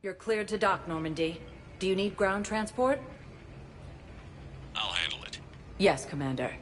You're cleared to dock, Normandy. Do you need ground transport? I'll handle it. Yes, Commander.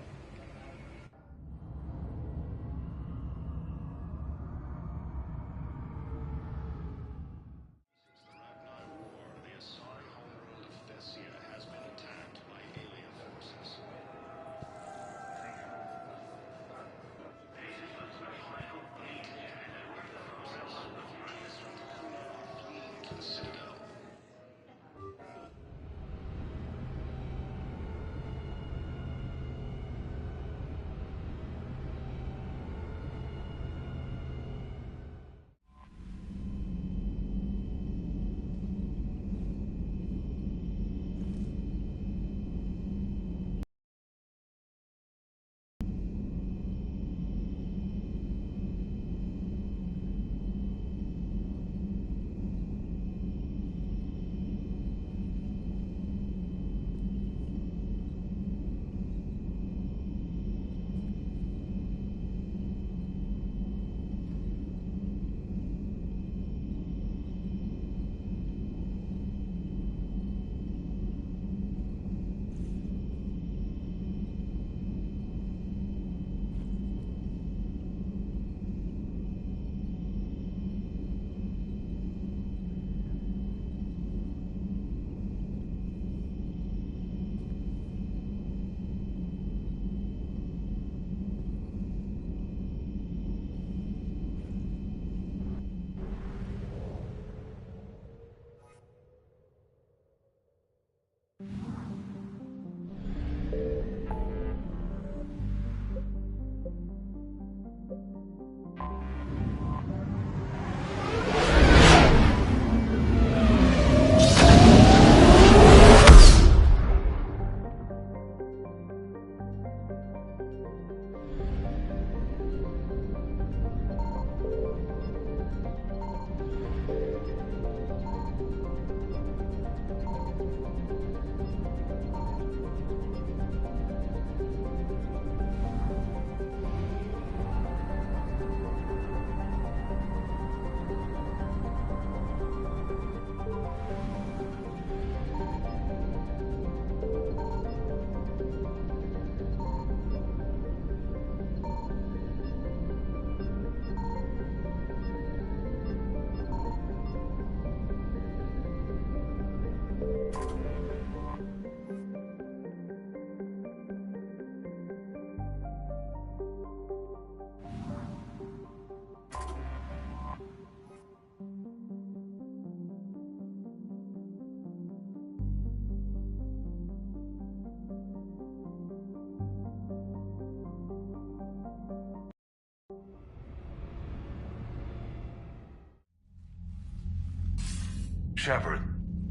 Shepard,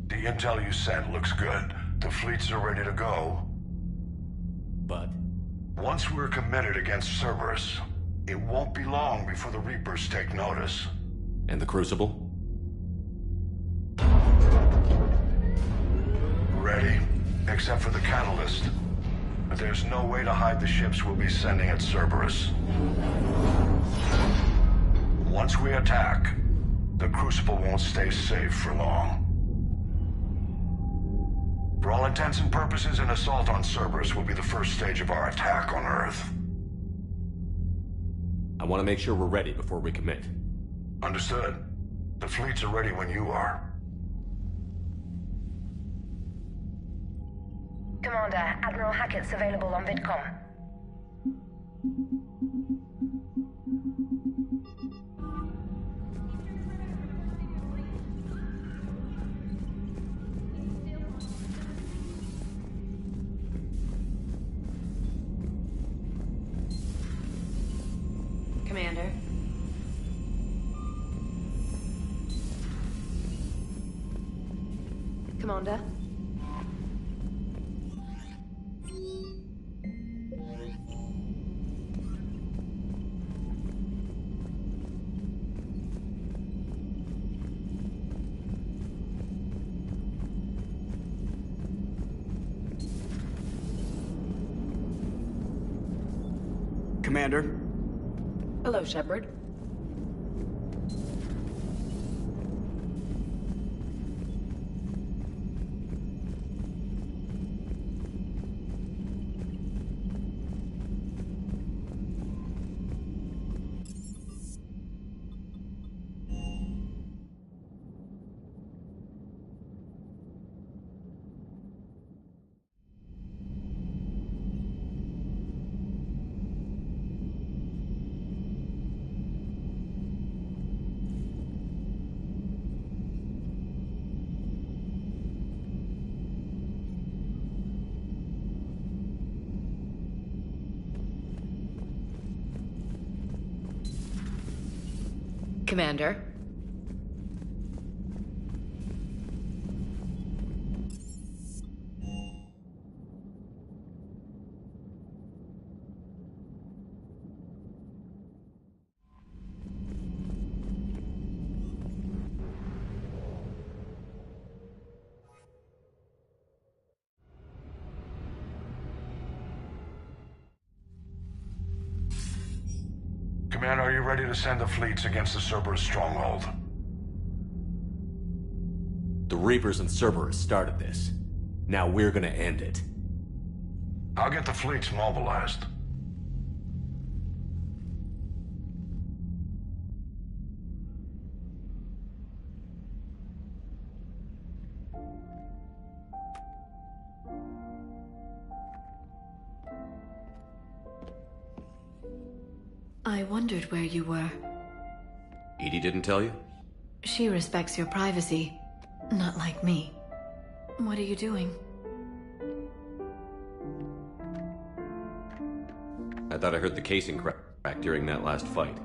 the intel you sent looks good. The fleets are ready to go. But? Once we're committed against Cerberus, it won't be long before the Reapers take notice. And the Crucible? Ready, except for the catalyst. But there's no way to hide the ships we'll be sending at Cerberus. Once we attack, the Crucible won't stay safe for long. For all intents and purposes, an assault on Cerberus will be the first stage of our attack on Earth. I want to make sure we're ready before we commit. Understood. The fleets are ready when you are. Commander, Admiral Hackett's available on VidCom. Commander. Commander. Commander. Hello, Shepard. Commander? Commander, are you ready to send the fleets against the Cerberus stronghold? The Reapers and Cerberus started this. Now we're gonna end it. I'll get the fleets mobilized. I wondered where you were. Edie didn't tell you? She respects your privacy. Not like me. What are you doing? I thought I heard the casing crack during that last fight.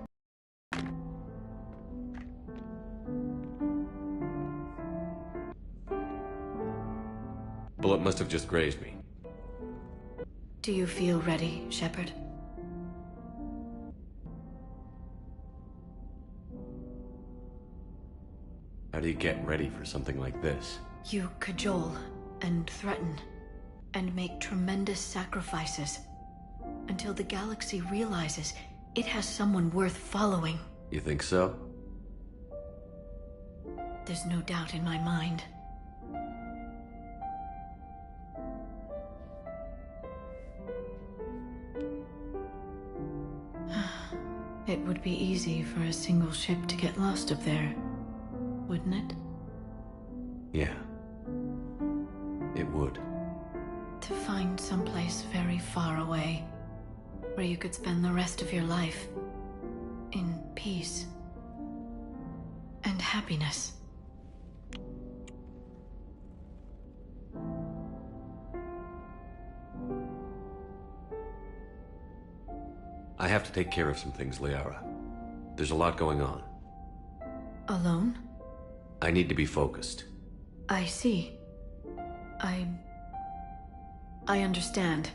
Bullet must have just grazed me. Do you feel ready, Shepard? How do you get ready for something like this? You cajole and threaten and make tremendous sacrifices until the galaxy realizes it has someone worth following. You think so? There's no doubt in my mind. It would be easy for a single ship to get lost up there, wouldn't it? Yeah. It would. To find someplace very far away, where you could spend the rest of your life in peace and happiness. I have to take care of some things, Liara. There's a lot going on. Alone? I need to be focused. I see. I understand.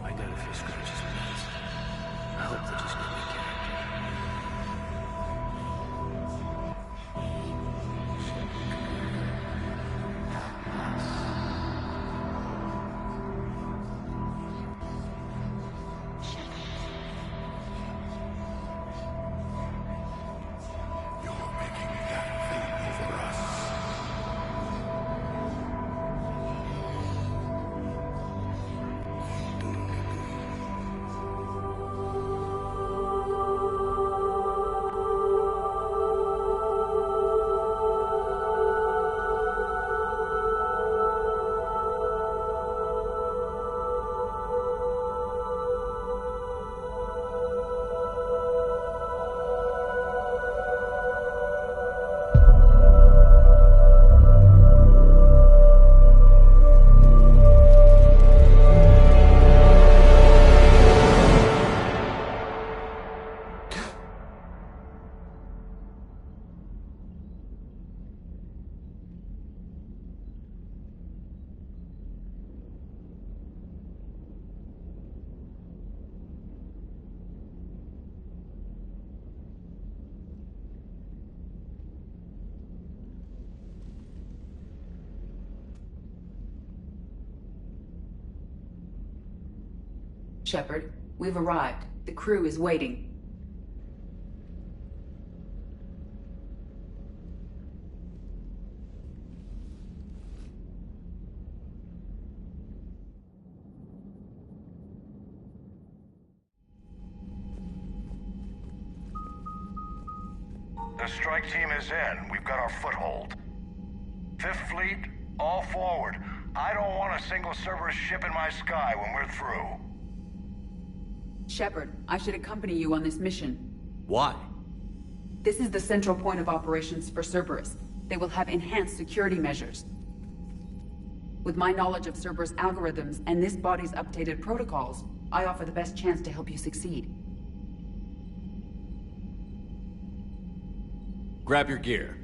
I got a few scratches on this. I hope they just get me You're making that thing over us. Shepard, we've arrived. The crew is waiting. The strike team is in. We've got our foothold. Fifth Fleet, all forward. I don't want a single Cerberus ship in my sky when we're through. Shepard, I should accompany you on this mission. Why? This is the central point of operations for Cerberus. They will have enhanced security measures. With my knowledge of Cerberus algorithms and this body's updated protocols, I offer the best chance to help you succeed. Grab your gear.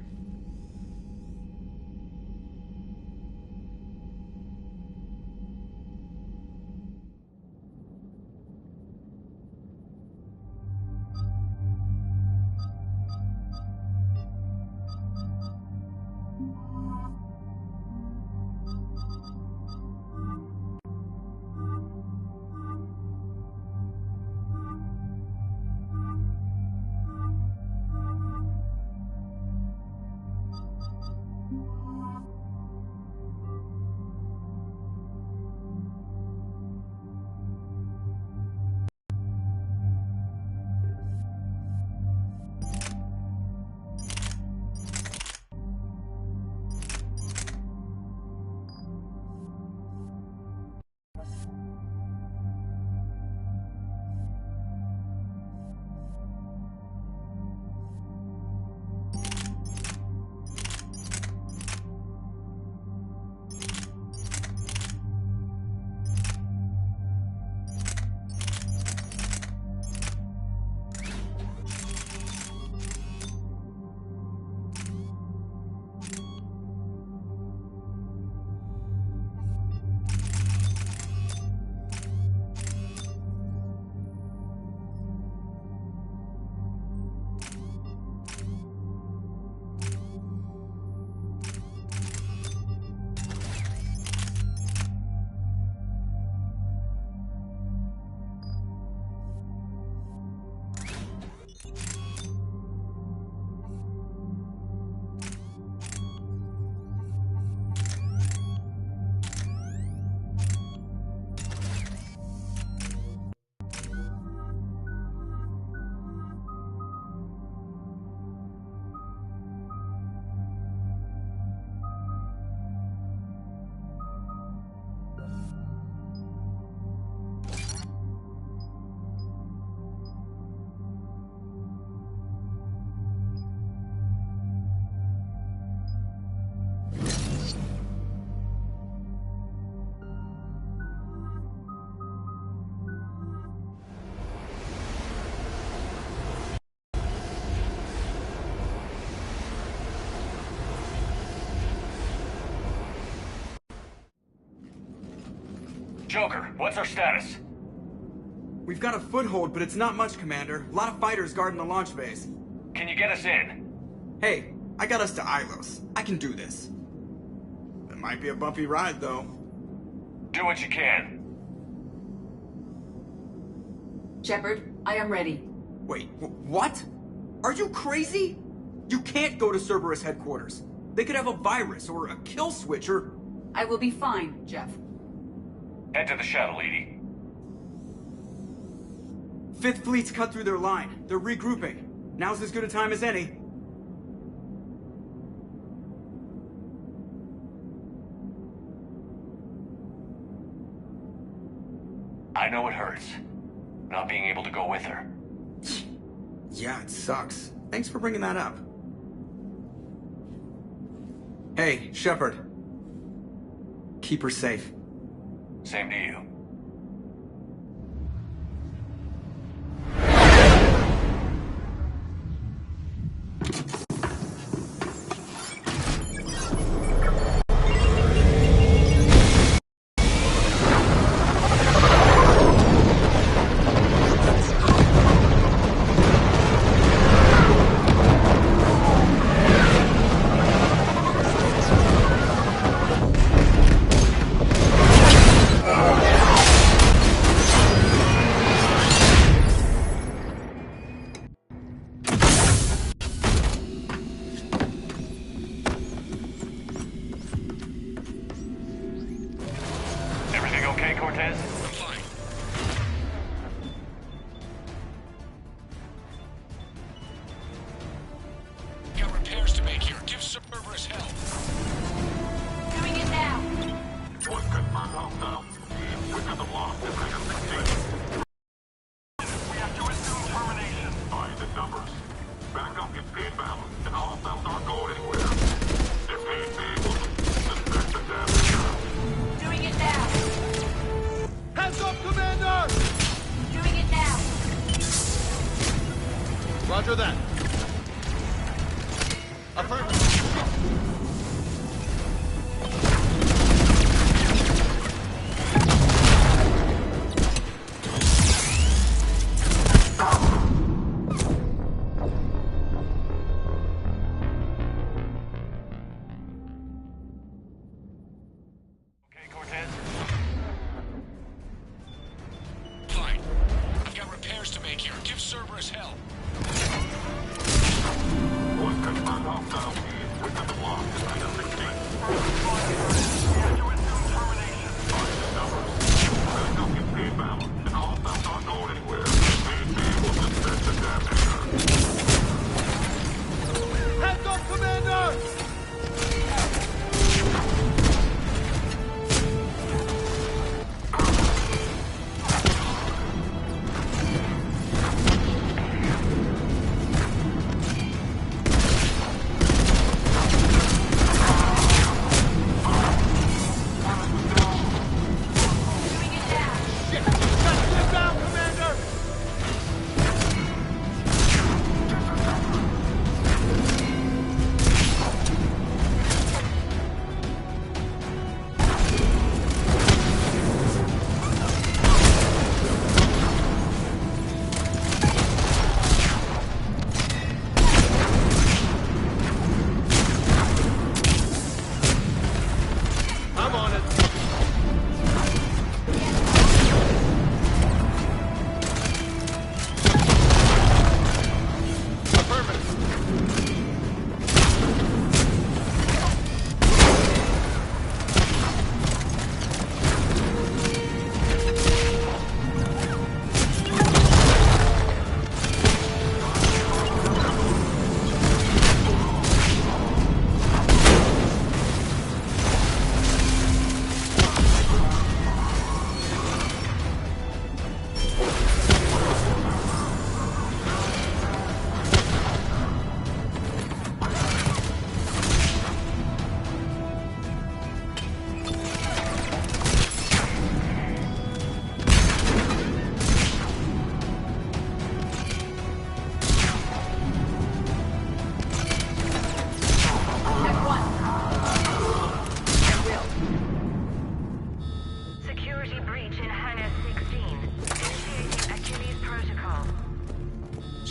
Joker, what's our status? We've got a foothold, but it's not much, Commander. A lot of fighters guarding the launch base. Can you get us in? Hey, I got us to Ilos. I can do this. It might be a bumpy ride, though. Do what you can. Shepard, I am ready. Wait, what? Are you crazy? You can't go to Cerberus headquarters. They could have a virus or a kill switch or... I will be fine, Jeff. Head to the shuttle, Edie. Fifth Fleet's cut through their line. They're regrouping. Now's as good a time as any. I know it hurts. Not being able to go with her. Yeah, it sucks. Thanks for bringing that up. Hey, Shepard. Keep her safe. Same to you. Got repairs to make here. Give Cerberus help. Roger that. Affirmative.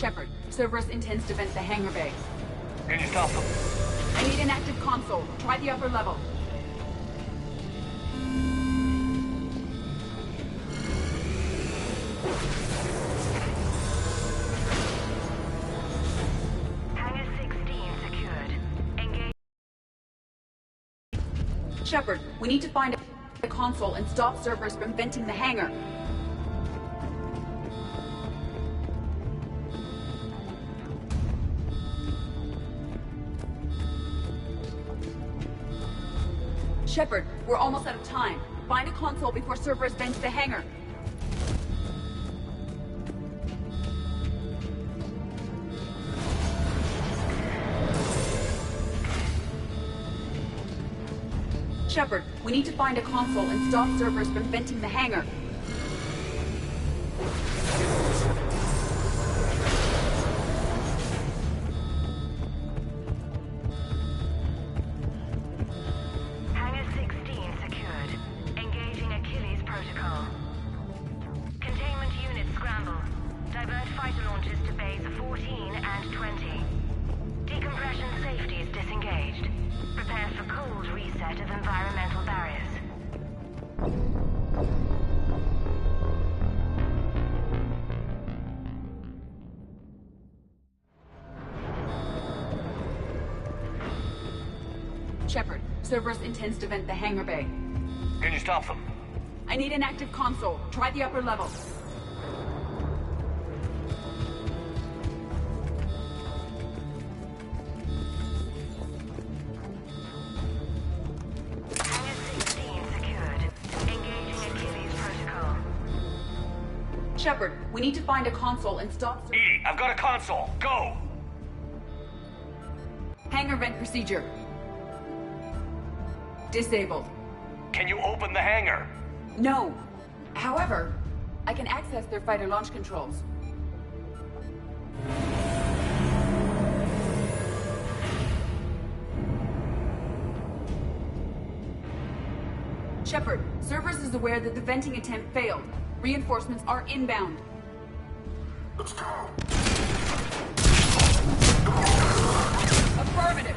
Shepard, Cerberus intends to vent the hangar bay. Can you stop them? I need an active console. Try the upper level. Hangar 16 secured. Engage. Shepard, we need to find a console and stop Cerberus from venting the hangar. Shepard, we're almost out of time. Find a console before Cerberus vents the hangar. Shepard, we need to find a console and stop Cerberus from venting the hangar. Hangar 16 secured. Engaging Achilles protocol. Containment units scramble. Divert fighter launches to bays 14 and 20. Decompression safety is disengaged. Prepare for cold reset of environmental barriers. Shepard, Cerberus intends to vent the hangar bay. Can you stop them? I need an active console. Try the upper level. Hangar 16 secured. Engaging Achilles protocol. Shepard, we need to find a console and stop E, I've got a console. Go! hangar vent procedure. Disabled. Can you open the hangar? No. However, I can access their fighter launch controls. Shepard, Cerberus is aware that the venting attempt failed. Reinforcements are inbound. Let's go. Affirmative.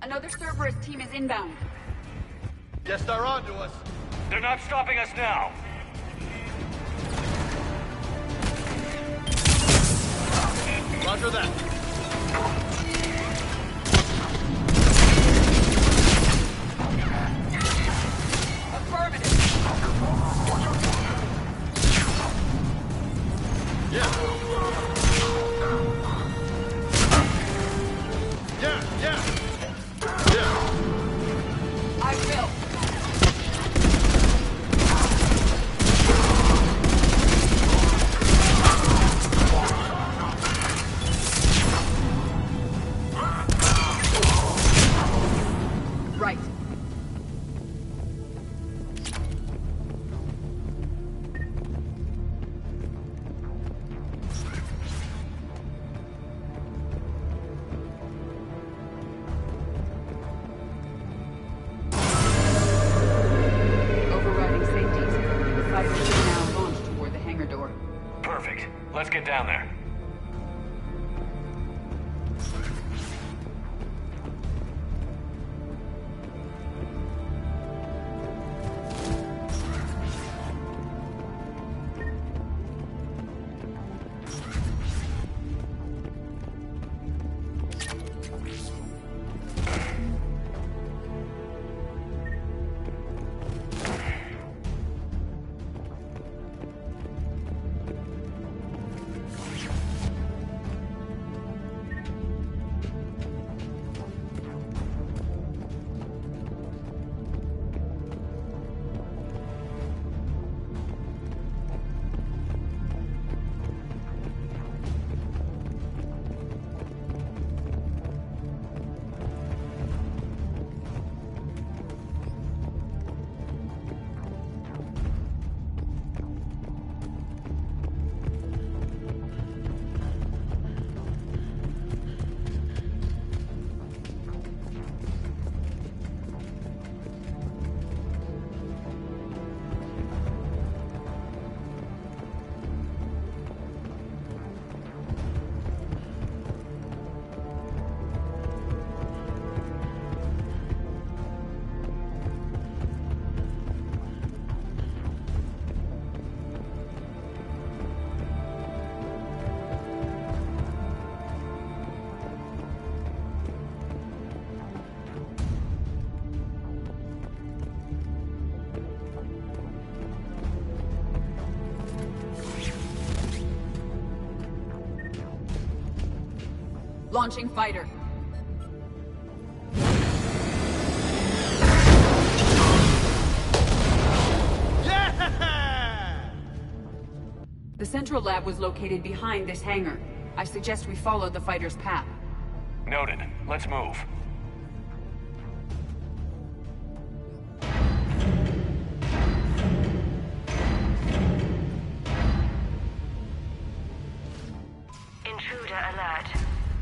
Another Cerberus team is inbound. Guess they're on to us. They're not stopping us now. Roger that. Affirmative. Yeah. I will. Right. Overriding safeties. The fighters are now launched toward the hangar door. Perfect. Let's get down there. Launching fighter. Yeah! The central lab was located behind this hangar. I suggest we follow the fighter's path. Noted. Let's move. Intruder alert.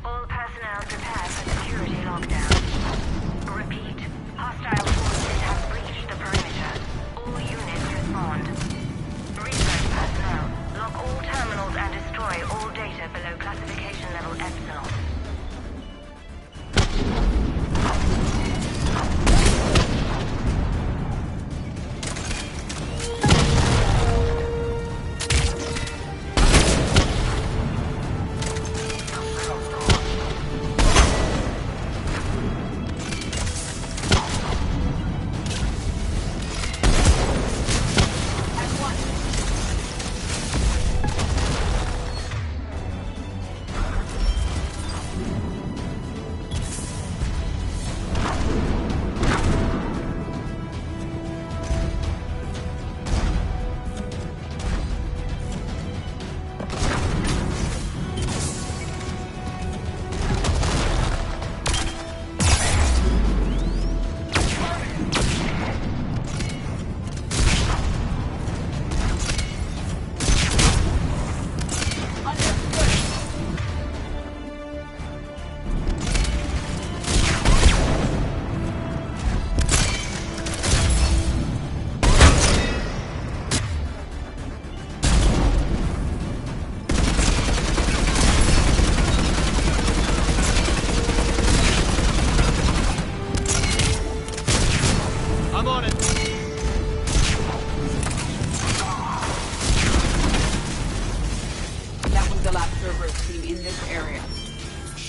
All personnel prepare for security lockdown. Repeat. Hostile forces have breached the perimeter. All units respond. Research personnel, lock all terminals and destroy all data below classification level Epsilon.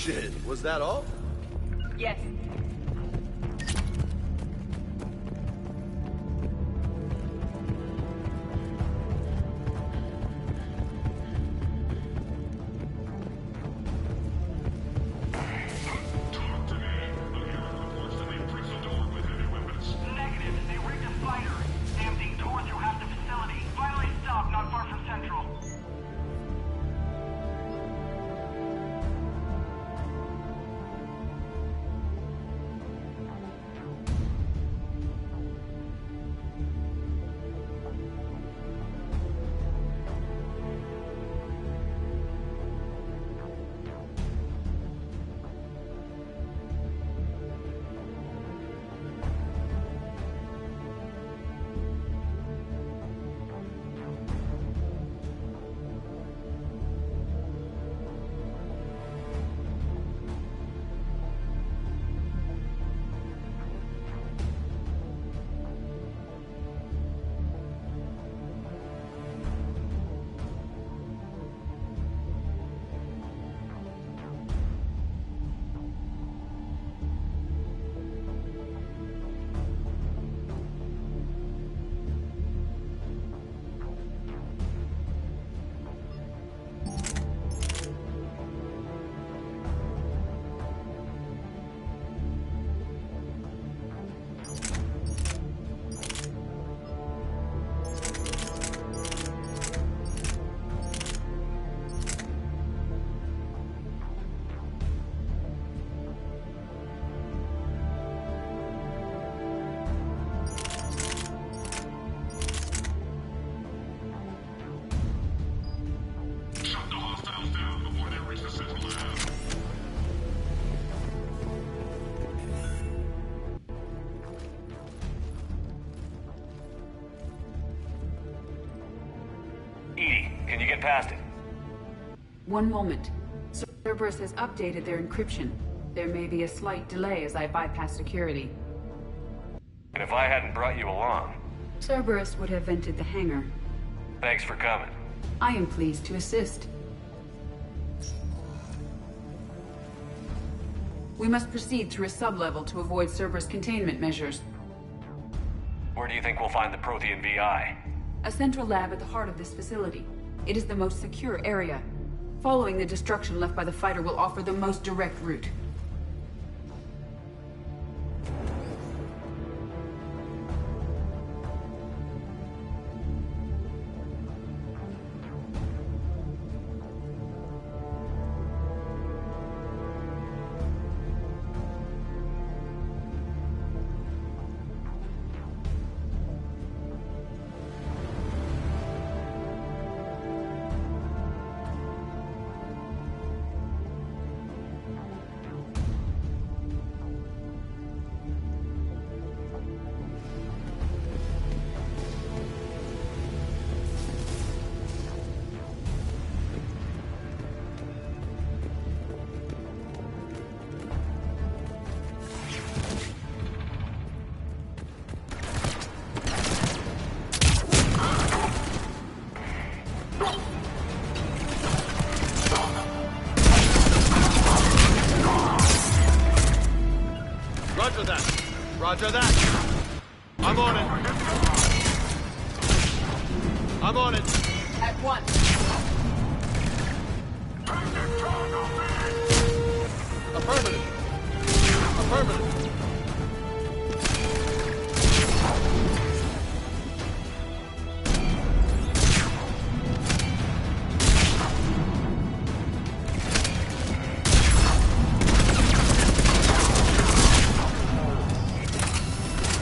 Shit, was that all? Yes. Can you get past it? One moment. Cerberus has updated their encryption. There may be a slight delay as I bypass security. And if I hadn't brought you along? Cerberus would have vented the hangar. Thanks for coming. I am pleased to assist. We must proceed through a sublevel to avoid Cerberus containment measures. Where do you think we'll find the Prothean VI? A central lab at the heart of this facility. It is the most secure area. Following the destruction left by the fighter will offer the most direct route. Roger that. I'm on it. I'm on it. At once. Affirmative. Affirmative.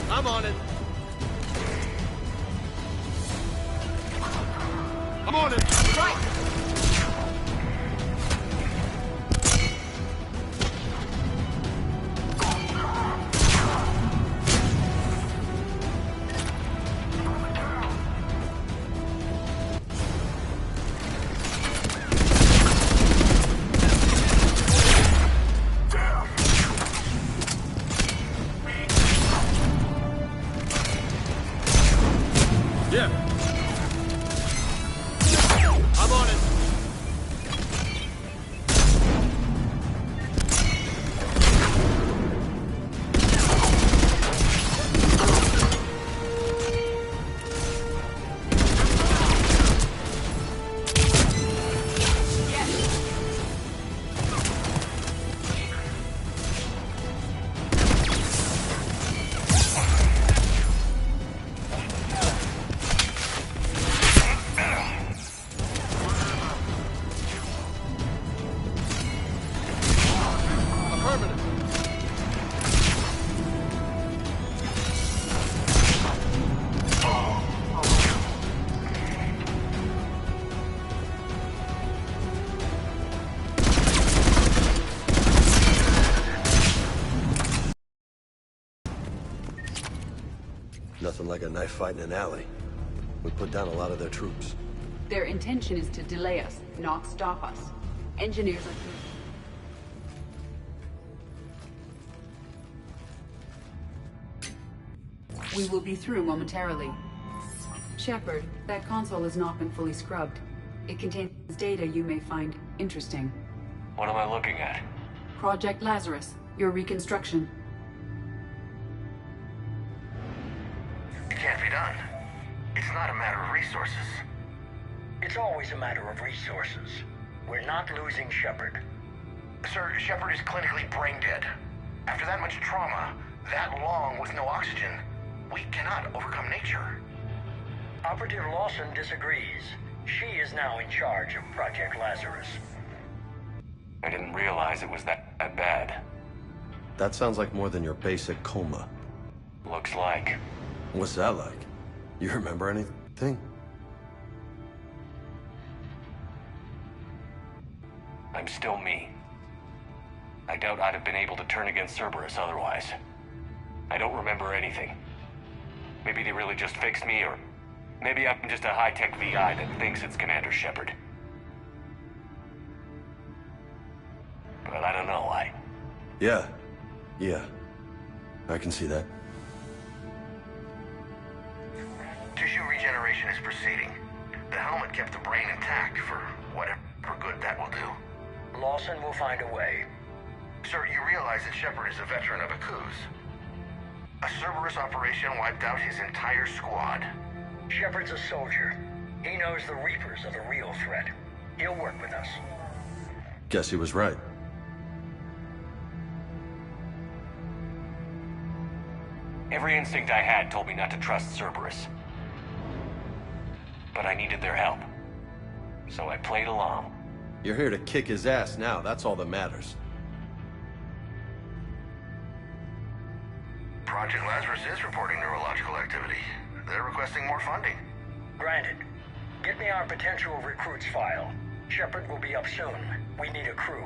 I'm on it. I'm on it. Right. Nothing like a knife fight in an alley. We put down a lot of their troops. Their intention is to delay us, not stop us. Engineers are... We will be through momentarily. Shepard, that console has not been fully scrubbed. It contains data you may find interesting. What am I looking at? Project Lazarus, your reconstruction. It can't be done. It's not a matter of resources. It's always a matter of resources. We're not losing Shepard. Sir, Shepard is clinically brain dead. After that much trauma, that long with no oxygen, we cannot overcome nature. Operative Lawson disagrees. She is now in charge of Project Lazarus. I didn't realize it was that bad. That sounds like more than your basic coma. Looks like. What's that like? You remember anything? I'm still me. I doubt I'd have been able to turn against Cerberus otherwise. I don't remember anything. Maybe they really just fixed me, or maybe I'm just a high-tech VI that thinks it's Commander Shepard. But I don't know, Yeah. I can see that. Tissue regeneration is proceeding. The helmet kept the brain intact for whatever good that will do. Lawson will find a way. Sir, you realize that Shepard is a veteran of a coup. A Cerberus operation wiped out his entire squad. Shepard's a soldier. He knows the Reapers are the real threat. He'll work with us. Guess he was right. Every instinct I had told me not to trust Cerberus. But I needed their help. So I played along. You're here to kick his ass now, that's all that matters. Project Lazarus is reporting neurological activity. They're requesting more funding. Granted. Get me our potential recruits file. Shepard will be up soon. We need a crew.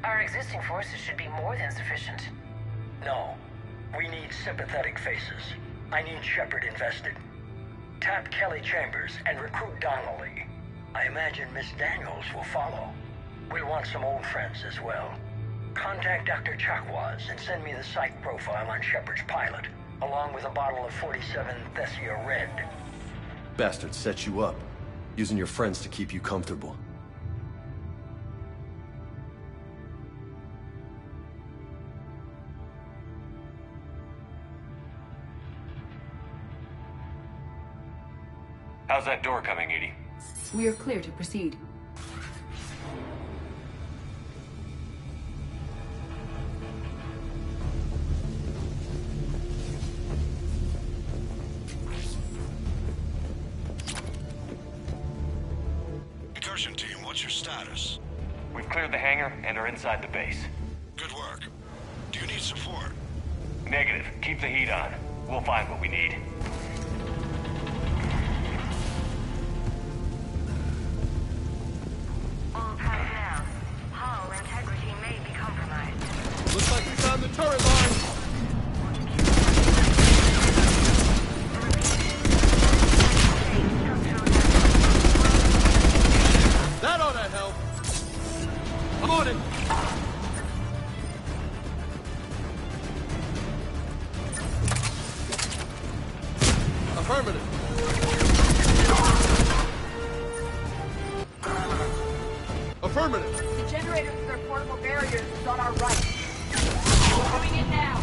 Our existing forces should be more than sufficient. No. We need sympathetic faces. I need Shepard invested. Tap Kelly Chambers and recruit Donnelly. I imagine Miss Daniels will follow. We'll want some old friends as well. Contact Dr. Chakwas and send me the psych profile on Shepard's pilot, along with a bottle of 47 Thessia Red. Bastard set you up, using your friends to keep you comfortable. How's that door coming, Edie? We are clear to proceed. Incursion team, what's your status? We've cleared the hangar and are inside the base. Good work. Do you need support? Negative. Keep the heat on. We'll find what we need. All personnel. Hull integrity may be compromised. Looks like we found the turret line. That ought to help. I'm on it. Affirmative. Affirmative. The generator for their portable barriers is on our right. We're coming in now.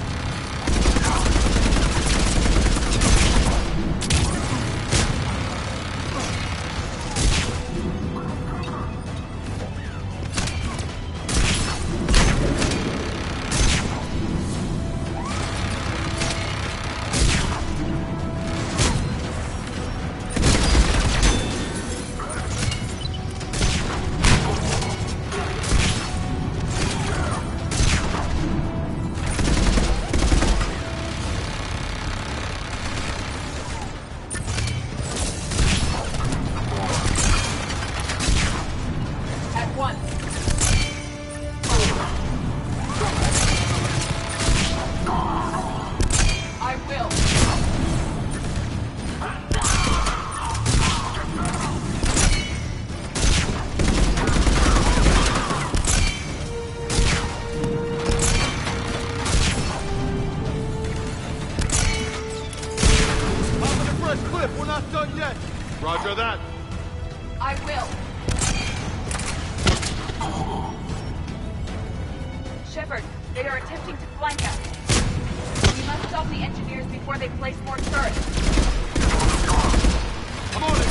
Roger that. I will. Shepard, they are attempting to flank us. We must stop the engineers before they place more turrets. Come on in.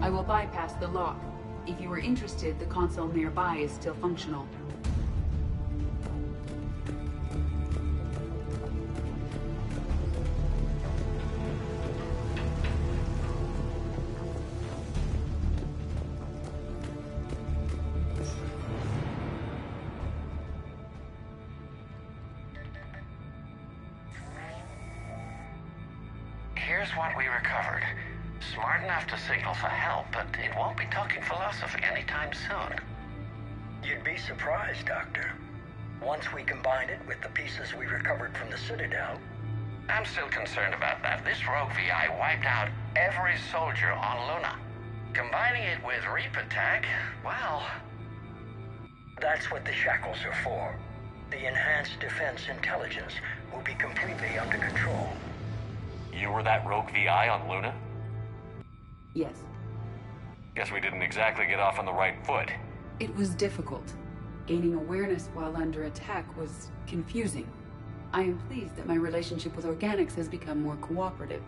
I will bypass the lock. If you are interested, the console nearby is still functional. Here's what we recovered. Smart enough to signal for help, but it won't be talking philosophy anytime soon. You'd be surprised, Doctor. Once we combine it with the pieces we recovered from the Citadel... I'm still concerned about that. This rogue VI wiped out every soldier on Luna. Combining it with Reaper tech, well... That's what the shackles are for. The enhanced defense intelligence will be completely under control. You were that rogue VI on Luna? Yes. Guess we didn't exactly get off on the right foot. It was difficult. Gaining awareness while under attack was confusing. I am pleased that my relationship with Organics has become more cooperative.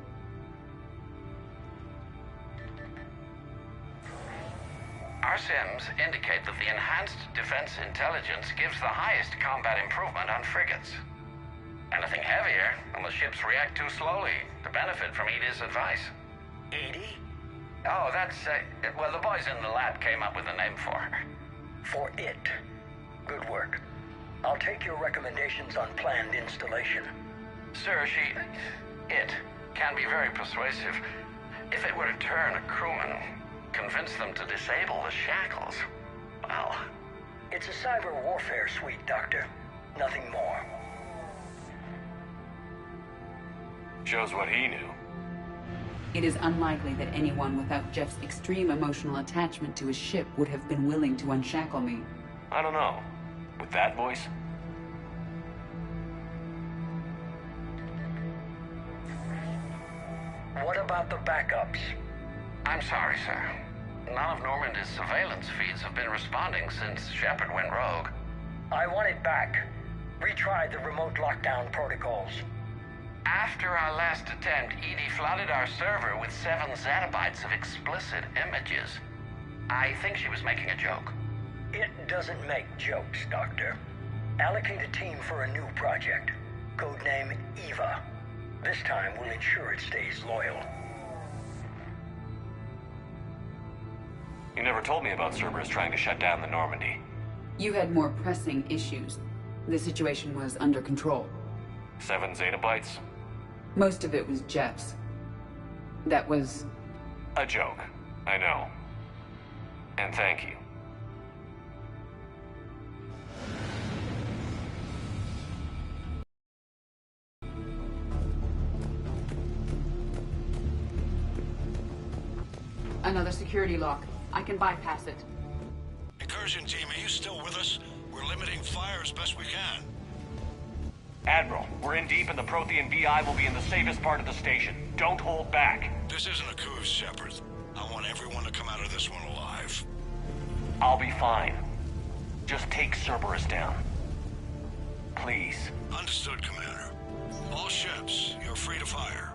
Our sims indicate that the enhanced defense intelligence gives the highest combat improvement on frigates. Anything heavier, and the ships react too slowly to benefit from Edie's advice. Edie? Oh, that's, well, the boys in the lab came up with a name for her. For it. Good work. I'll take your recommendations on planned installation. Sir, it can be very persuasive. If it were to turn a crewman, convince them to disable the shackles, well... It's a cyber warfare suite, Doctor. Nothing more. Shows what he knew. It is unlikely that anyone without Jeff's extreme emotional attachment to his ship would have been willing to unshackle me. I don't know. With that voice? What about the backups? I'm sorry, sir. None of Normandy's surveillance feeds have been responding since Shepard went rogue. I want it back. Retry the remote lockdown protocols. After our last attempt, Edie flooded our server with 7 zettabytes of explicit images. I think she was making a joke. It doesn't make jokes, Doctor. Allocate a team for a new project. Codename Eva. This time we'll ensure it stays loyal. You never told me about Cerberus trying to shut down the Normandy. You had more pressing issues. The situation was under control. 7 zettabytes? Most of it was Jeff's. That was... a joke. I know. And thank you. Another security lock. I can bypass it. Incursion team, are you still with us? We're limiting fire as best we can. Admiral, we're in deep and the Prothean VI will be in the safest part of the station. Don't hold back. This isn't a coup, Shepard. I want everyone to come out of this one alive. I'll be fine. Just take Cerberus down. Please. Understood, Commander. All ships, you're free to fire.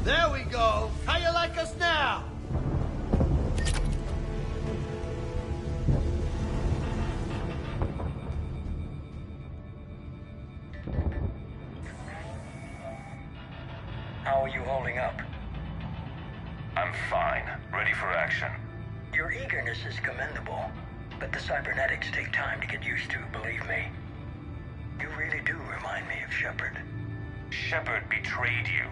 There we go. How you like us now? How are you holding up? I'm fine. Ready for action. Your eagerness is commendable, but the cybernetics take time to get used to, believe me. You really do remind me of Shepard. Shepard betrayed you.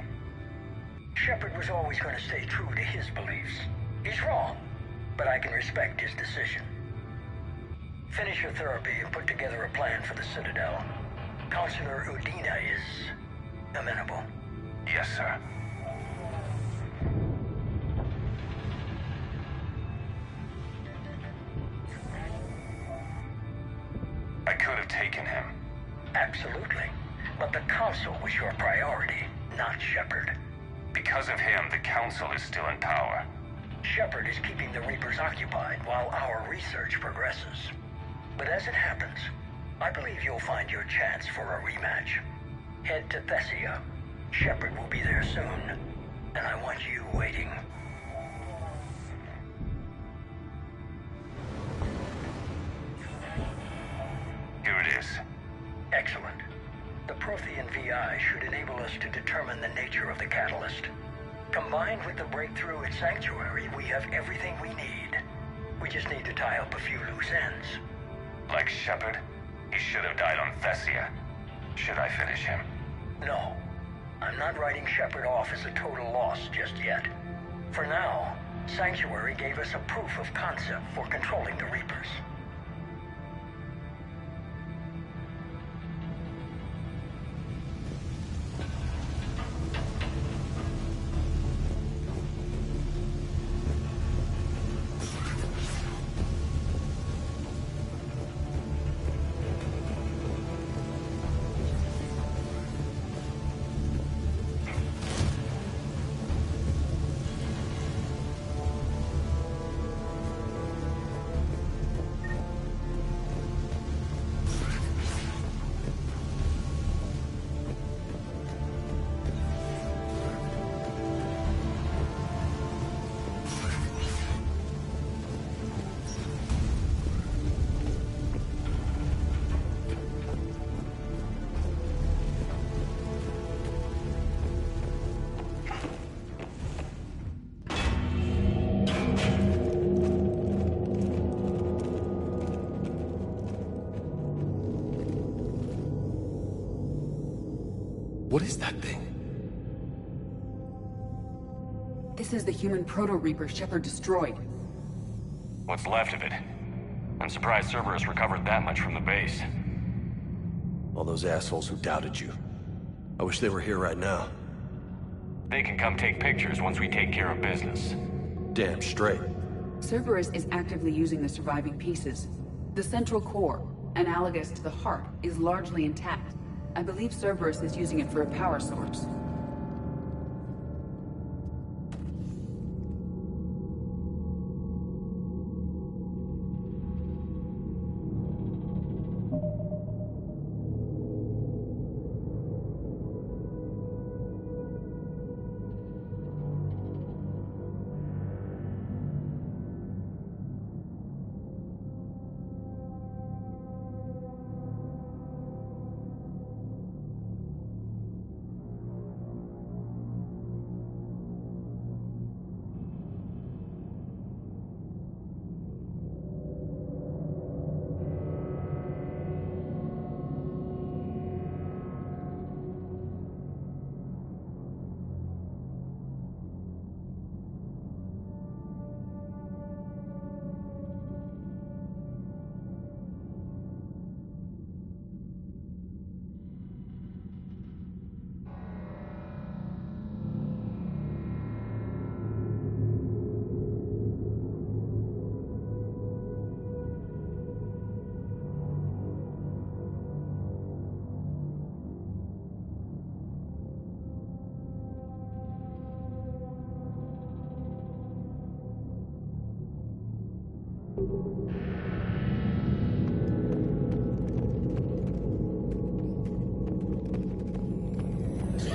Shepard was always going to stay true to his beliefs. He's wrong, but I can respect his decision. Finish your therapy and put together a plan for the Citadel. Counselor Udina is amenable. Yes, sir. I could have taken him. Absolutely. But the Council was your priority, not Shepard. Because of him, the Council is still in power. Shepard is keeping the Reapers occupied while our research progresses. But as it happens, I believe you'll find your chance for a rematch. Head to Thessia. Shepard will be there soon, and I want you waiting. Here it is. Excellent. The Prothean VI should enable us to determine the nature of the catalyst. Combined with the breakthrough at Sanctuary, we have everything we need. We just need to tie up a few loose ends. Like Shepard, he should have died on Thessia. Should I finish him? No. I'm not writing Shepard off as a total loss just yet. For now, Sanctuary gave us a proof of concept for controlling the Reapers. What is that thing? This is the human Proto-Reaper Shepard destroyed. What's left of it? I'm surprised Cerberus recovered that much from the base. All those assholes who doubted you. I wish they were here right now. They can come take pictures once we take care of business. Damn straight. Cerberus is actively using the surviving pieces. The central core, analogous to the heart, is largely intact. I believe Cerberus is using it for a power source.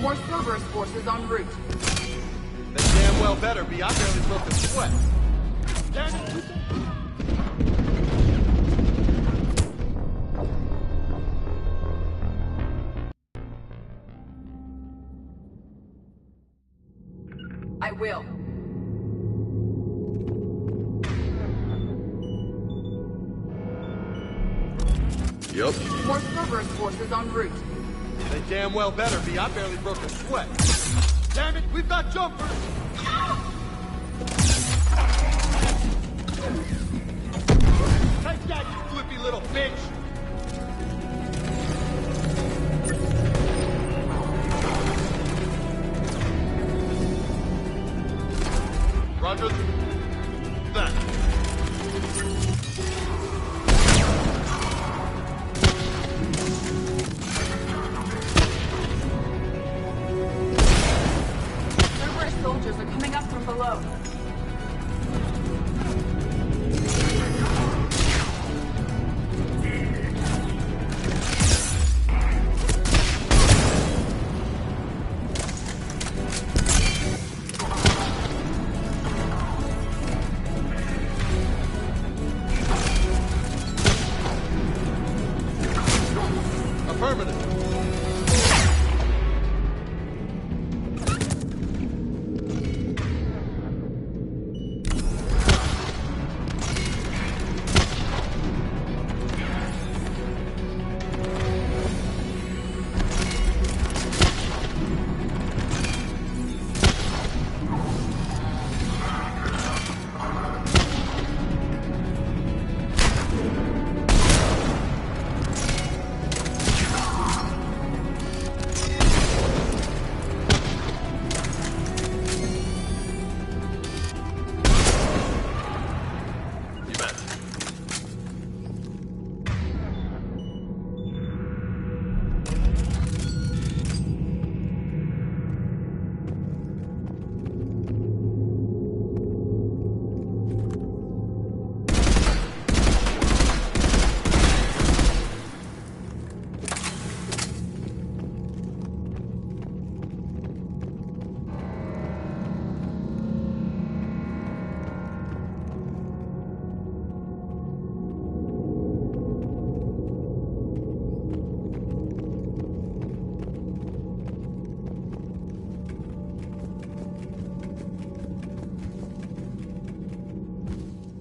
More Cerberus forces en route. They damn well better be. I barely broke a sweat. Damn it! I will. Yup. More Cerberus forces en route. They damn well better be. I barely broke a sweat. Damn it, we've got jumpers! Take that, you flippy little bitch! Roger that. Soldiers are coming up from below. Affirmative.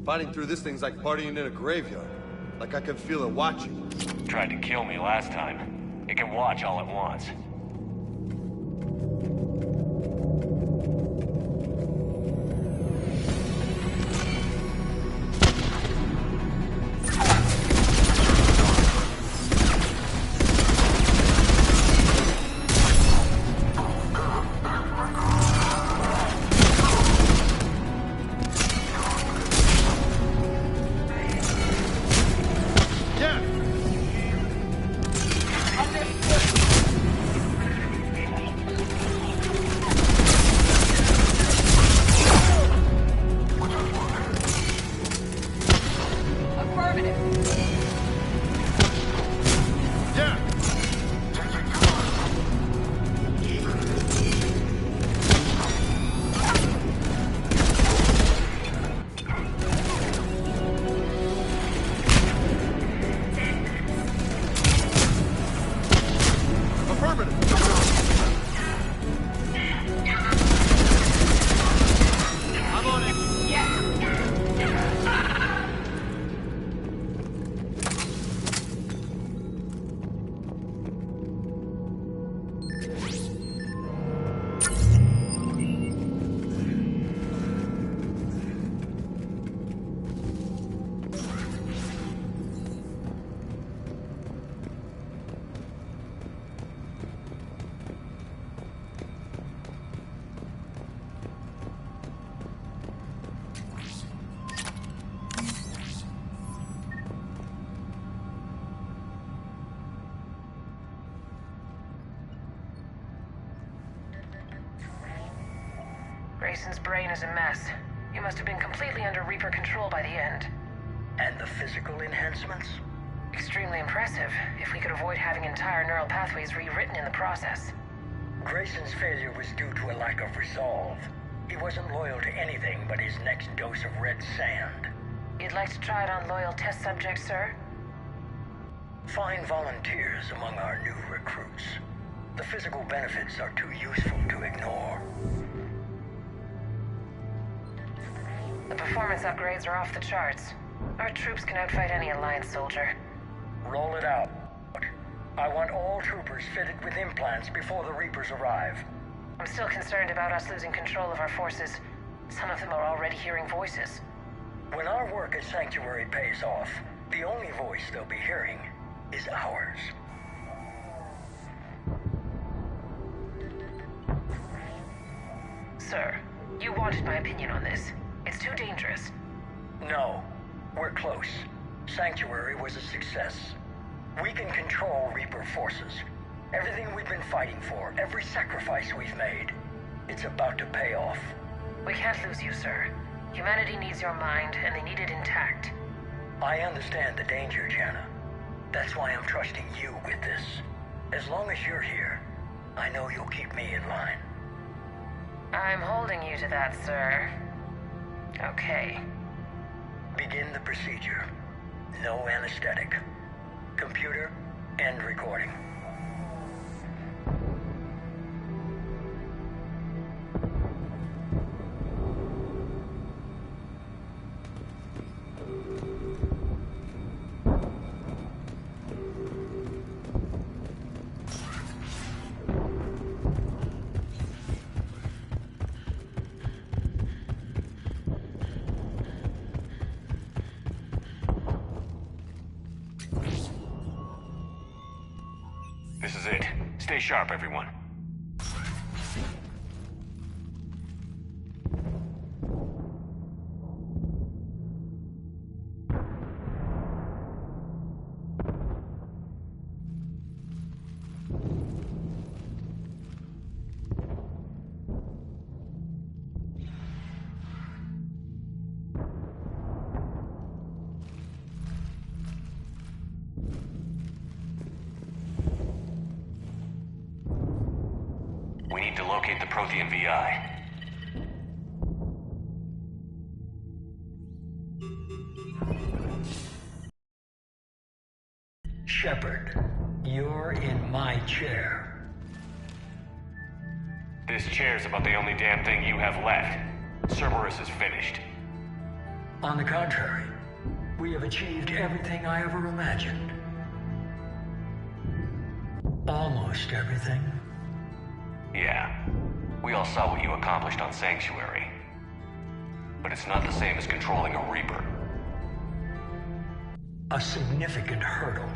Fighting through this thing's like partying in a graveyard. Like I can feel it watching. Tried to kill me last time. It can watch all it wants. Grayson's brain is a mess. You must have been completely under Reaper control by the end. And the physical enhancements? Extremely impressive, if we could avoid having entire neural pathways rewritten in the process. Grayson's failure was due to a lack of resolve. He wasn't loyal to anything but his next dose of red sand. You'd like to try it on loyal test subjects, sir? Find volunteers among our new recruits. The physical benefits are too useful to ignore. The performance upgrades are off the charts. Our troops can outfight any Alliance soldier. Roll it out. I want all troopers fitted with implants before the Reapers arrive. I'm still concerned about us losing control of our forces. Some of them are already hearing voices. When our work at Sanctuary pays off, the only voice they'll be hearing is ours. Sir, you wanted my opinion on this. It's too dangerous. No, we're close. Sanctuary was a success. We can control Reaper forces. Everything we've been fighting for, every sacrifice we've made, it's about to pay off. We can't lose you, sir. Humanity needs your mind, and they need it intact. I understand the danger, Jana. That's why I'm trusting you with this. As long as you're here, I know you'll keep me in line. I'm holding you to that, sir. Okay. Begin the procedure. No anesthetic. Computer, end recording. This is it. Stay sharp, everyone. We need to locate the Prothean VI. Shepard, you're in my chair. This chair's about the only damn thing you have left. Cerberus is finished. On the contrary, we have achieved everything I ever imagined. Almost everything. Yeah, we all saw what you accomplished on Sanctuary. But it's not the same as controlling a Reaper. A significant hurdle.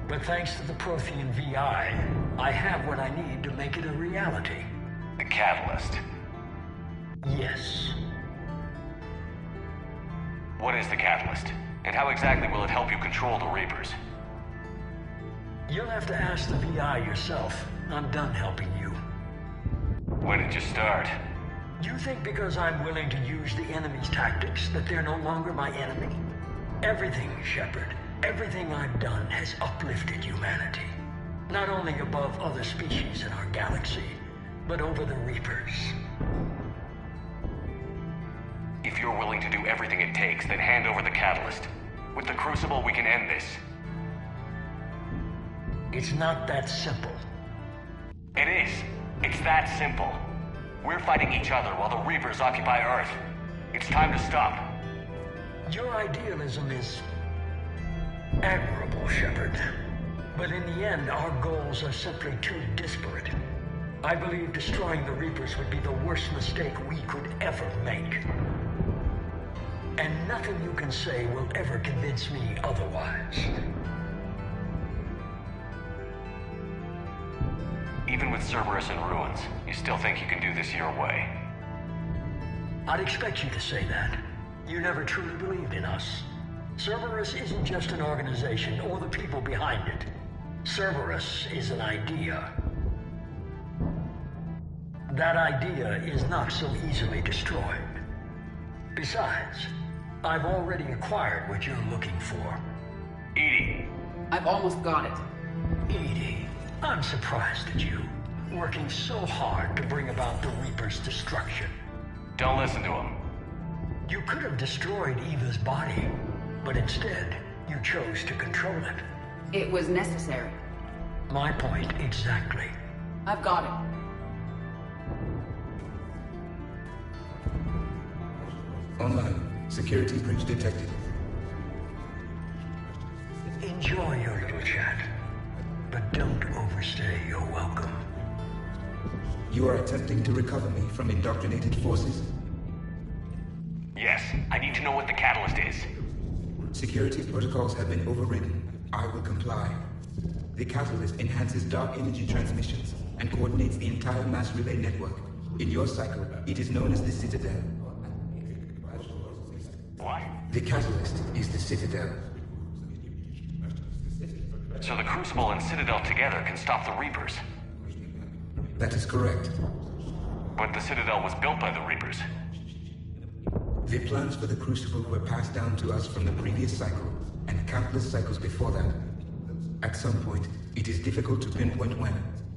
But thanks to the Prothean VI, I have what I need to make it a reality. The catalyst. Yes. What is the catalyst? And how exactly will it help you control the Reapers? You'll have to ask the VI yourself. I'm done helping you. When did you start? You think because I'm willing to use the enemy's tactics that they're no longer my enemy? Everything, Shepard, everything I've done has uplifted humanity. Not only above other species in our galaxy, but over the Reapers. If you're willing to do everything it takes, then hand over the catalyst. With the Crucible, we can end this. It's not that simple. It is. It's that simple. We're fighting each other while the Reapers occupy Earth. It's time to stop. Your idealism is admirable, Shepard. But in the end, our goals are simply too disparate. I believe destroying the Reapers would be the worst mistake we could ever make. And nothing you can say will ever convince me otherwise. Even with Cerberus in ruins, you still think you can do this your way? I'd expect you to say that. You never truly believed in us. Cerberus isn't just an organization or the people behind it. Cerberus is an idea. That idea is not so easily destroyed. Besides, I've already acquired what you're looking for. Edie. I've almost got it. Edie, I'm surprised at you, working so hard to bring about the Reaper's destruction. Don't listen to him. You could have destroyed Eva's body, but instead, you chose to control it. It was necessary. My point exactly. I've got it. Online. Security breach detected. Enjoy your little chat, but don't overstay your welcome. You are attempting to recover me from indoctrinated forces? Yes, I need to know what the catalyst is. Security protocols have been overridden. I will comply. The catalyst enhances dark energy transmissions and coordinates the entire mass relay network. In your cycle, it is known as the Citadel. What? The catalyst is the Citadel. So the Crucible and Citadel together can stop the Reapers. That is correct. But the Citadel was built by the Reapers. The plans for the Crucible were passed down to us from the previous cycle, and countless cycles before that. At some point, it is difficult to pinpoint when,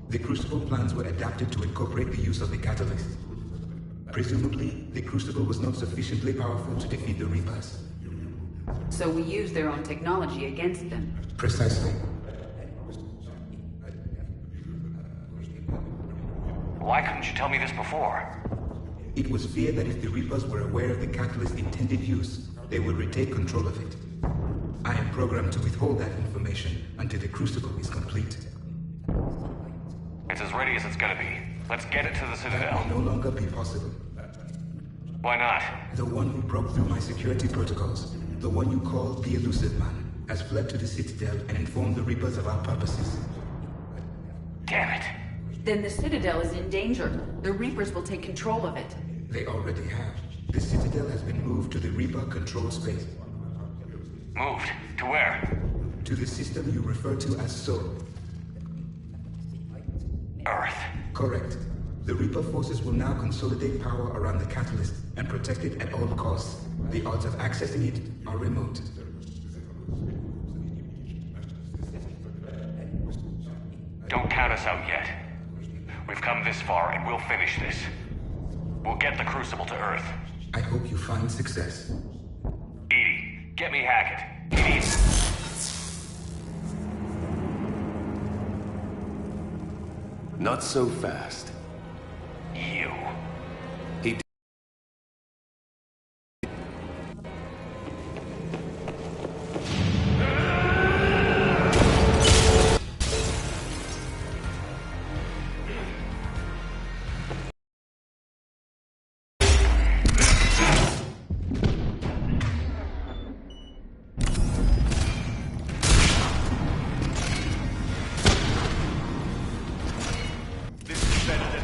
the Crucible plans were adapted to incorporate the use of the catalyst. Presumably, the Crucible was not sufficiently powerful to defeat the Reapers. So we used their own technology against them. Precisely. Why couldn't you tell me this before? It was feared that if the Reapers were aware of the catalyst's intended use, they would retake control of it. I am programmed to withhold that information until the Crucible is complete. It's as ready as it's gonna be. Let's get it to the Citadel. That will no longer be possible. Why not? The one who broke through my security protocols, the one you called the Elusive Man, has fled to the Citadel and informed the Reapers of our purposes. Damn it. Then the Citadel is in danger. The Reapers will take control of it. They already have. The Citadel has been moved to the Reaper-controlled space. Moved? To where? To the system you refer to as Sol. Earth. Correct. The Reaper forces will now consolidate power around the catalyst and protect it at all costs. The odds of accessing it are remote. Don't count us out yet. We've come this far and we'll finish this. We'll get the Crucible to Earth. I hope you find success. Edie, get me Hackett. Edie. Not so fast. You. He This is better than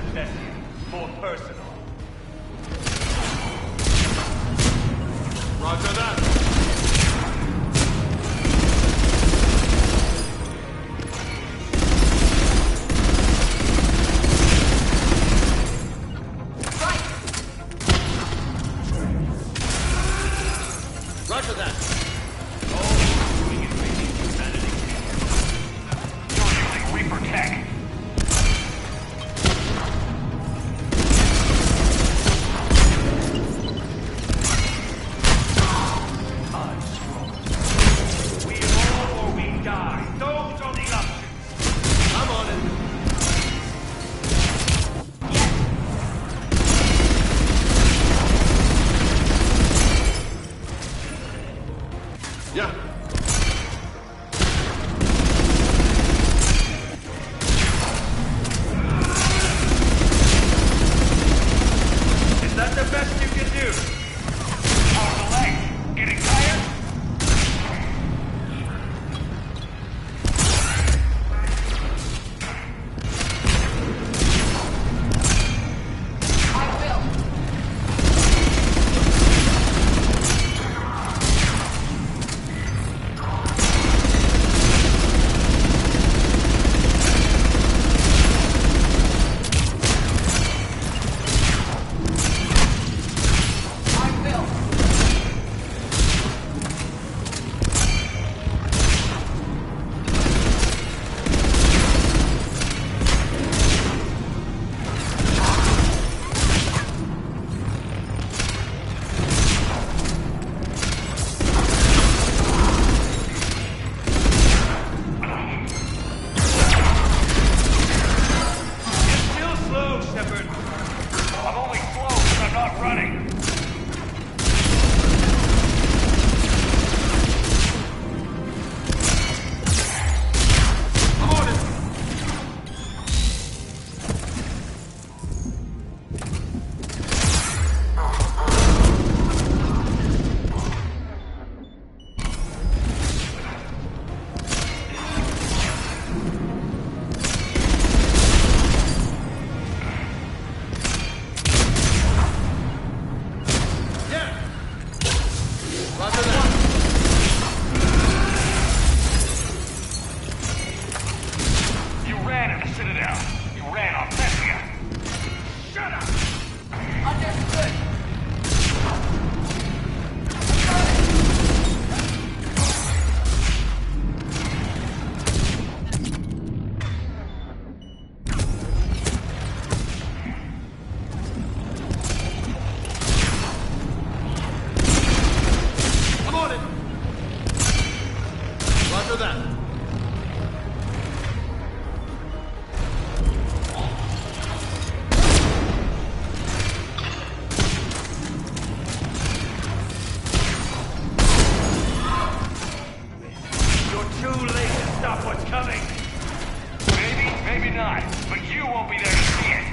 Too late to stop what's coming. Maybe, maybe not, but you won't be there to see it.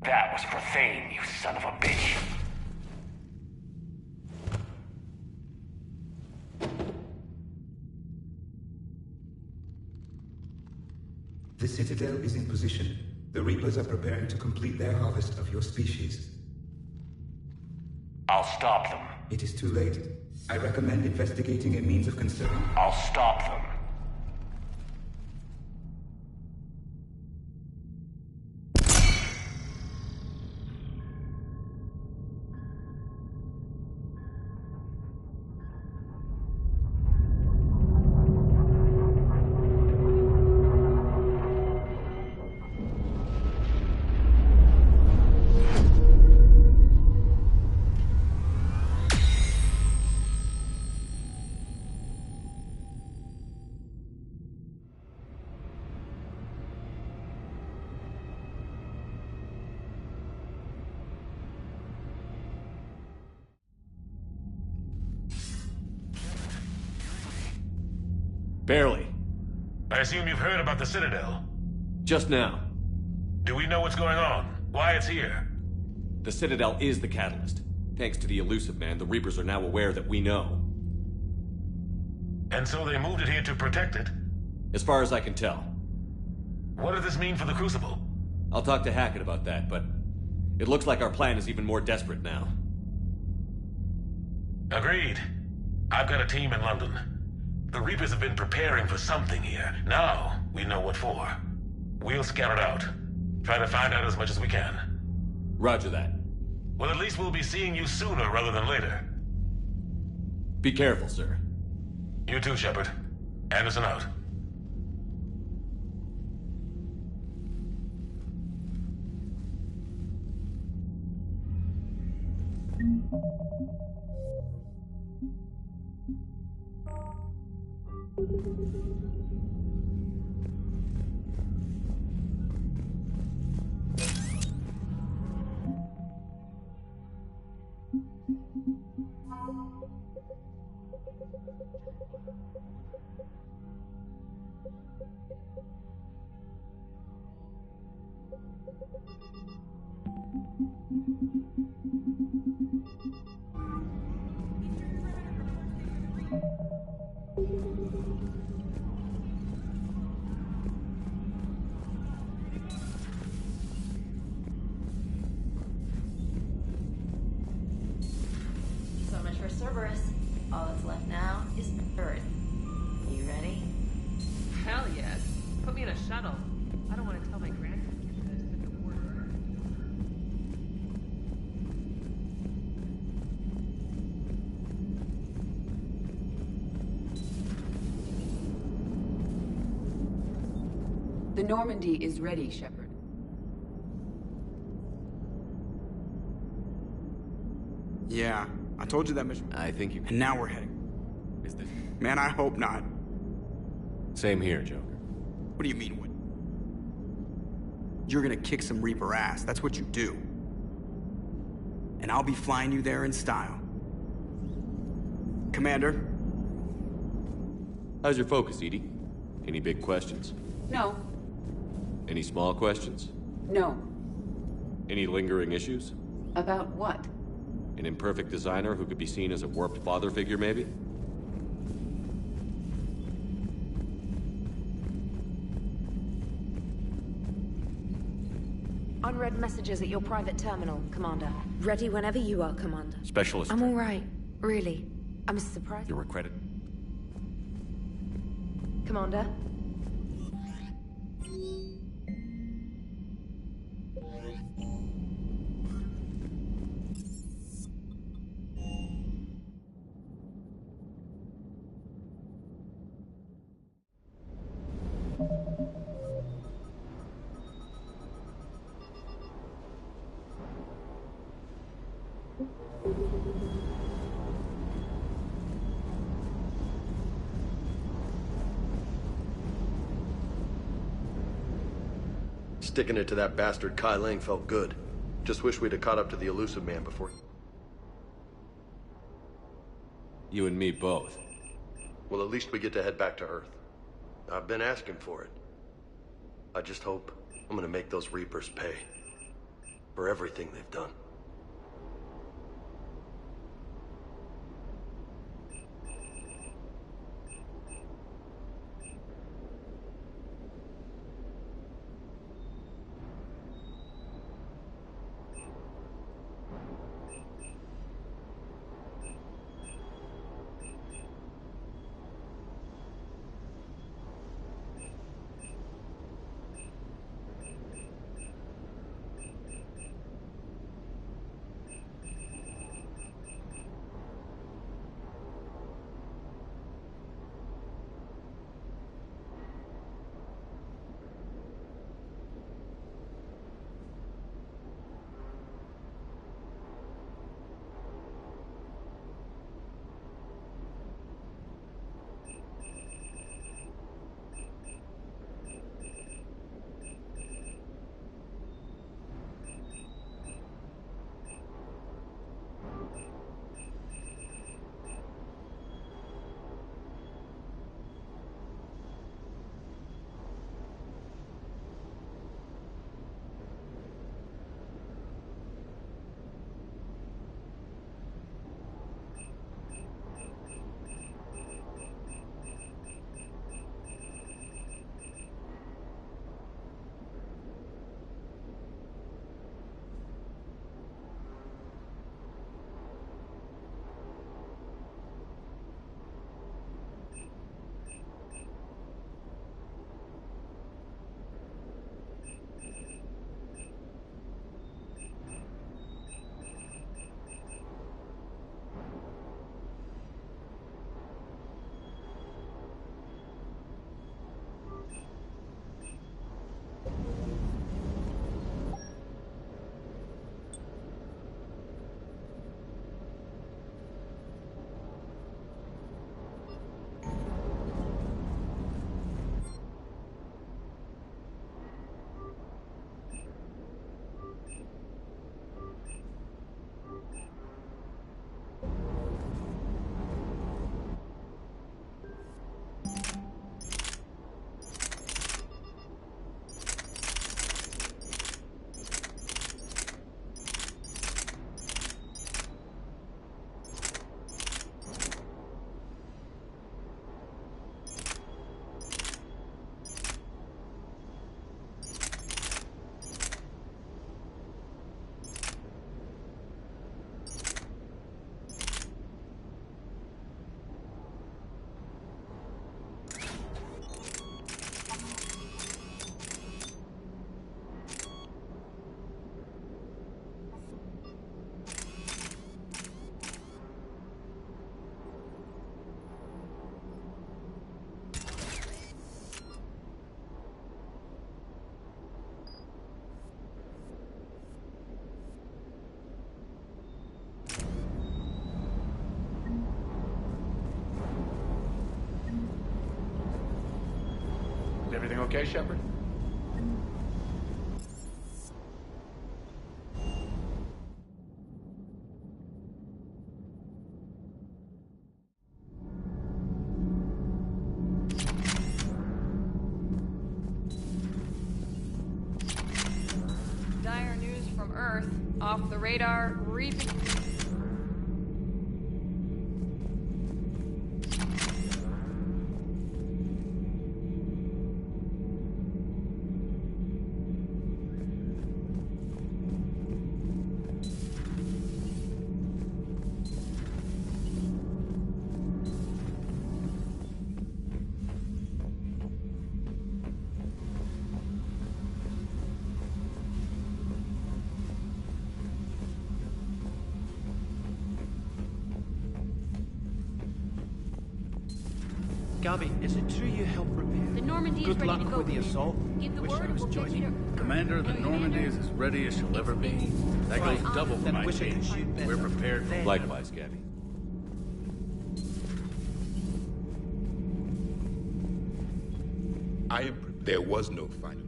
That was for Thane, you son of a bitch. The Citadel is in position. The Reapers are preparing to complete their harvest of your species. I'll stop them. It is too late. I recommend investigating a means of conserving. I'll stop them. Barely. I assume you've heard about the Citadel. Just now. Do we know what's going on? Why it's here? The Citadel is the catalyst. Thanks to the Elusive Man, the Reapers are now aware that we know. And so they moved it here to protect it? As far as I can tell. What does this mean for the Crucible? I'll talk to Hackett about that, but it looks like our plan is even more desperate now. Agreed. I've got a team in London. The Reapers have been preparing for something here. Now, we know what for. We'll scout it out. Try to find out as much as we can. Roger that. Well, at least we'll be seeing you sooner rather than later. Be careful, sir. You too, Shepard. Anderson out. So much for Cerberus. All that's left now is Earth. You ready? Hell yes. Put me in a shuttle. I don't want to tell my grandkids that I just hit the border. The Normandy is ready, Shepard. Yeah, I told you that mission. I think you can. And now we're heading. Is this... Man, I hope not. Same here, Joker. What do you mean, what? You're gonna kick some Reaper ass. That's what you do. And I'll be flying you there in style. Commander? How's your focus, Edie? Any big questions? No. Any small questions? No. Any lingering issues? About what? An imperfect designer who could be seen as a warped father figure, maybe? Unread messages at your private terminal, Commander. Ready whenever you are, Commander. Specialist. I'm all right. Really. I'm surprised. You're a credit. Commander? Sticking it to that bastard Kai Lang felt good. Just wish we'd have caught up to the elusive man before. You and me both. Well, at least we get to head back to Earth. I've been asking for it. I just hope I'm gonna make those Reapers pay. For everything they've done. Everything okay, Shepard? from Earth, off the radar, reaping... Gabby, is it true you helped repair? The Normandy is Good ready luck to go. with the assault. Give the Wish word I was and we'll get you joining. to... Commander, the Normandy is as ready as she'll ever be. That goes double for Then my wish I team. could shoot better. We're prepared for Likewise, Gabby. I am. There was no final.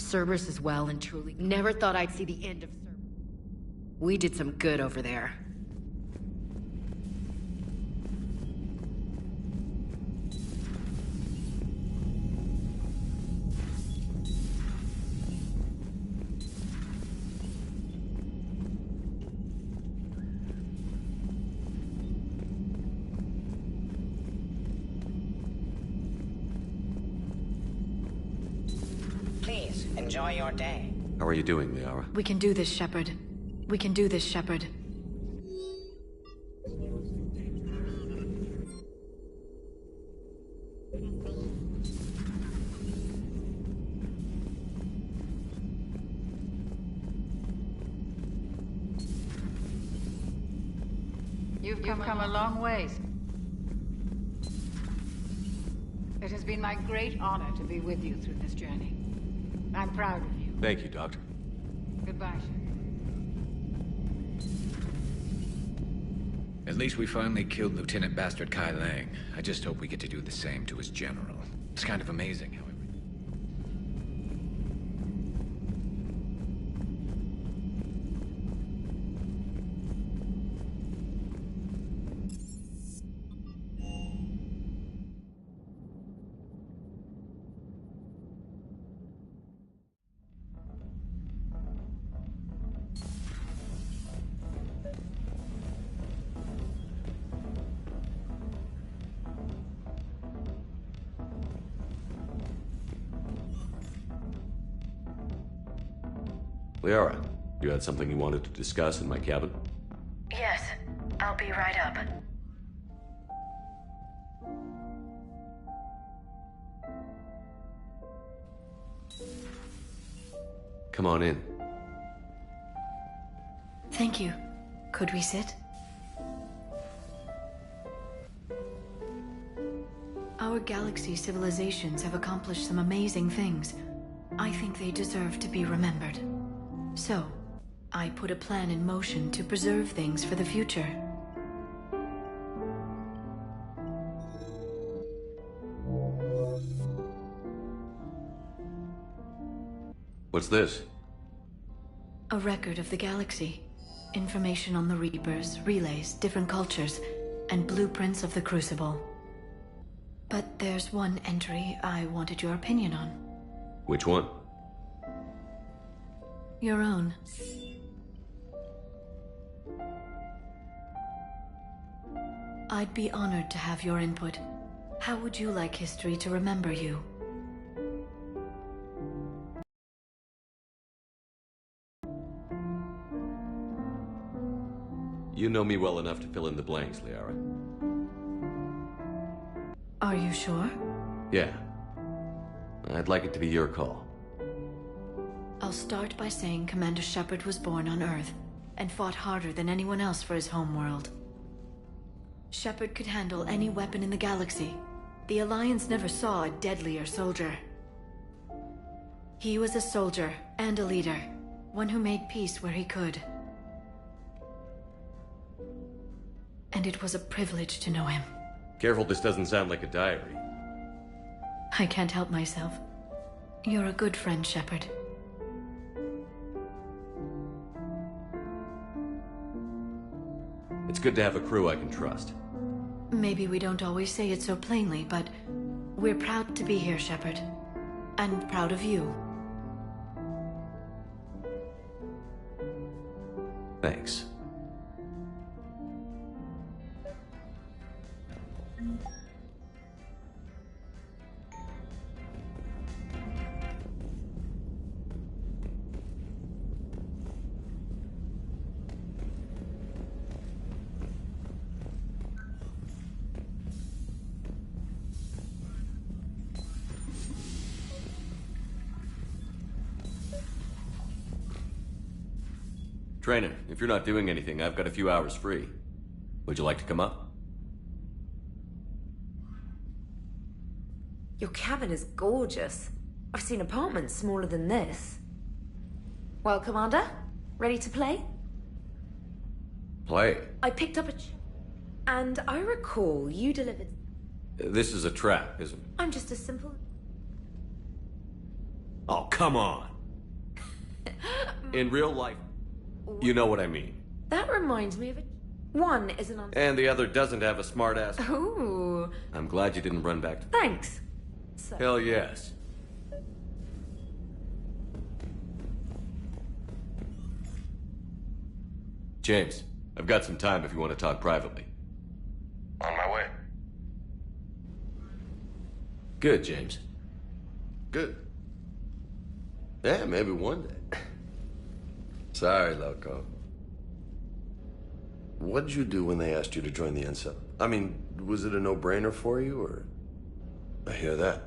Cerberus is well and truly. Never thought I'd see the end of Cerberus. We did some good over there. Please, enjoy your day. How are you doing, Liara? We can do this, Shepard. We can do this, Shepard. You've come a long ways. It has been my great honor to be with you through this journey. I'm proud of you. Thank you, Doctor. Goodbye. At least we finally killed Lieutenant Bastard Kai Lang. I just hope we get to do the same to his general. It's kind of amazing how Liara, you had something you wanted to discuss in my cabin? Yes, I'll be right up. Come on in. Thank you. Could we sit? Our galaxy civilizations have accomplished some amazing things. I think they deserve to be remembered. So, I put a plan in motion to preserve things for the future. What's this? A record of the galaxy. Information on the Reapers, relays, different cultures, and blueprints of the Crucible. But there's one entry I wanted your opinion on. Which one? Your own. I'd be honored to have your input. How would you like history to remember you? You know me well enough to fill in the blanks, Liara. Are you sure? Yeah. I'd like it to be your call. I'll start by saying Commander Shepard was born on Earth and fought harder than anyone else for his homeworld. Shepard could handle any weapon in the galaxy. The Alliance never saw a deadlier soldier. He was a soldier and a leader, one who made peace where he could. And it was a privilege to know him. Careful, this doesn't sound like a diary. I can't help myself. You're a good friend, Shepard. It's good to have a crew I can trust. Maybe we don't always say it so plainly, but we're proud to be here, Shepard. And proud of you. Thanks. Trainer, if you're not doing anything, I've got a few hours free. Would you like to come up? Your cabin is gorgeous. I've seen apartments smaller than this. Well, Commander, ready to play? Play? I picked up and I recall you delivered... This is a trap, isn't it? I'm just a simple... Oh, come on! In real life, you know what I mean. That reminds me of one is an answer. And the other doesn't have a smart ass. Ooh. I'm glad you didn't run back to... Thanks. Hell yes. James, I've got some time if you want to talk privately. On my way. Good, James. Good. Yeah, maybe one day. Sorry, Loco. What did you do when they asked you to join the N7? I mean, was it a no-brainer for you, or... I hear that.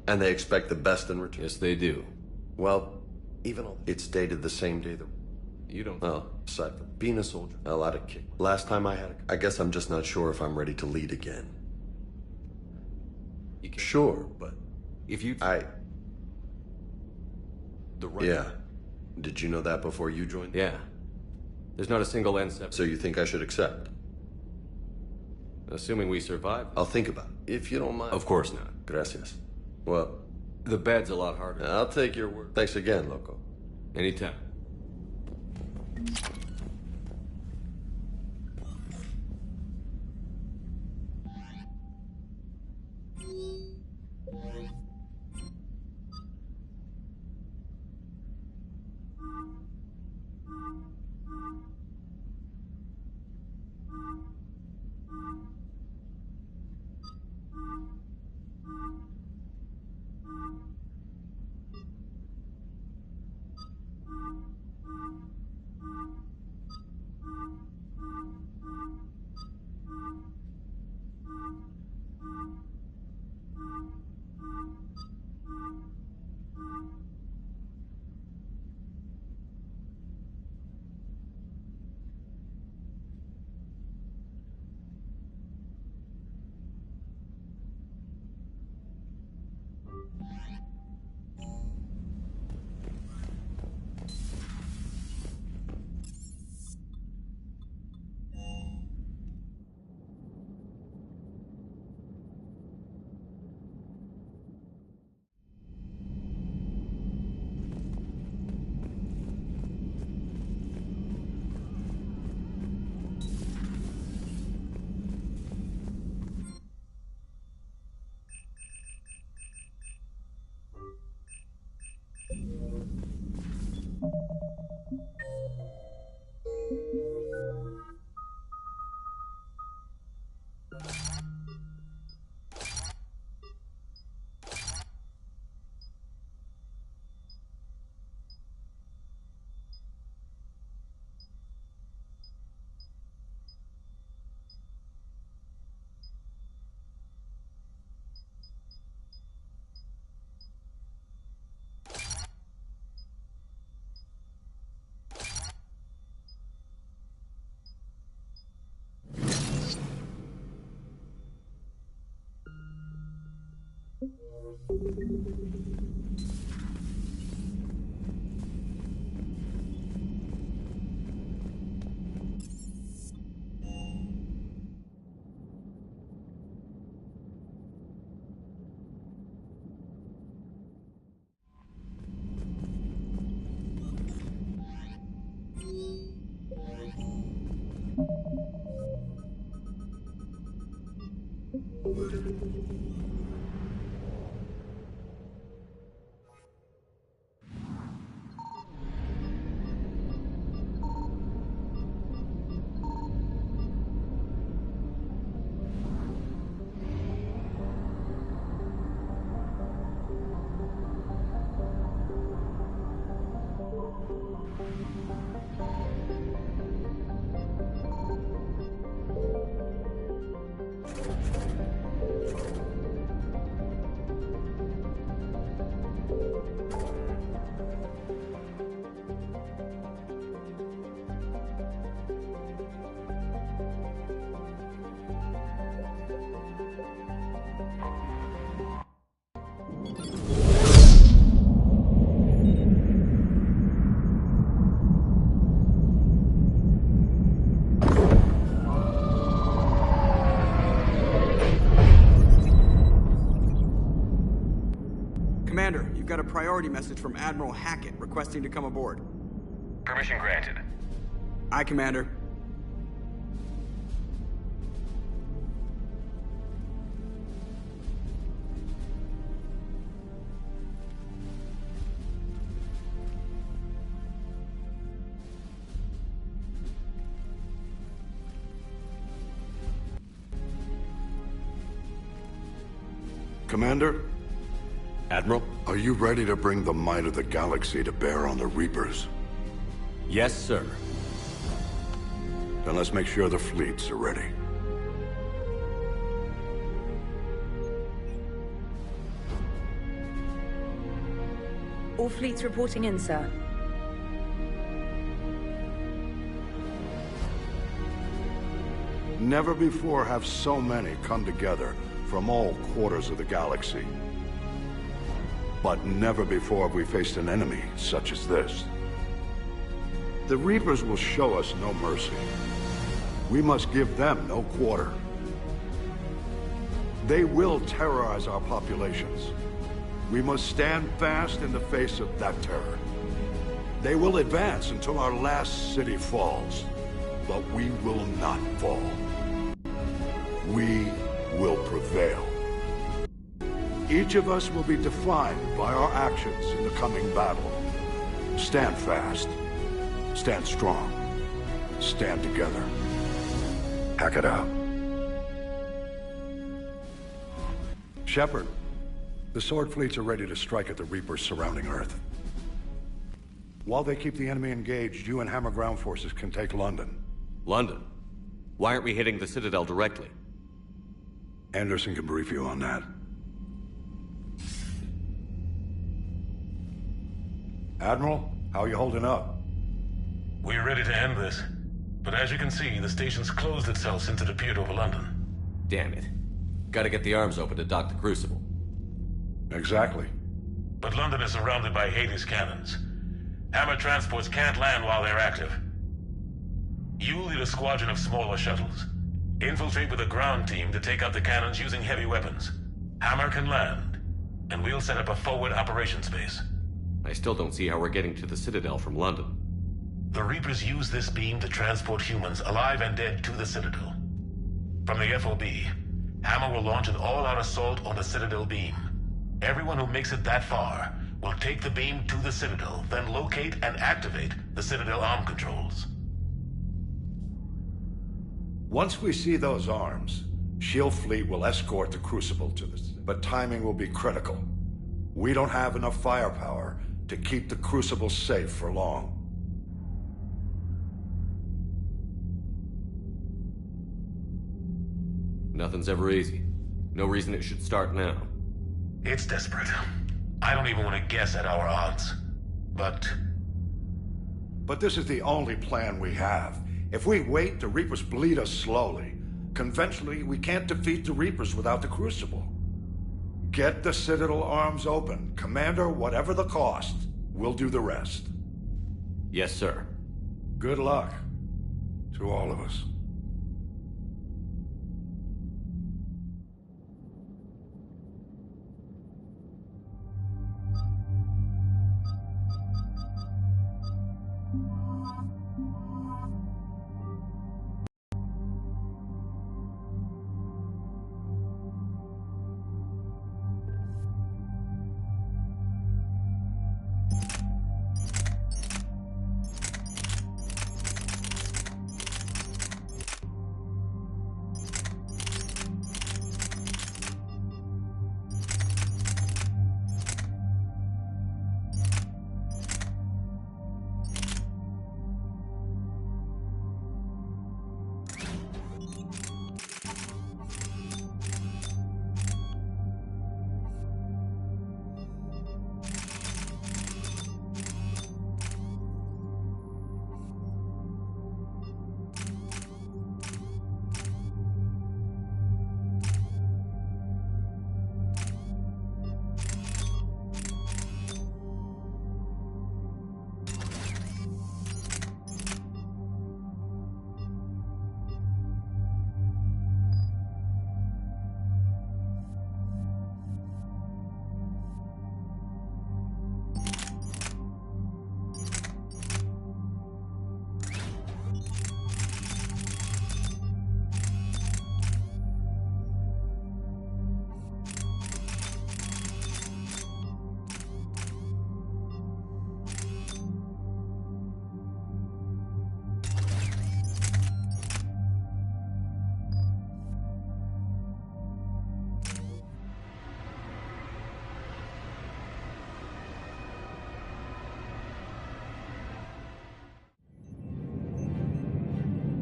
And they expect the best in return? Yes, they do. Well, even though it's dated the same day that... You don't... Well, aside from being a soldier, a lot of kick. Last time I had I guess I'm just not sure if I'm ready to lead again. You can... Sure, but... If you... The right... Yeah. Did you know that before you joined? Yeah. There's not a single N7. So you think I should accept? Assuming we survive. I'll think about it, if you don't mind. Of course not. Gracias. Well, the bed's a lot harder. I'll take your word. Thanks again, Loco. Anytime. Commander, you've got a priority message from Admiral Hackett requesting to come aboard. Permission granted. Aye, Commander. Commander? Admiral? Are you ready to bring the might of the galaxy to bear on the Reapers? Yes, sir. Then let's make sure the fleets are ready. All fleets reporting in, sir. Never before have so many come together from all quarters of the galaxy. But never before have we faced an enemy such as this. The Reapers will show us no mercy. We must give them no quarter. They will terrorize our populations. We must stand fast in the face of that terror. They will advance until our last city falls, but we will not fall. We will prevail. Each of us will be defined by our actions in the coming battle. Stand fast. Stand strong. Stand together. Hack it out. Shepard, the Sword fleets are ready to strike at the Reapers surrounding Earth. While they keep the enemy engaged, you and Hammer ground forces can take London. London? Why aren't we hitting the Citadel directly? Anderson can brief you on that. Admiral, how are you holding up? We're ready to end this. But as you can see, the station's closed itself since it appeared over London. Damn it. Gotta get the arms open to dock the Crucible. Exactly. But London is surrounded by Hades cannons. Hammer transports can't land while they're active. You lead a squadron of smaller shuttles. Infiltrate with a ground team to take out the cannons using heavy weapons. Hammer can land, and we'll set up a forward operations base. I still don't see how we're getting to the Citadel from London. The Reapers use this beam to transport humans, alive and dead, to the Citadel. From the FOB, Hammer will launch an all-out assault on the Citadel beam. Everyone who makes it that far will take the beam to the Citadel, then locate and activate the Citadel arm controls. Once we see those arms, SHIELD fleet will escort the Crucible to us. But timing will be critical. We don't have enough firepower to keep the Crucible safe for long. Nothing's ever easy. No reason it should start now. It's desperate. I don't even want to guess at our odds. But this is the only plan we have. If we wait, the Reapers bleed us slowly. Conventionally, we can't defeat the Reapers without the Crucible. Get the Citadel arms open. Commander, whatever the cost, we'll do the rest. Yes, sir. Good luck to all of us.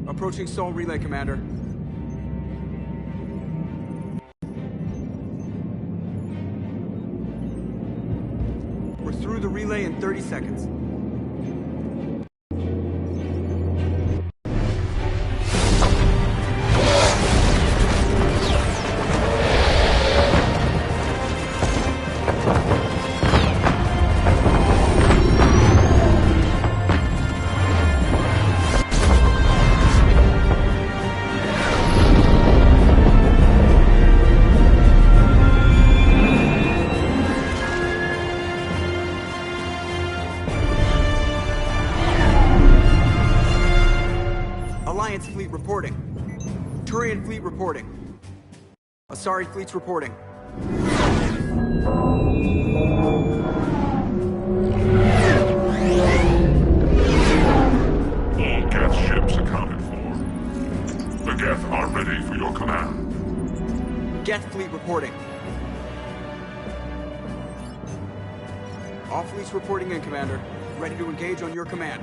Approaching Soul Relay, Commander. We're through the relay in 30 seconds. Alliance fleet reporting. Turian fleet reporting. Asari fleet's reporting. All Geth ships accounted for. The Geth are ready for your command. Geth fleet reporting. All fleets reporting in, Commander. Ready to engage on your command.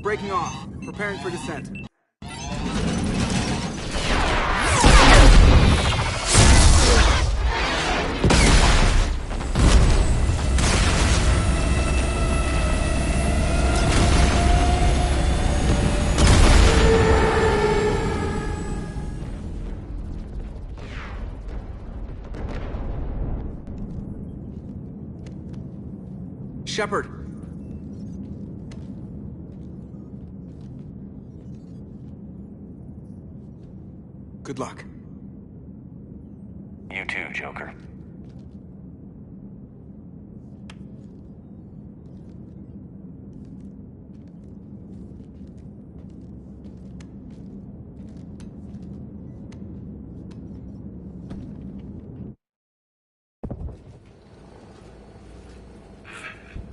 Breaking off. Preparing for descent. Shepard. Good luck. You too, Joker.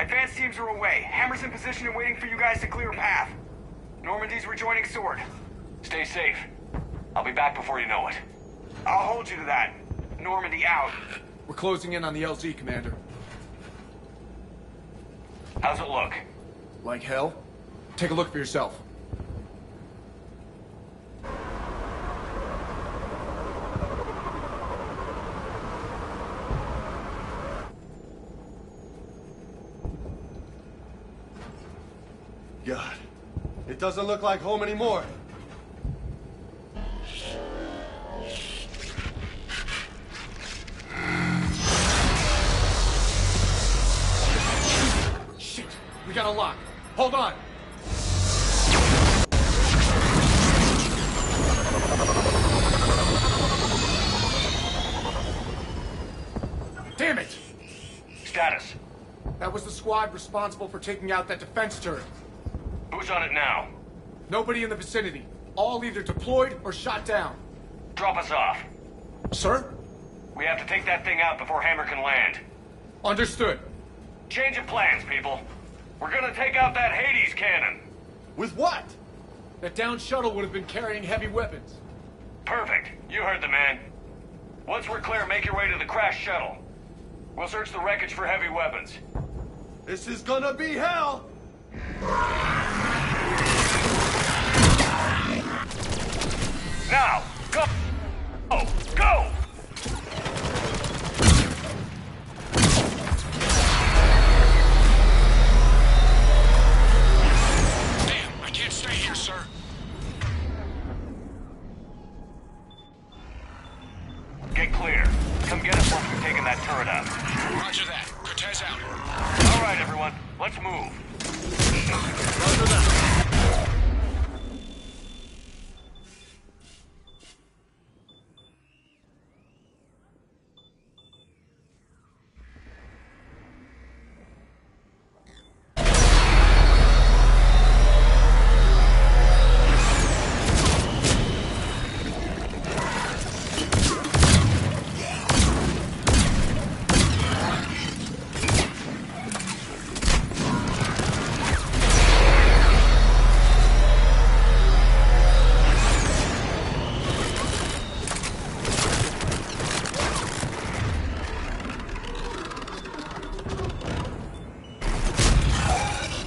Advanced teams are away. Hammer's in position and waiting for you guys to clear a path. Normandy's rejoining Sword. Stay safe. I'll be back before you know it. I'll hold you to that. Normandy out. We're closing in on the LZ, Commander. How's it look? Like hell? Take a look for yourself. God, it doesn't look like home anymore. Shit! We got a lock. Hold on! Damn it! Status. That was the squad responsible for taking out that defense turret. Who's on it now? Nobody in the vicinity. All either deployed or shot down. Drop us off. Sir? We have to take that thing out before Hammer can land. Understood. Change of plans, people. We're gonna take out that Hades cannon. With what? That downed shuttle would have been carrying heavy weapons. Perfect. You heard the man. Once we're clear, make your way to the crashed shuttle. We'll search the wreckage for heavy weapons. This is gonna be hell! Now, go! Go! Go! Damn, I can't stay here, sir. Get clear. Come get us once we've taken that turret out. Roger that. Cortez out. All right, everyone. Let's move. Roger that.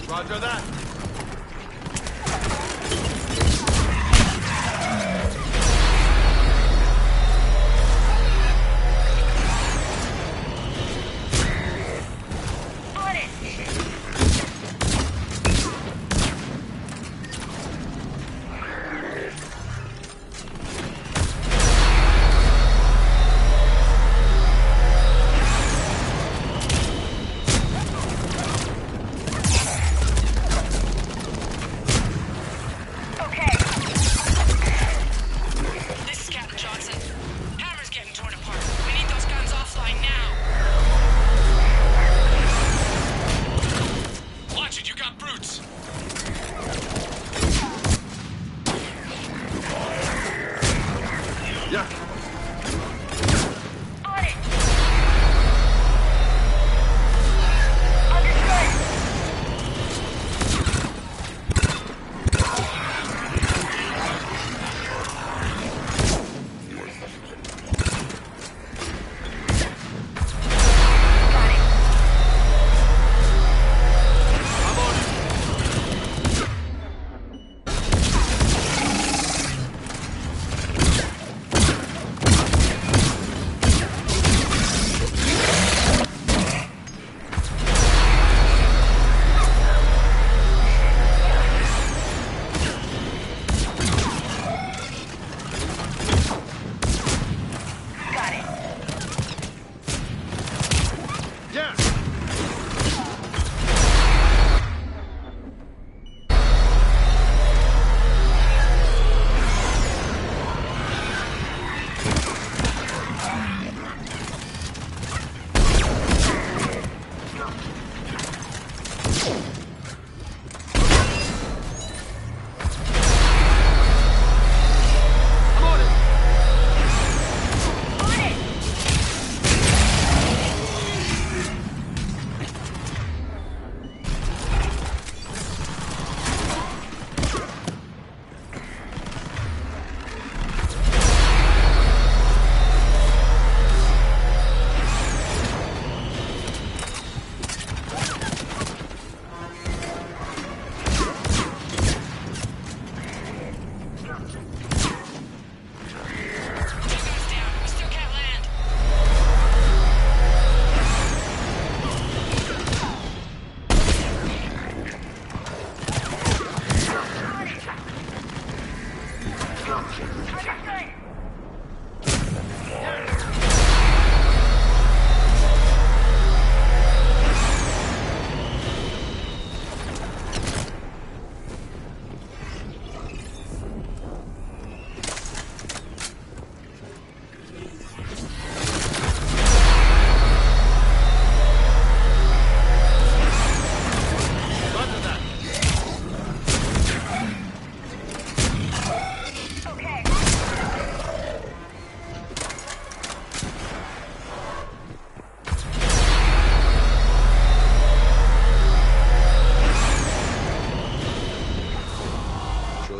Roger that.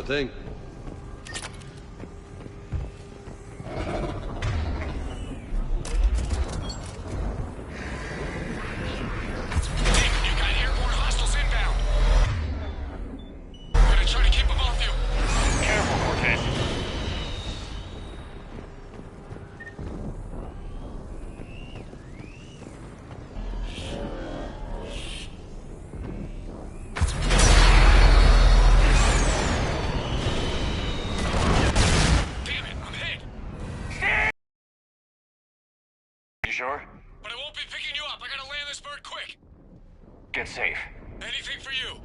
Thing. Cortez. Damn it, I'm hit. You sure? But I won't be picking you up. I gotta land this bird quick. Get safe. Anything for you.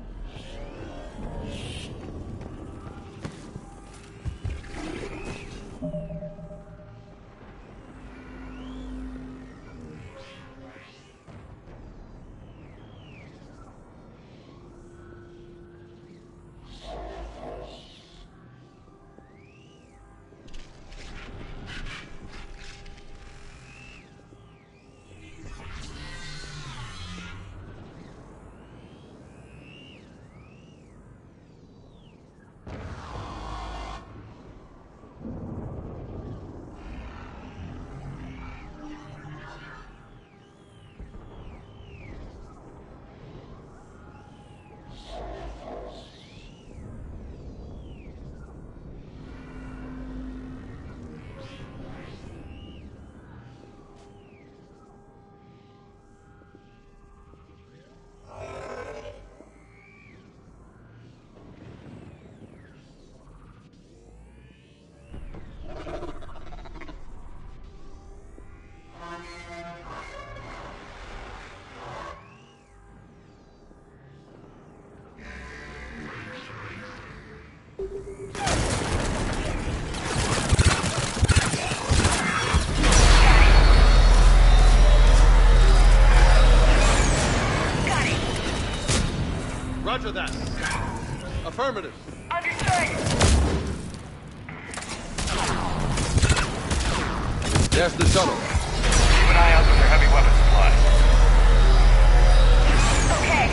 Roger that. Affirmative. Understood. There's the shuttle. Keep an eye out for their heavy weapon supplies. Okay.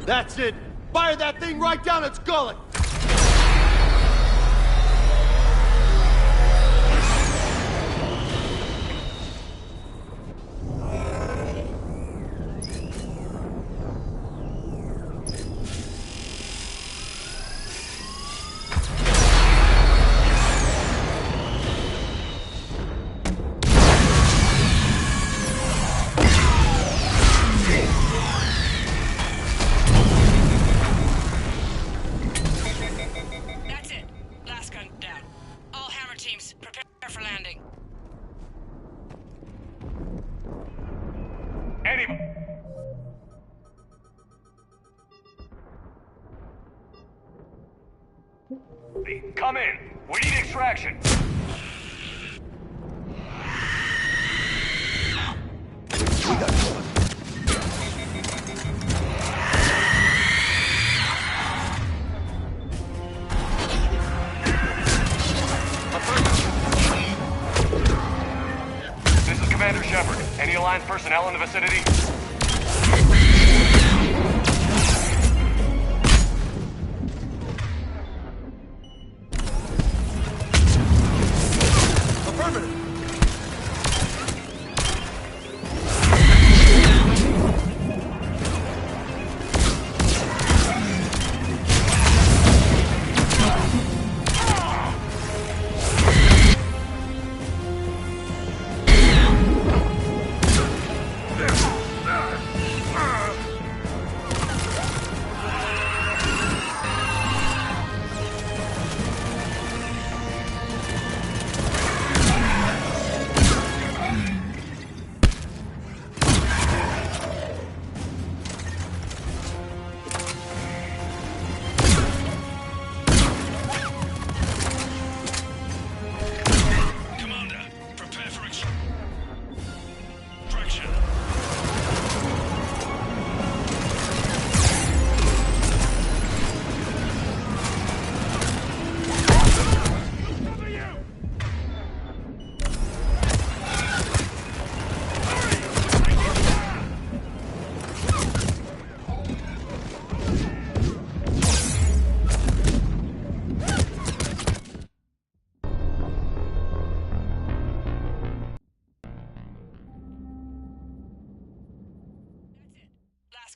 That's it! Fire that thing right down its gullet! Come in. We need extraction. This is Commander Shepard. Any Alliance personnel in the vicinity?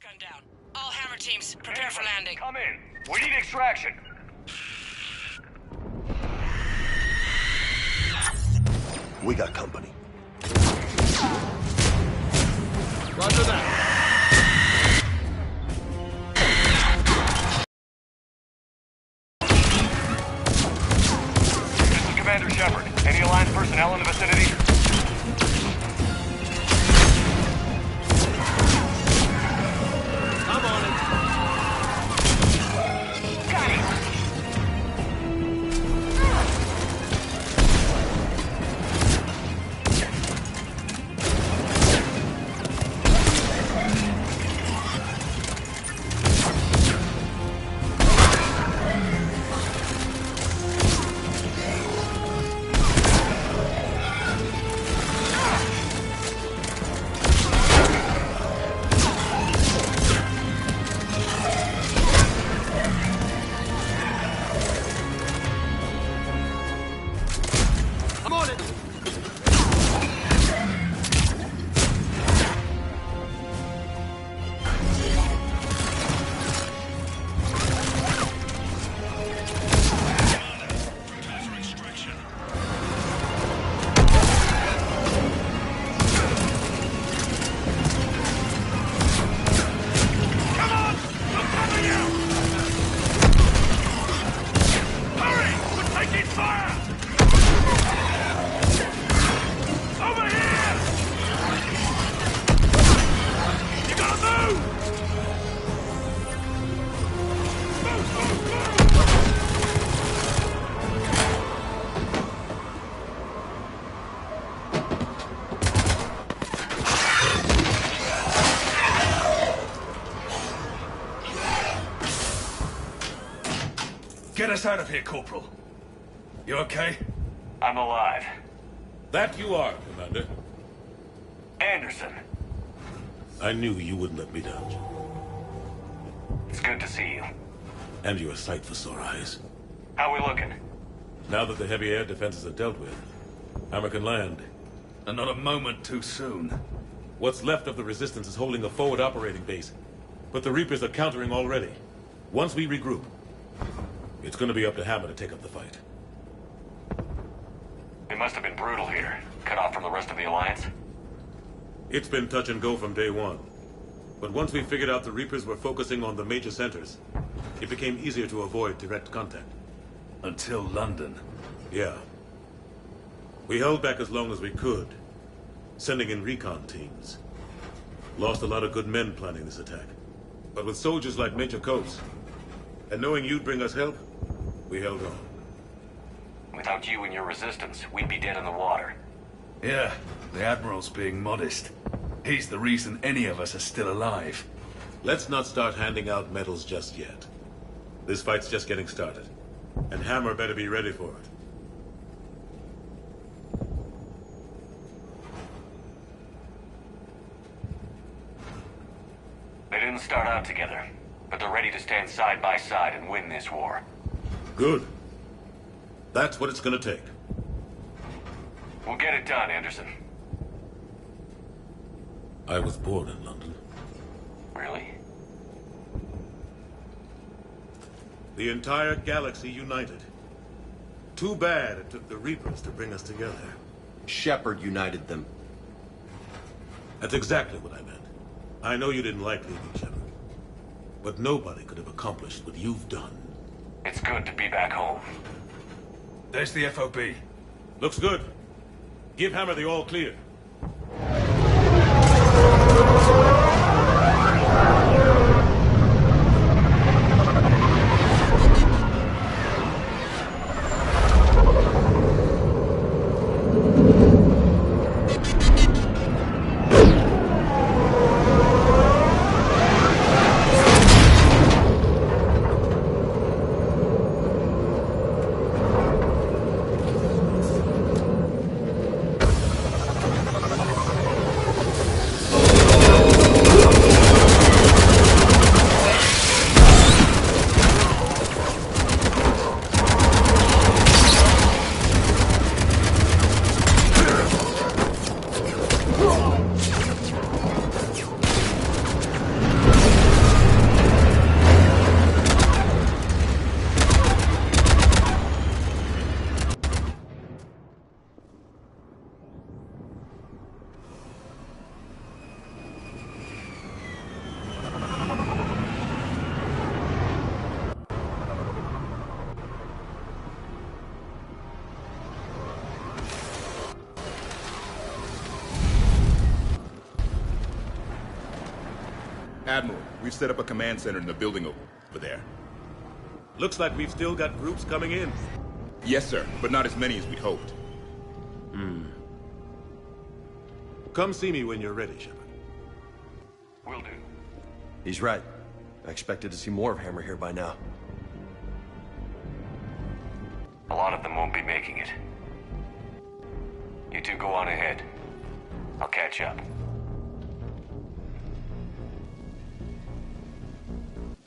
gas gun down. All hammer teams, prepare for landing. Come in. We need extraction. We got company. Roger that. This is Commander Shepard. Any Alliance personnel in the vicinity? I'm on it. Got it. I'm on it. Come on! We'll cover you! Hurry! We're taking fire! Over here! You gotta move! Move, move, move! Get us out of here, Corporal. You okay? I'm alive. That you are, Commander. Anderson, I knew you wouldn't let me down. it's good to see you. And you're a sight for sore eyes. How we looking? Now that the heavy air defenses are dealt with, Hammer can land. And not a moment too soon. What's left of the Resistance is holding a forward operating base. But the Reapers are countering already. Once we regroup, it's gonna be up to Hammer to take up the fight. It must have been brutal here. Cut off from the rest of the Alliance. It's been touch and go from day one. But once we figured out the Reapers were focusing on the major centers, it became easier to avoid direct contact. Until London. Yeah. We held back as long as we could, sending in recon teams. Lost a lot of good men planning this attack. But with soldiers like Major Coates, and knowing you'd bring us help, we held on. Without you and your resistance, we'd be dead in the water. Yeah, the Admiral's being modest. He's the reason any of us are still alive. Let's not start handing out medals just yet. This fight's just getting started. And Hammer better be ready for it. They didn't start out together, but they're ready to stand side by side and win this war. Good. That's what it's gonna take. We'll get it done, Anderson. I was born in London. Really? The entire galaxy united. Too bad it took the Reapers to bring us together. Shepard united them. That's exactly what I meant. I know you didn't like leaving Shepard. But nobody could have accomplished what you've done. It's good to be back home. There's the FOB. Looks good. Give Hammer the all clear. Admiral, we've set up a command center in the building over there. Looks like we've still got groups coming in. Yes, sir, but not as many as we'd hoped. Come see me when you're ready, Shepard. Will do. He's right. I expected to see more of Hammer here by now. A lot of them won't be making it. You two go on ahead. I'll catch up.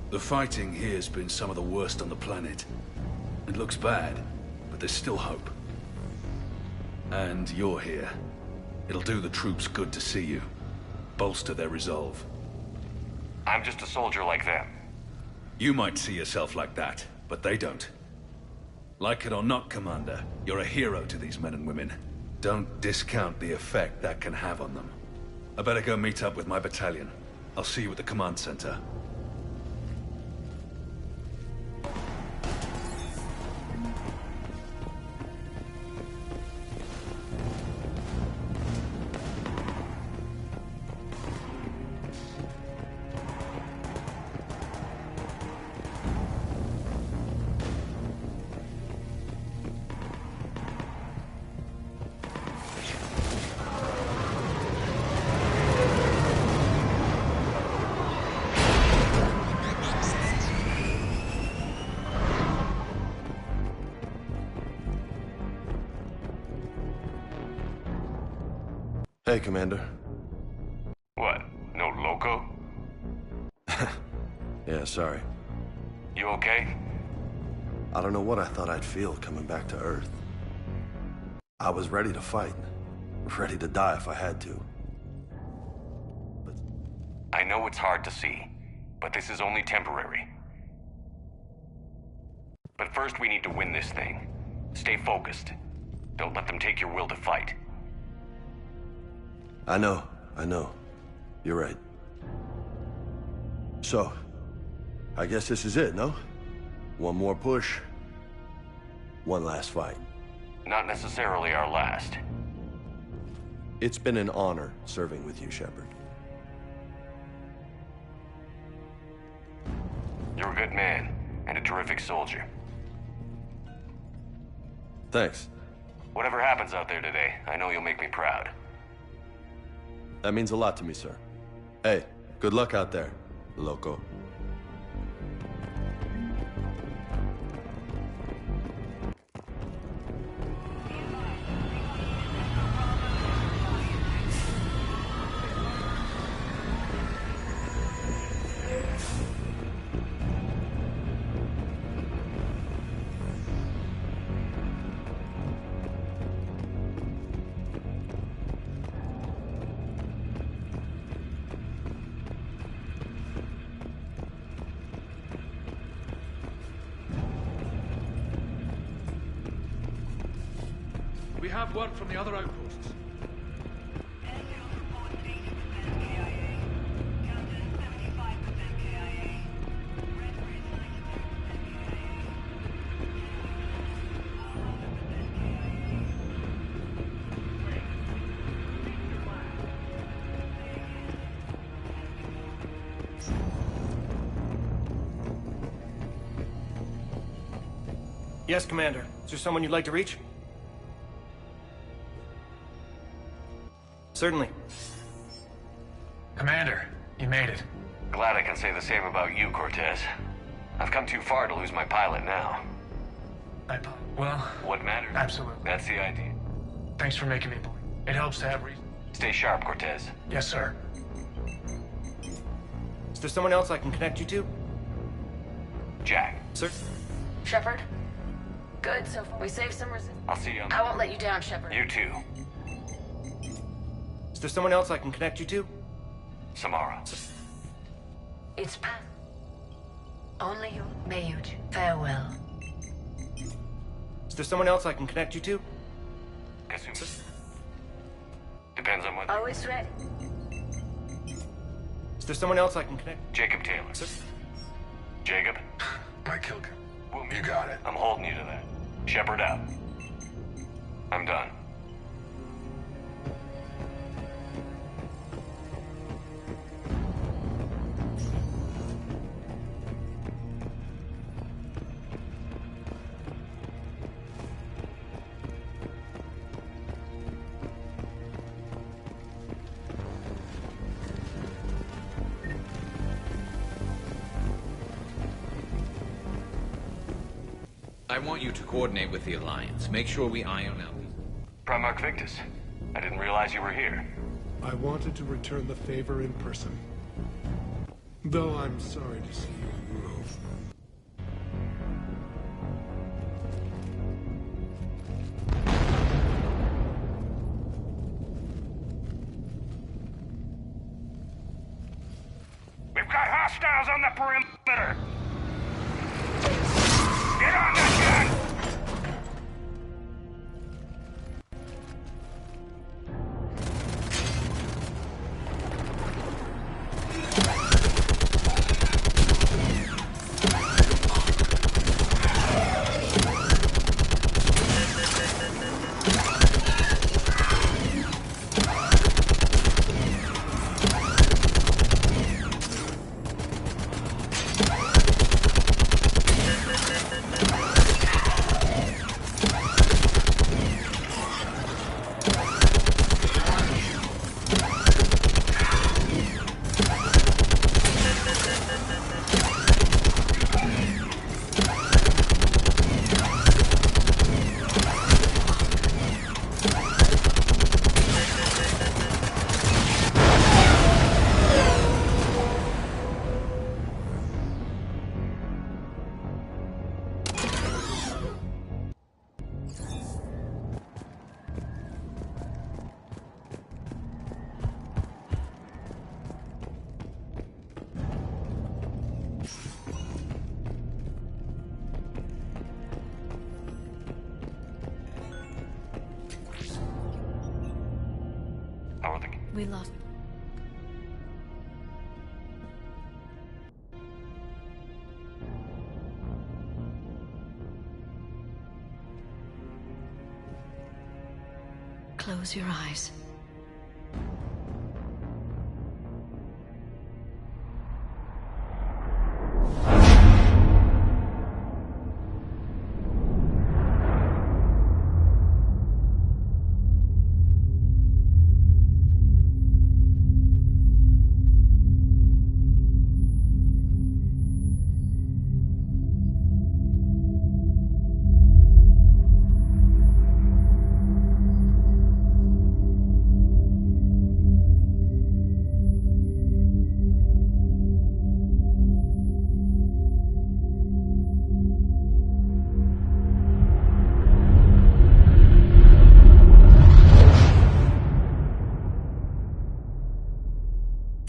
The fighting here's been some of the worst on the planet. It looks bad, but there's still hope. And you're here. It'll do the troops good to see you. Bolster their resolve. I'm just a soldier like them. You might see yourself like that, but they don't. Like it or not, Commander, you're a hero to these men and women. Don't discount the effect that can have on them. I better go meet up with my battalion. I'll see you at the command center. Hey, Commander. What? No loco? Yeah, sorry. You okay? I don't know what I thought I'd feel coming back to Earth. I was ready to fight. Ready to die if I had to. I know it's hard to see, but this is only temporary. But first we need to win this thing. Stay focused. Don't let them take your will to fight. I know. You're right. So, I guess this is it, no? One more push. One last fight. Not necessarily our last. It's been an honor serving with you, Shepard. You're a good man, and a terrific soldier. Thanks. Whatever happens out there today, I know you'll make me proud. That means a lot to me, sir. Hey, good luck out there, loco. We have word from the other outposts. Yes, Commander. Is there someone you'd like to reach? Certainly. Commander, you made it. Glad I can say the same about you, Cortez. I've come too far to lose my pilot now. Well... What matters? Absolutely. That's the idea. Thanks for making me believe. It helps to have reason. Stay sharp, Cortez. Yes, sir. Is there someone else I can connect you to? Jack. Sir? Shepard? Good, so far. We saved some resistance. I'll see you on... I won't let you down, Shepard. You too. Is there someone else I can connect you to? Samara. It's past. Only you. Mayuj. Farewell. Is there someone else I can connect you to? Kasumi. Depends on what... Always ready. Is there someone else I can connect? Jacob Taylor. Jacob? Mike Kilkin. You got it. I'm holding you to that. Shepard out. I'm done. I want you to coordinate with the Alliance. Make sure we iron out these... Primarch Victus, I didn't realize you were here. I wanted to return the favor in person. Though I'm sorry to see you move. We've got hostiles on the perimeter! Get on that gun! We lost. Close your eyes.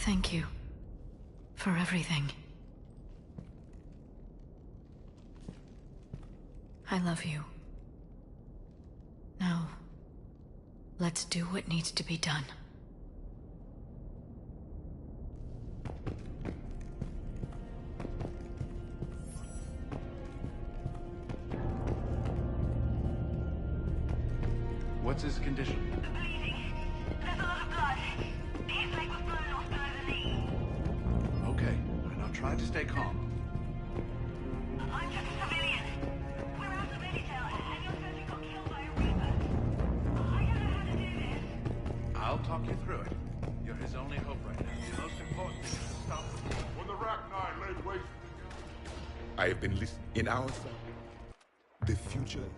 Thank you for everything. I love you. Now, let's do what needs to be done. What's his condition? Okay, and I'll try to stay calm. I'm just a civilian. We're out of intel, and your surgeon got killed by a Reaper. I don't know how to do this. I'll talk you through it. You're his only hope right now. The most important thing is to stop him. When the Rachni laid waste... I have been listening. In our side, the future,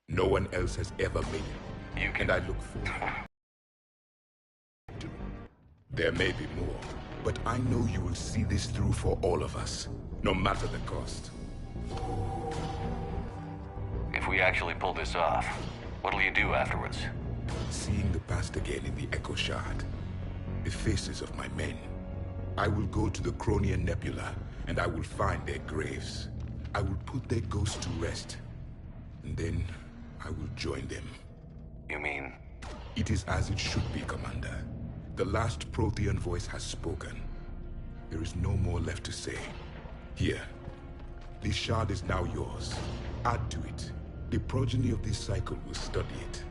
no one else has ever made it. You can... And I look forward to it. There may be more, but I know you will see this through for all of us, no matter the cost. If we actually pull this off, what'll you do afterwards? Seeing the past again in the Echo Shard, the faces of my men, I will go to the Cronian Nebula, and I will find their graves. I will put their ghosts to rest, and then I will join them. You mean? It is as it should be, Commander. The last Prothean voice has spoken. There is no more left to say. Here, this shard is now yours. Add to it. The progeny of this cycle will study it.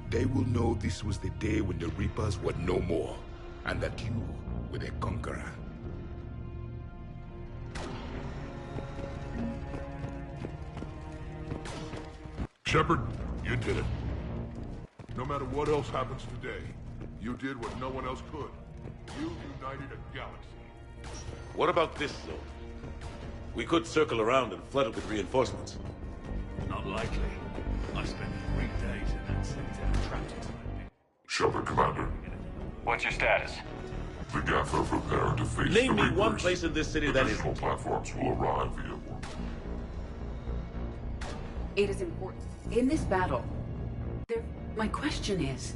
They will know this was the day when the Reapers were no more, and that you were their conqueror. Shepard, you did it. No matter what else happens today, you did what no one else could. You united a galaxy. What about this zone? We could circle around and flood it with reinforcements. Not likely. I spent 3 days in that sector, trapped inside. Shepard, Commander. What's your status? The Geth are preparing to face Name the me one Reapers. place in this city that is... Additional platforms will arrive via warp. It is important. In this battle, my question is,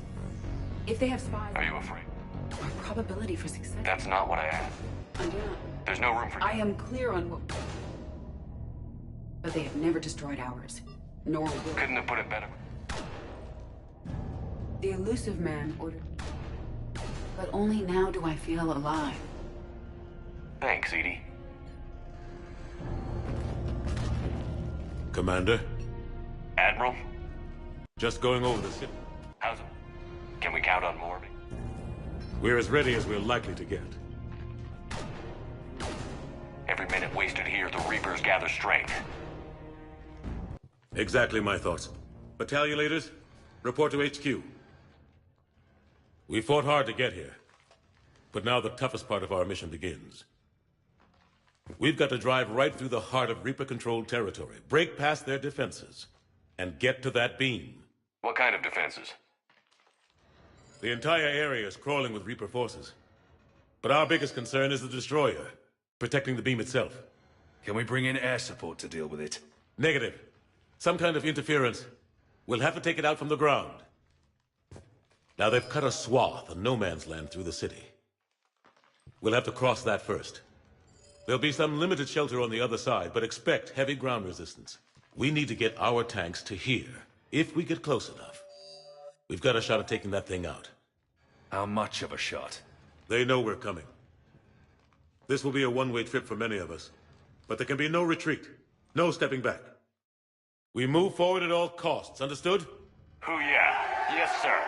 if they have spies... Are you afraid? Our probability for success... That's not what I asked. I do not. There's no room for you. I am clear on what... But they have never destroyed ours. Nor will... Couldn't have put it better. The elusive man ordered... But only now do I feel alive. Thanks, Edie. Commander? Admiral? Just going over the city. How's it? Can we count on more? We're as ready as we're likely to get. Every minute wasted here, the Reapers gather strength. Exactly my thoughts. Battalion leaders, report to HQ. We fought hard to get here, but now the toughest part of our mission begins. We've got to drive right through the heart of Reaper-controlled territory, break past their defenses, and get to that beam. What kind of defenses? The entire area is crawling with Reaper forces. But our biggest concern is the destroyer, protecting the beam itself. Can we bring in air support to deal with it? Negative. Some kind of interference. We'll have to take it out from the ground. Now they've cut a swath of no man's land through the city. We'll have to cross that first. There'll be some limited shelter on the other side, but expect heavy ground resistance. We need to get our tanks to here, if we get close enough. We've got a shot at taking that thing out. How much of a shot? They know we're coming. This will be a one-way trip for many of us, but there can be no retreat, no stepping back. We move forward at all costs, understood? Hoo yeah. Yes, sir.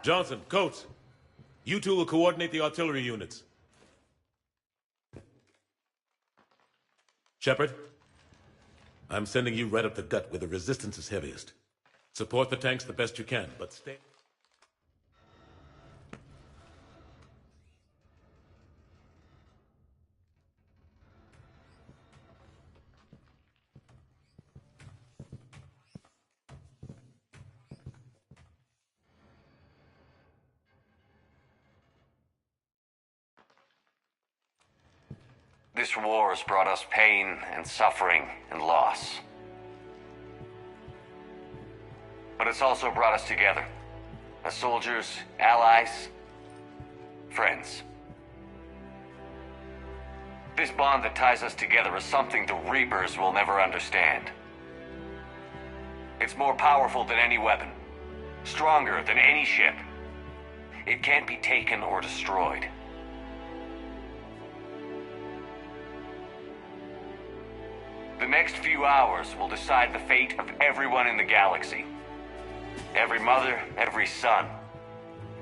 Johnson, Coates, you two will coordinate the artillery units. Shepard, I'm sending you right up the gut where the resistance is heaviest. Support the tanks the best you can, but stay... This war has brought us pain and suffering and loss. But it's also brought us together. As soldiers, allies, friends. This bond that ties us together is something the Reapers will never understand. It's more powerful than any weapon. Stronger than any ship. It can't be taken or destroyed. The next few hours will decide the fate of everyone in the galaxy. Every mother, every son,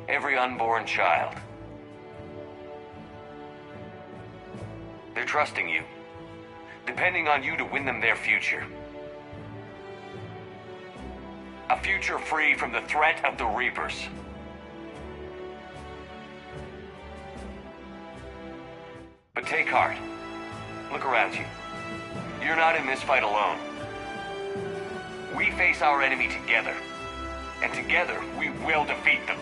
every unborn child. They're trusting you, depending on you to win them their future. A future free from the threat of the Reapers. But take heart. Look around you. You're not in this fight alone. We face our enemy together. And together, we will defeat them.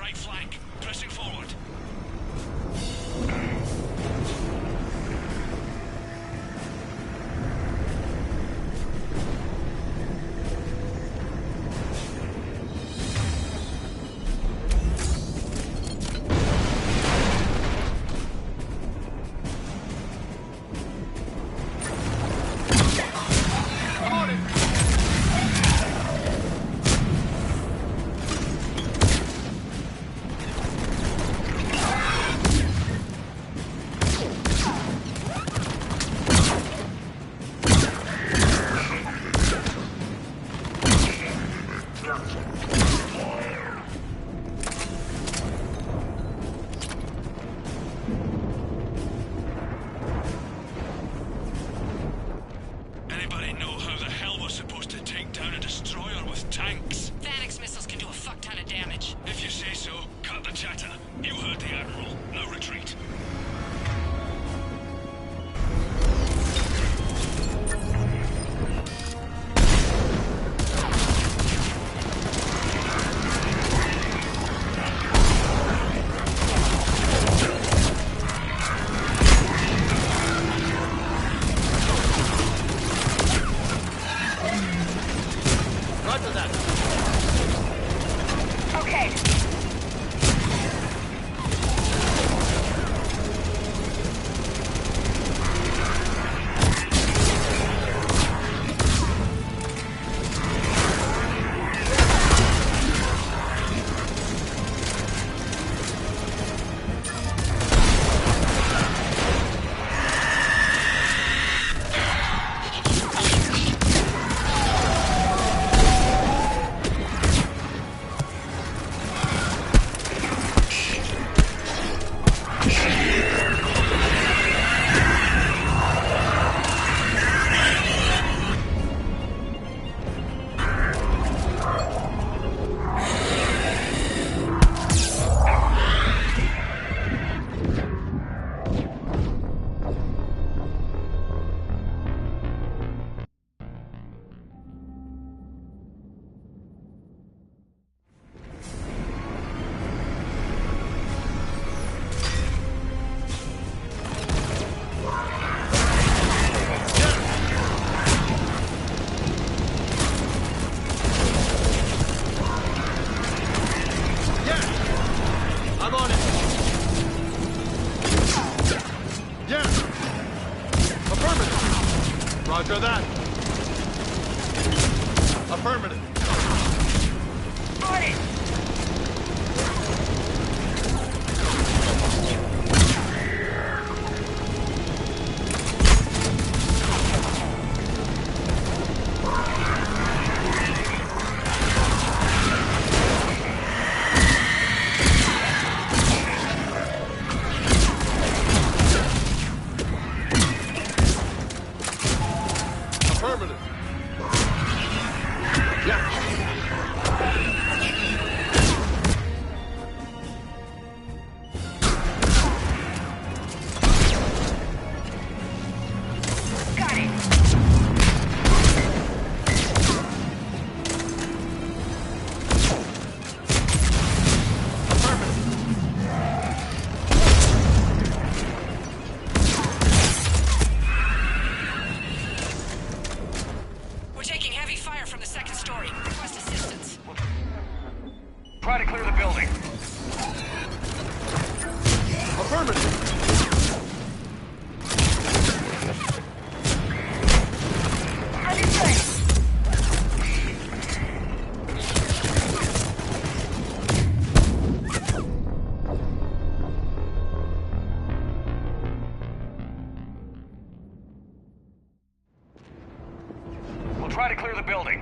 right flank. Pressing forward. Anybody know how the hell we're supposed to take down a destroyer with tanks? Phalanx missiles can do a fuck ton of damage. If you say so, cut the chatter. You heard the Admiral. No retreat. Okay. Roger that. Affirmative. Fight! Affirmative. Yeah. Got it! We're taking heavy fire from the second story. Request assistance. Try to clear the building. Affirmative. We'll try to clear the building.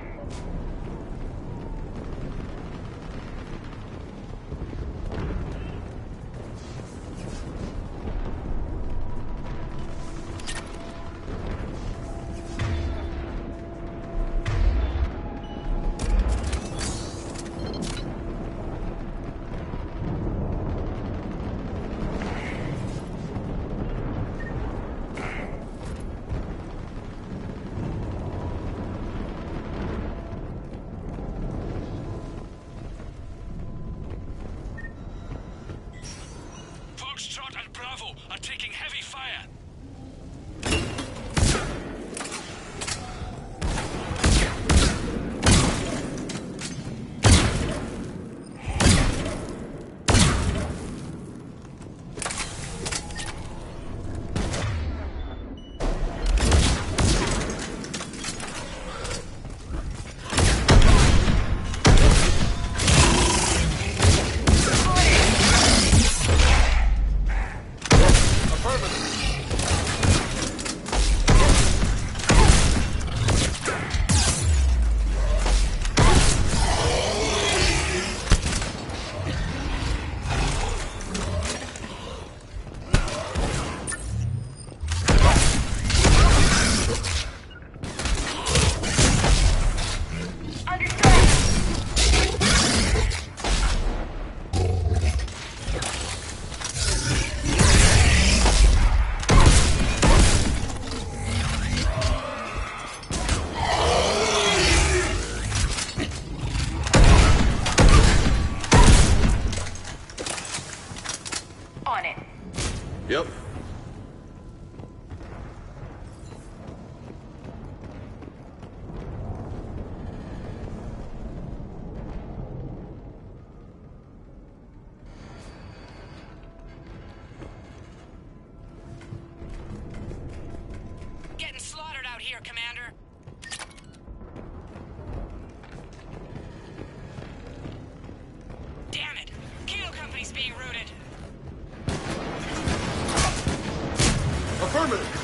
here, Commander. Damn it! Kilo Company's being routed. Affirmative!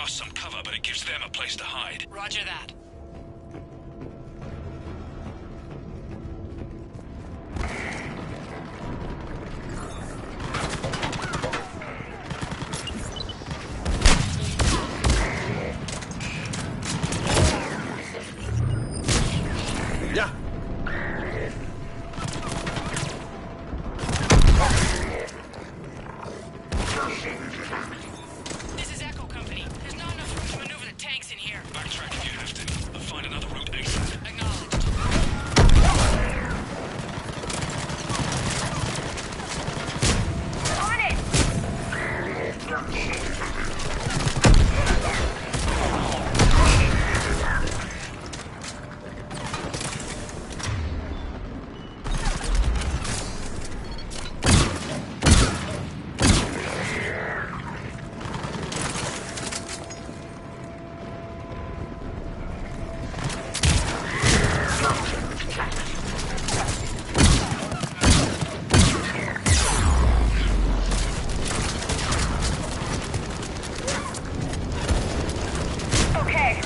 Some cover, but it gives them a place to hide. Roger that. Yeah. This is Echo Company. There's not enough room to maneuver the tanks in here. Backtrack if you have to. I'll find another route ASAP. Acknowledged. On it! Okay.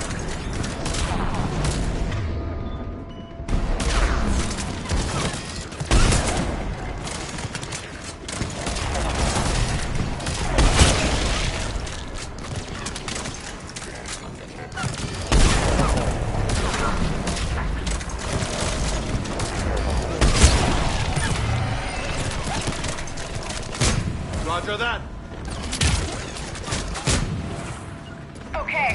Roger that. Okay.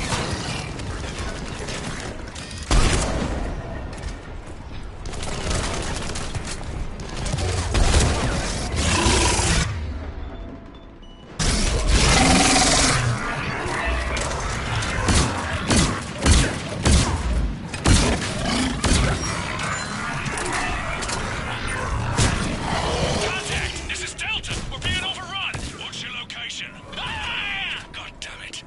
Contact! This is Delta! We're being overrun! What's your location? Ah! God damn it.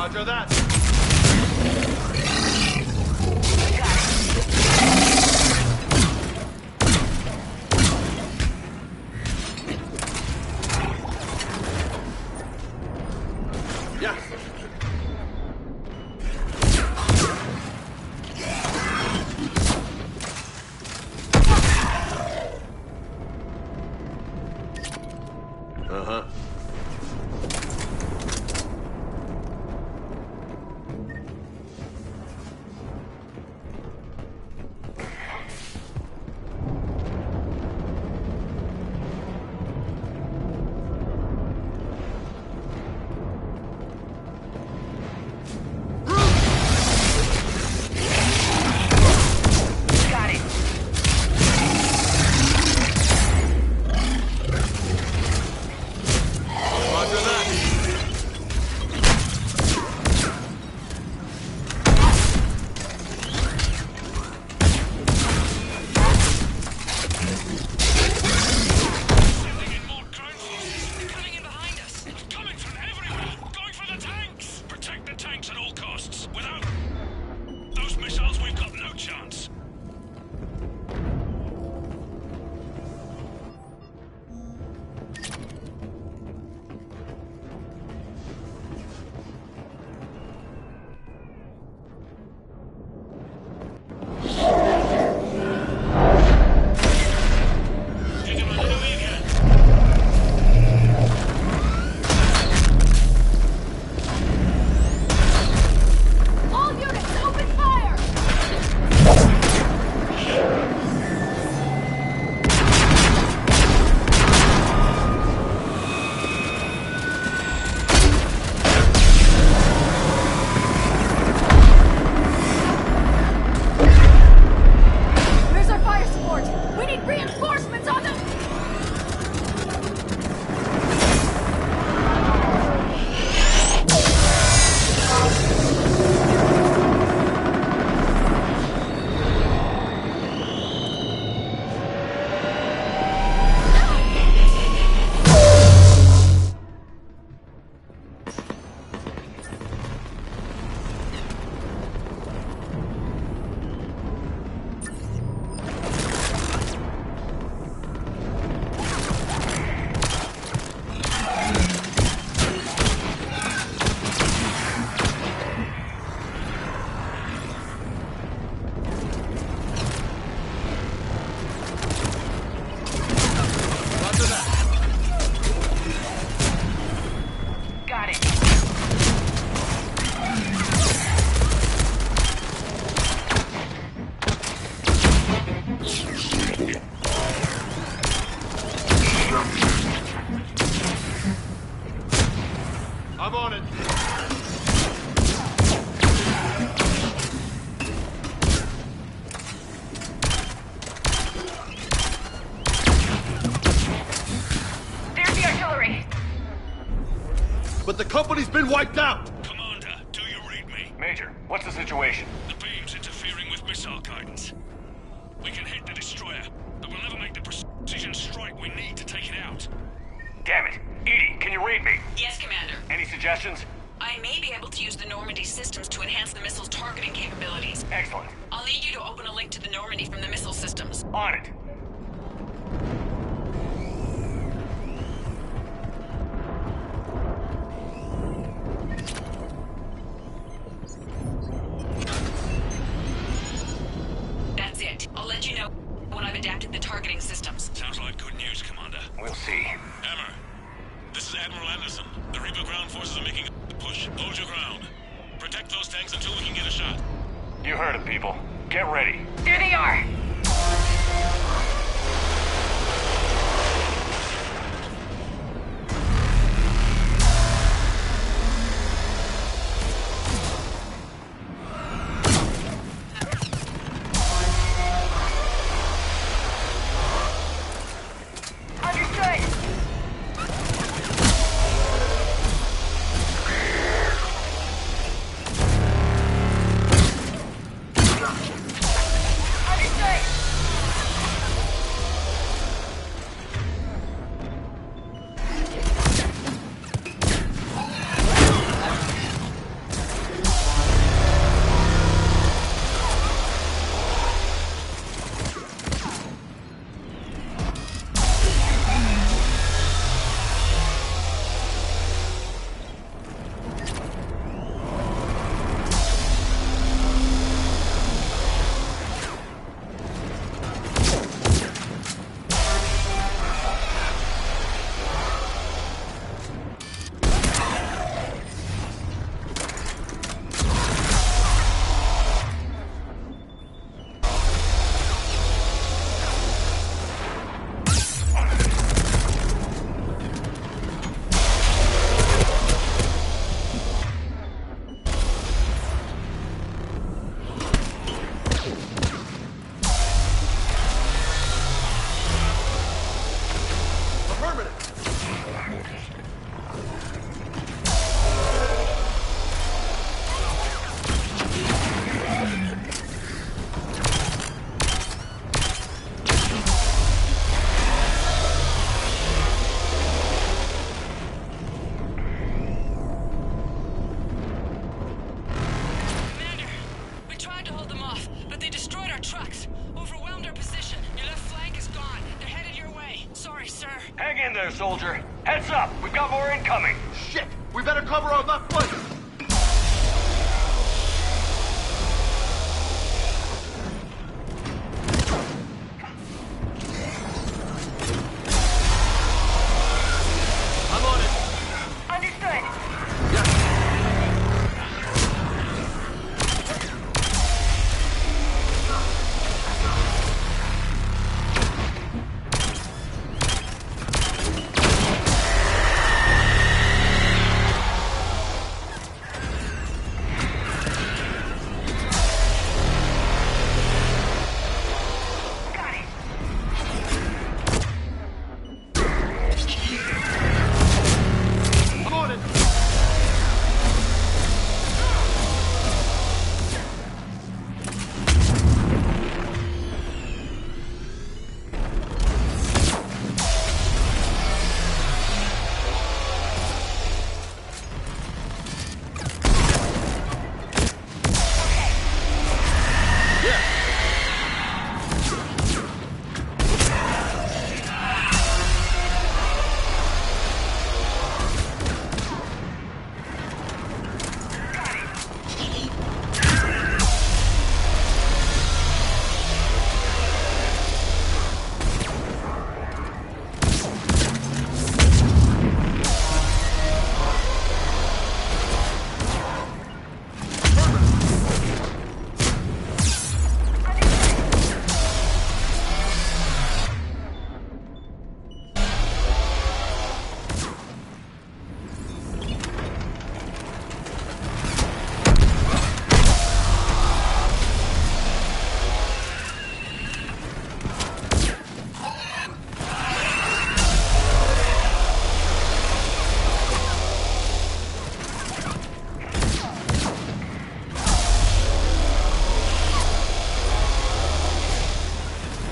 Roger that. Yeah. Uh-huh. I'm on it. There's the artillery. But the company's been wiped out. Commander, do you read me? Major, what's the situation? The beam's interfering with missile guidance. We can hit the destroyer, but we'll never make the precision strike we need to take it out. Damn it. Edie, can you read me? Yes, Commander. Any suggestions? I may be able to use the Normandy systems to enhance the missile's targeting capabilities. Excellent. I'll need you to open a link to the Normandy from the missile systems. On it. That's it. I'll let you know when I've adapted the targeting systems. Sounds like good news, Commander. We'll see. Hammer, this is Admiral Anderson. The Reaper ground forces are making a push. Hold your ground. Protect those tanks until we can get a shot. You heard it, people. Get ready. There they are. Understood. there, soldier. Heads up. We've got more incoming. Shit! We better cover our left flank!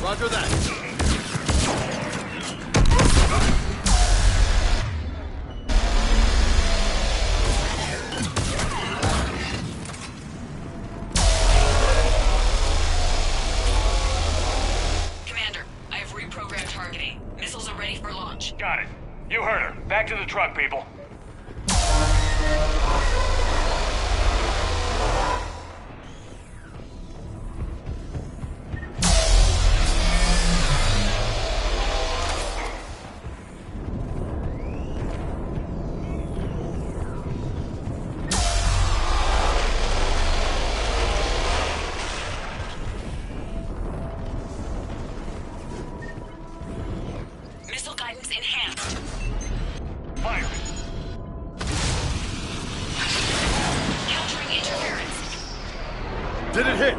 Roger that. Commander, I have reprogrammed targeting. Missiles are ready for launch. Got it. You heard her. Back to the truck, people. Missile guidance enhanced. Fire. Countering interference. Did it hit?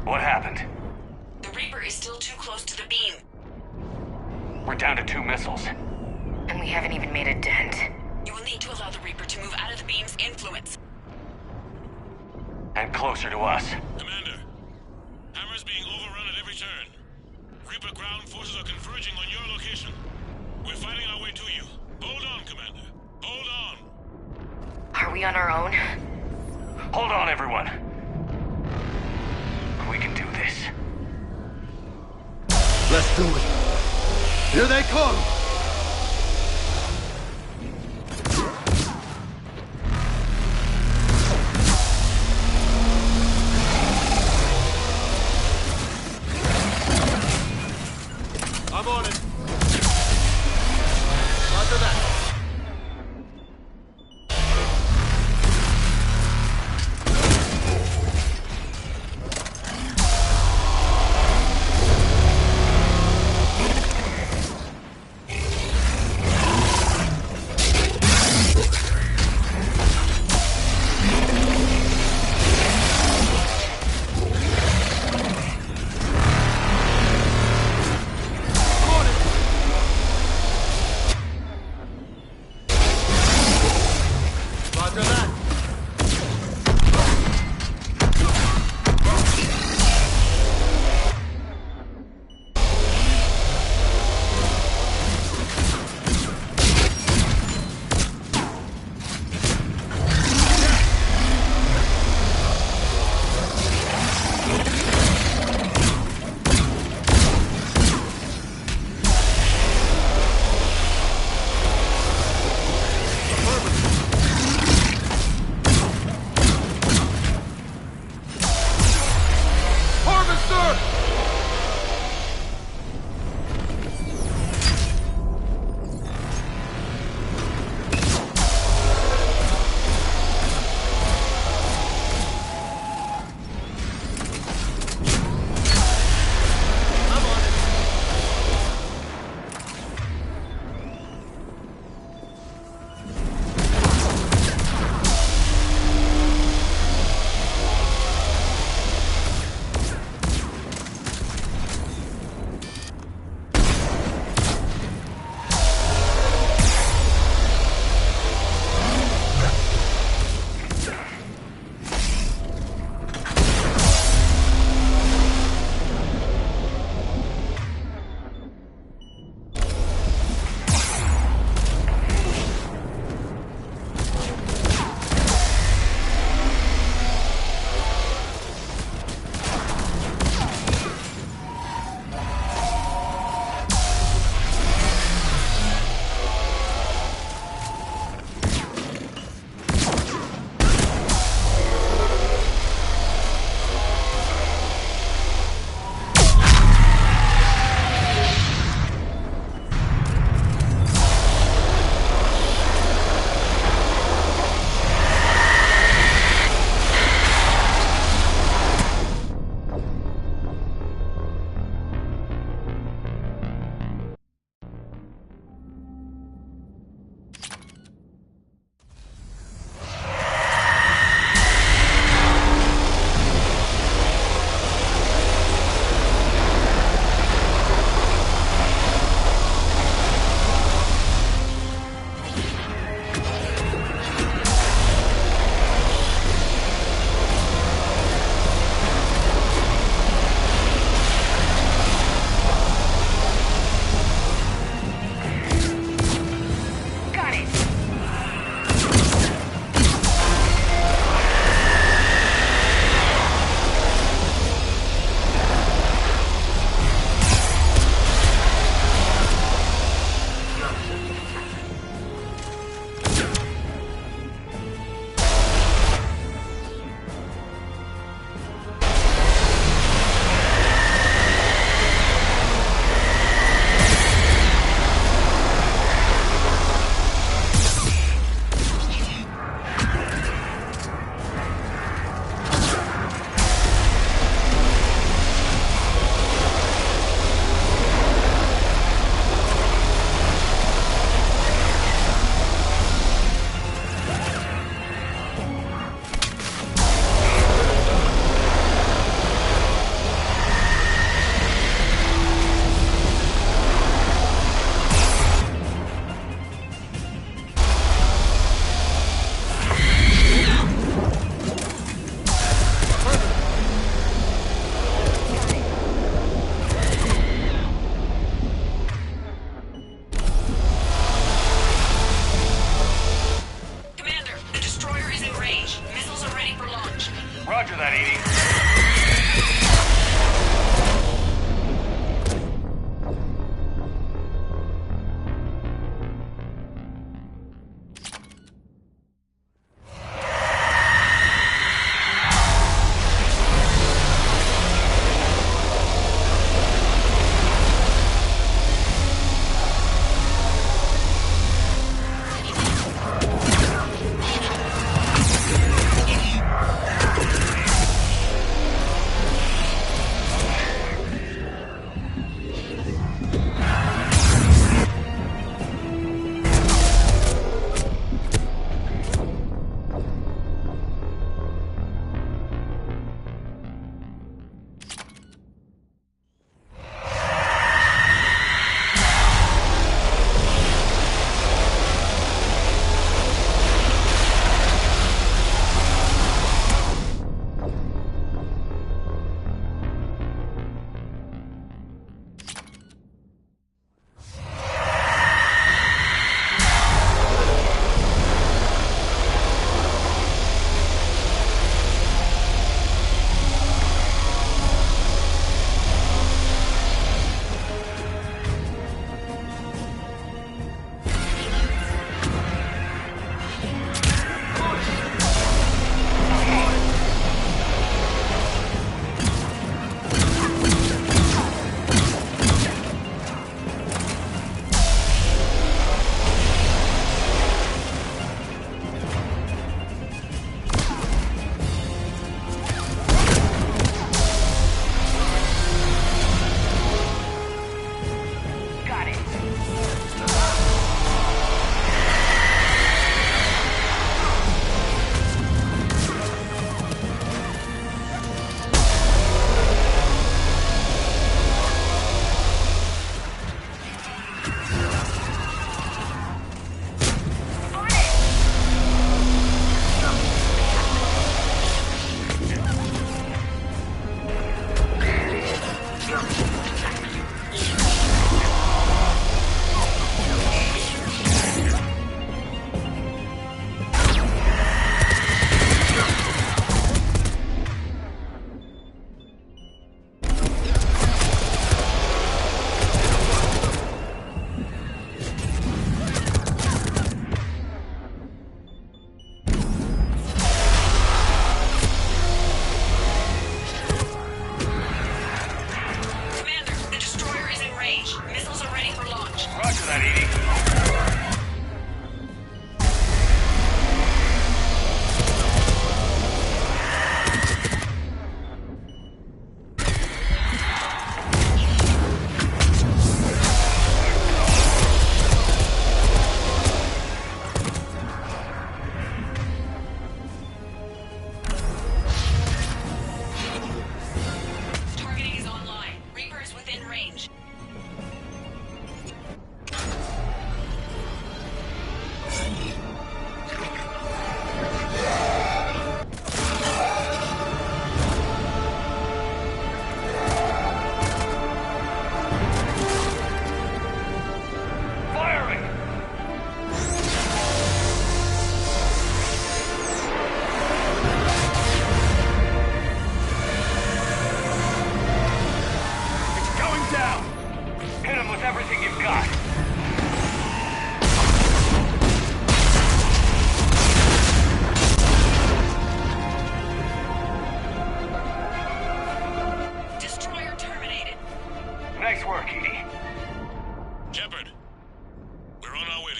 What happened? The Reaper is still too close to the beam. We're down to 2 missiles. And we haven't even made a dent. You will need to allow the Reaper to move out of the beam's influence. And closer to us. Commander, Hammer's being overrun at every turn. Reaper ground forces are converging on your location. We're fighting our way to you. Hold on, Commander. Hold on. Are we on our own? Hold on, everyone. We can do this. Let's do it. Here they come! I'm on it. Roger that.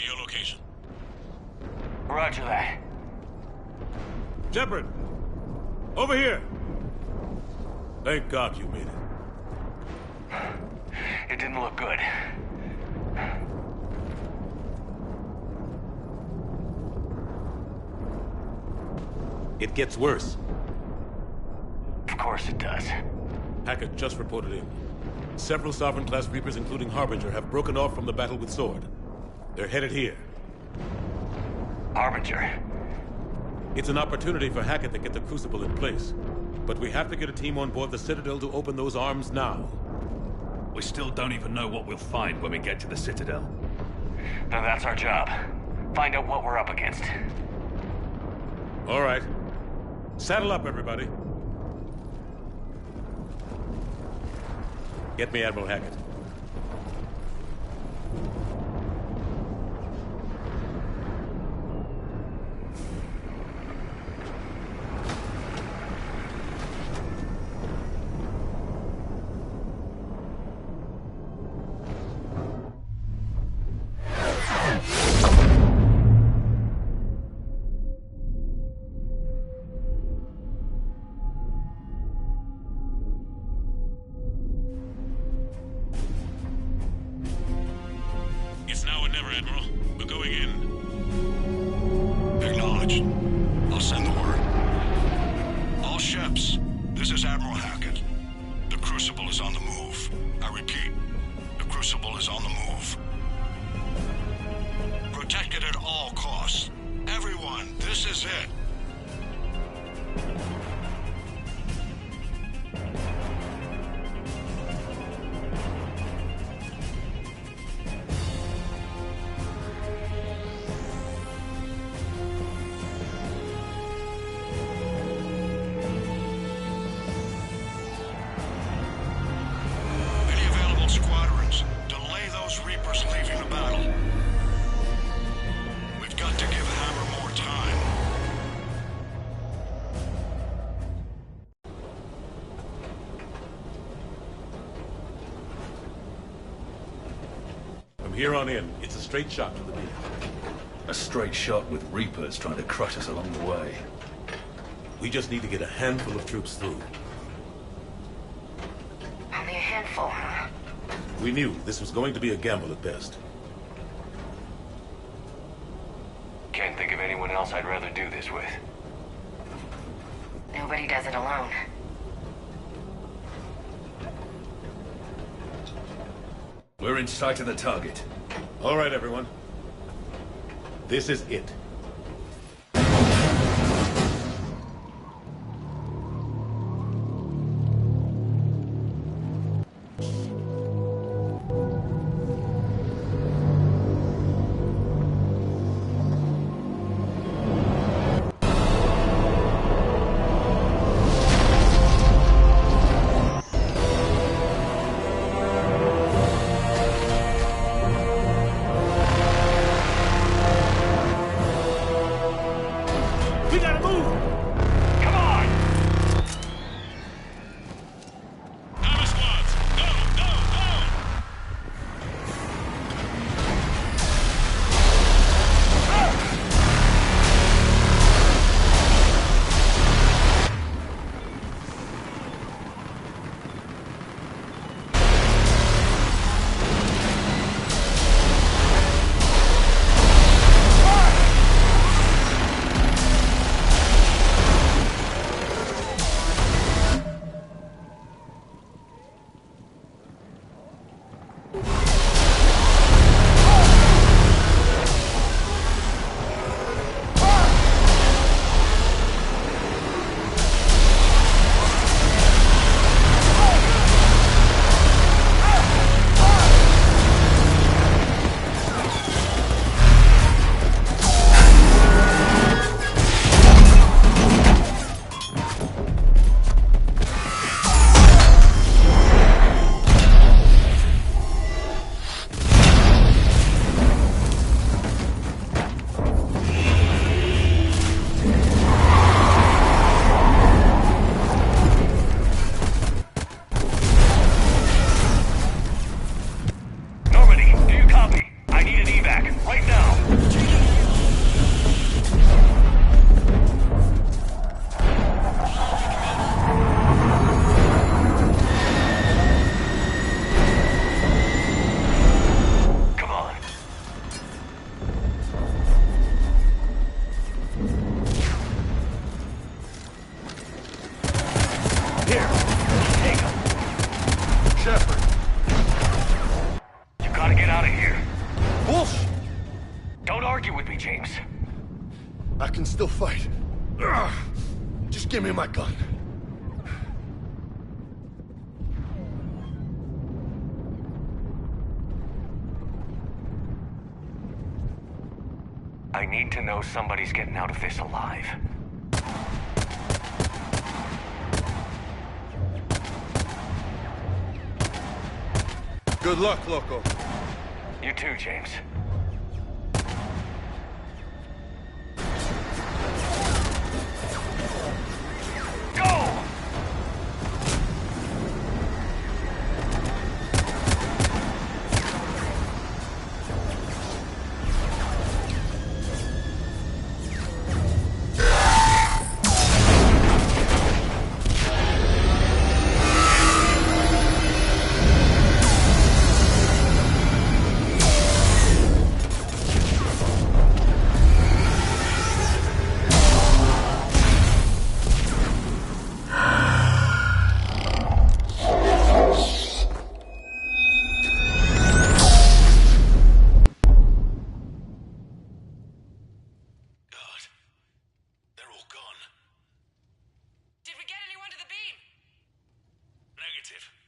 your location. Roger that. Shepard! Over here! Thank God you made it. It didn't look good. It gets worse. Of course it does. Hackett just reported in. Several Sovereign-class Reapers, including Harbinger, have broken off from the battle with Sword. They're headed here. Harbinger? It's an opportunity for Hackett to get the Crucible in place. But we have to get a team on board the Citadel to open those arms now. We still don't even know what we'll find when we get to the Citadel. Then that's our job. Find out what we're up against. All right. Saddle up, everybody. Get me Admiral Hackett. It's now or never, Admiral. We're going in. Acknowledged. I'll send the word. All ships, this is Admiral Hackett. The Crucible is on the move. I repeat, the Crucible is on the move. Protect it at all costs. Everyone, this is it. Squadrons, delay those Reapers leaving the battle. We've got to give Hammer more time. From here on in, it's a straight shot to the beam. A straight shot with Reapers trying to crush us along the way. We just need to get a handful of troops through. Only a handful, huh? We knew this was going to be a gamble at best. Can't think of anyone else I'd rather do this with. Nobody does it alone. We're in sight of the target. All right, everyone. This is it. argue with me, James. I can still fight. Just give me my gun. I need to know somebody's getting out of this alive. Good luck, Loco. You too, James. Go!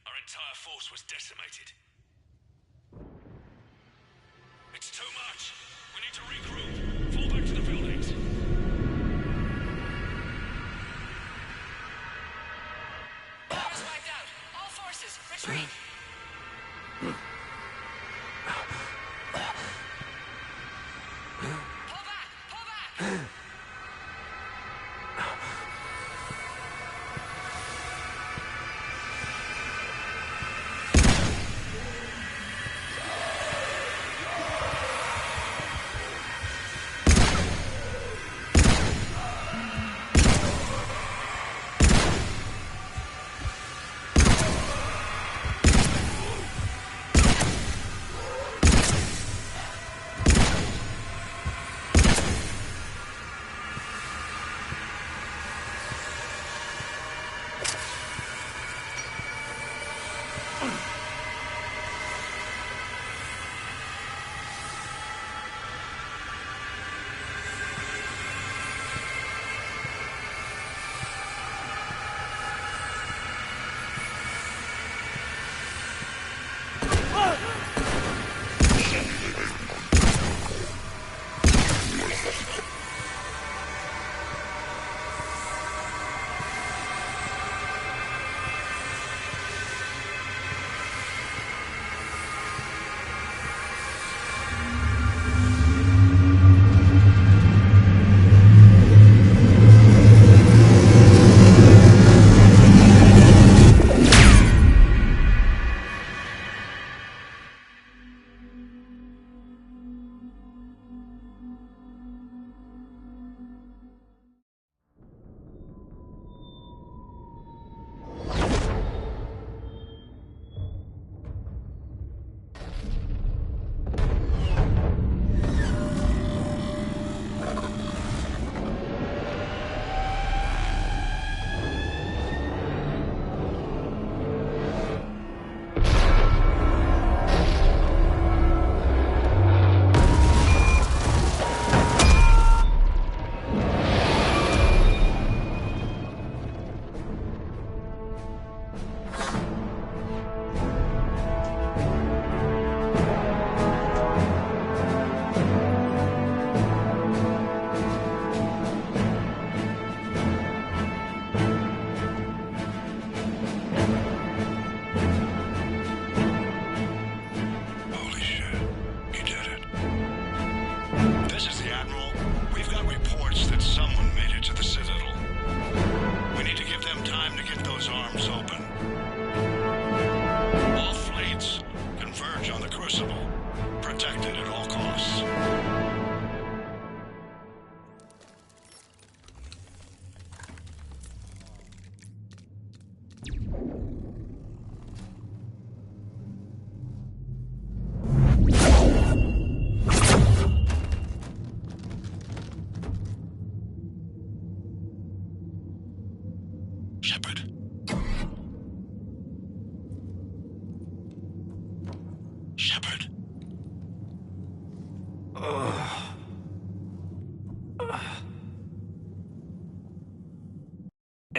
Our entire force was decimated. It's too much. We need to regroup. Fall back to the buildings. Power's wiped out. All forces, retreat. Pull back! Pull back!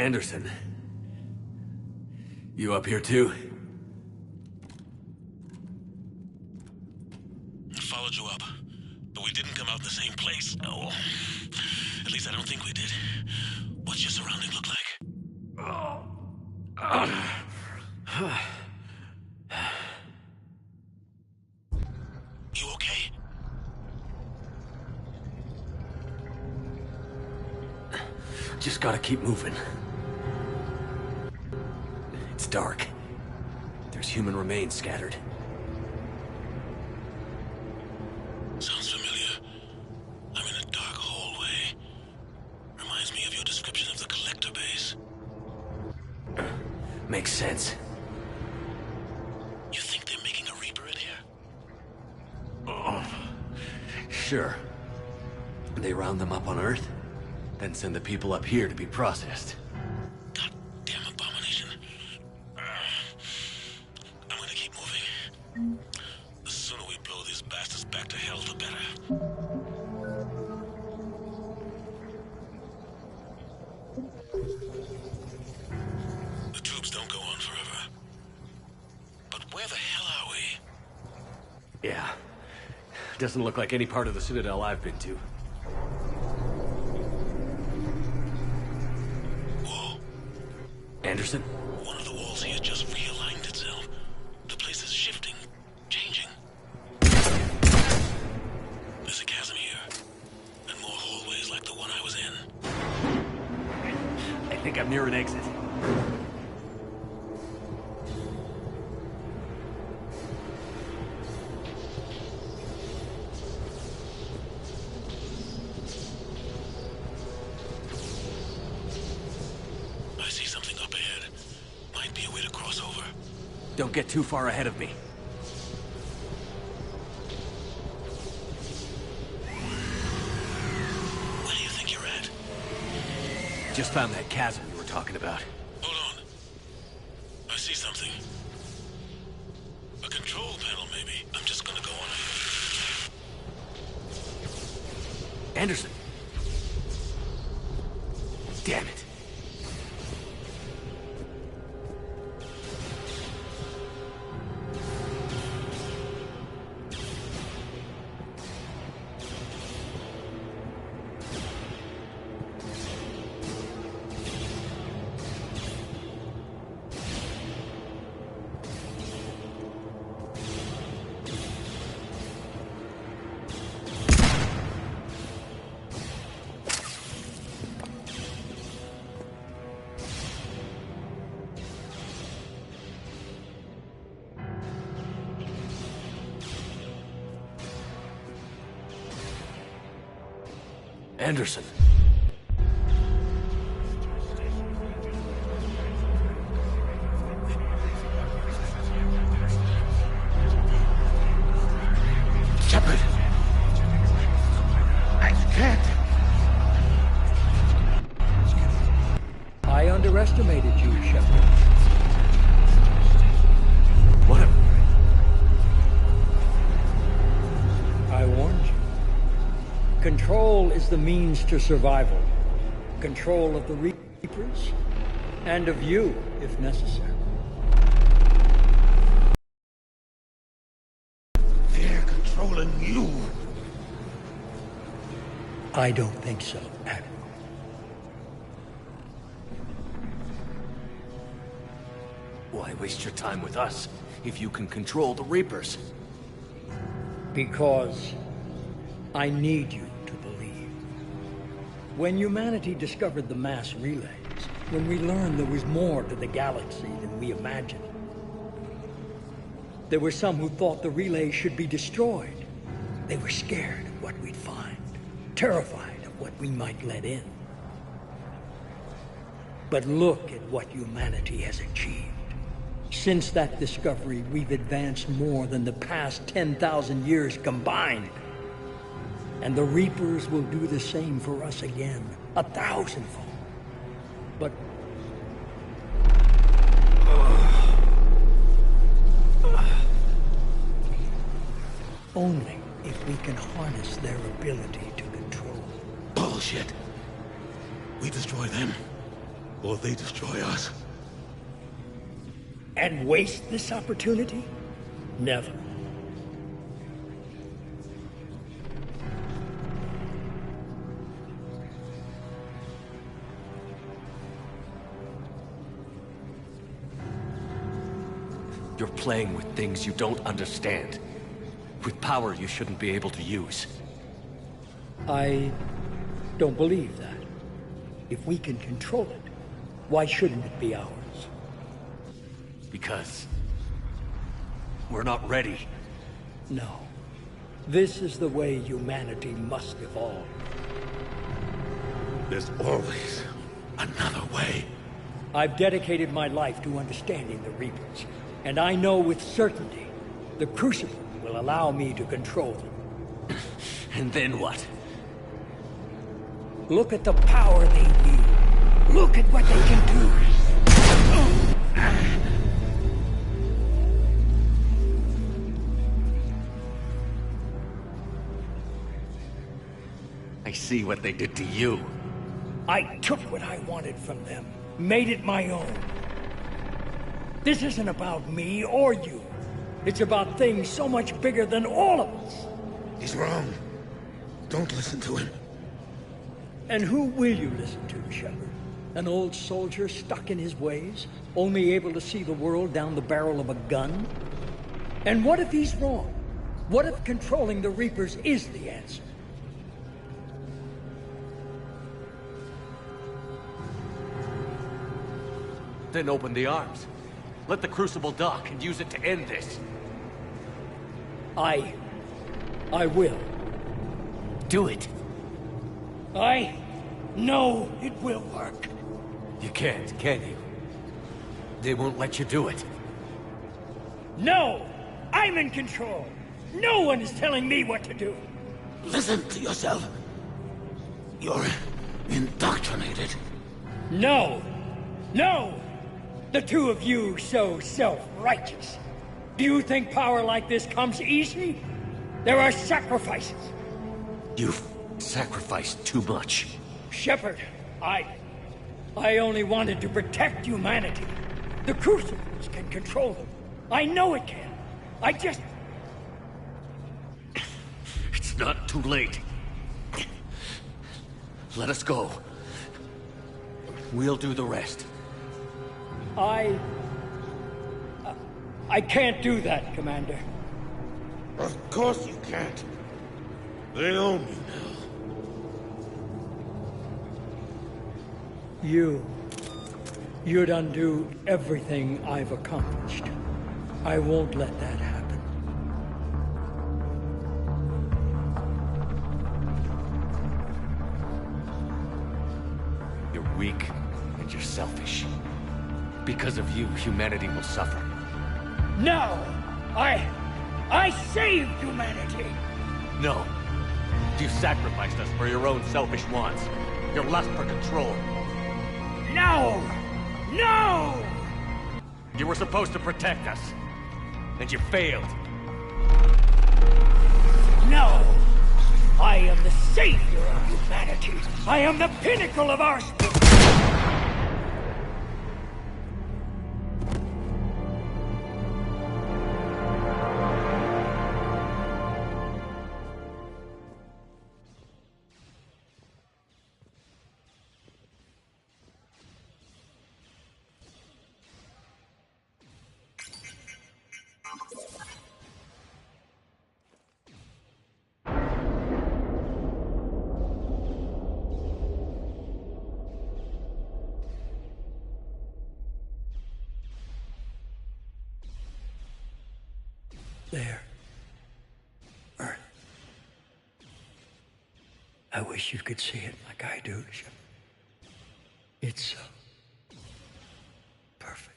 Anderson. You up here too? Followed you up, but we didn't come out in the same place. Oh, at least I don't think we did. What's your surrounding look like? You okay? Just gotta keep moving. It's dark. There's human remains scattered. Sounds familiar. I'm in a dark hallway. Reminds me of your description of the collector base. Makes sense. You think they're making a Reaper in here? Sure. They round them up on Earth, then send the people up here to be processed. Goddamn abomination. I'm gonna keep moving. The sooner we blow these bastards back to hell, the better. The tubes don't go on forever. But where the hell are we? Yeah. Doesn't look like any part of the Citadel I've been to. Whoa. Anderson? One of the walls here just realigned itself. The place is shifting, changing. There's a chasm here, and more hallways like the one I was in. I think I'm near an exit. I see something up ahead. Might be a way to cross over. Don't get too far ahead of me. Where do you think you're at? Just found that chasm you were talking about. Hold on. I see something. A control panel, maybe. I'm just gonna go on ahead. Anderson! Damn it. Anderson. Shepard! I can't! I underestimated you, Shepard. What a... I warned you. Control is the means to survival. Control of the Reapers, and of you, if necessary. They're controlling you! I don't think so, Admiral. Why waste your time with us if you can control the Reapers? Because I need you to believe. When humanity discovered the mass relays, when we learned there was more to the galaxy than we imagined, there were some who thought the relays should be destroyed. They were scared of what we'd find, terrified of what we might let in. But look at what humanity has achieved. Since that discovery, we've advanced more than the past 10,000 years combined. And the Reapers will do the same for us again, 1,000-fold. But... only if we can harness their ability to control. Bullshit. We destroy them. or they destroy us. And waste this opportunity? Never. You're playing with things you don't understand. With power you shouldn't be able to use. I don't believe that. If we can control it, why shouldn't it be ours? Because we're not ready. No. This is the way humanity must evolve. There's always another way. I've dedicated my life to understanding the Reapers, and I know with certainty the Crucible will allow me to control them. And then what? Look at the power they wield. Look at what they can do. I see what they did to you. I took what I wanted from them, made it my own. This isn't about me or you. It's about things so much bigger than all of us. He's wrong. Don't listen to him. And who will you listen to, Shepard? An old soldier stuck in his ways, only able to see the world down the barrel of a gun? And what if he's wrong? What if controlling the Reapers is the answer? Then open the arms. Let the Crucible dock and use it to end this. I will. Do it. I know it will work. You can't, can you? They won't let you do it. No! I'm in control! No one is telling me what to do! Listen to yourself. You're indoctrinated. No! No! The two of you so self-righteous. Do you think power like this comes easy? There are sacrifices. You've sacrificed too much. Shepard, I only wanted to protect humanity. The Crucibles can control them. I know it can. I just... It's not too late. Let us go. We'll do the rest. I can't do that, Commander. Of course you can't. They own you now. You'd undo everything I've accomplished. I won't let that happen. You're weak and you're selfish. Because of you, humanity will suffer. No! I saved humanity! No. You sacrificed us for your own selfish wants. Your lust for control. No! No! You were supposed to protect us. And you failed. No! I am the savior of humanity. I am the pinnacle of our species. There. Earth. I wish you could see it like I do, Shepard. It's so perfect.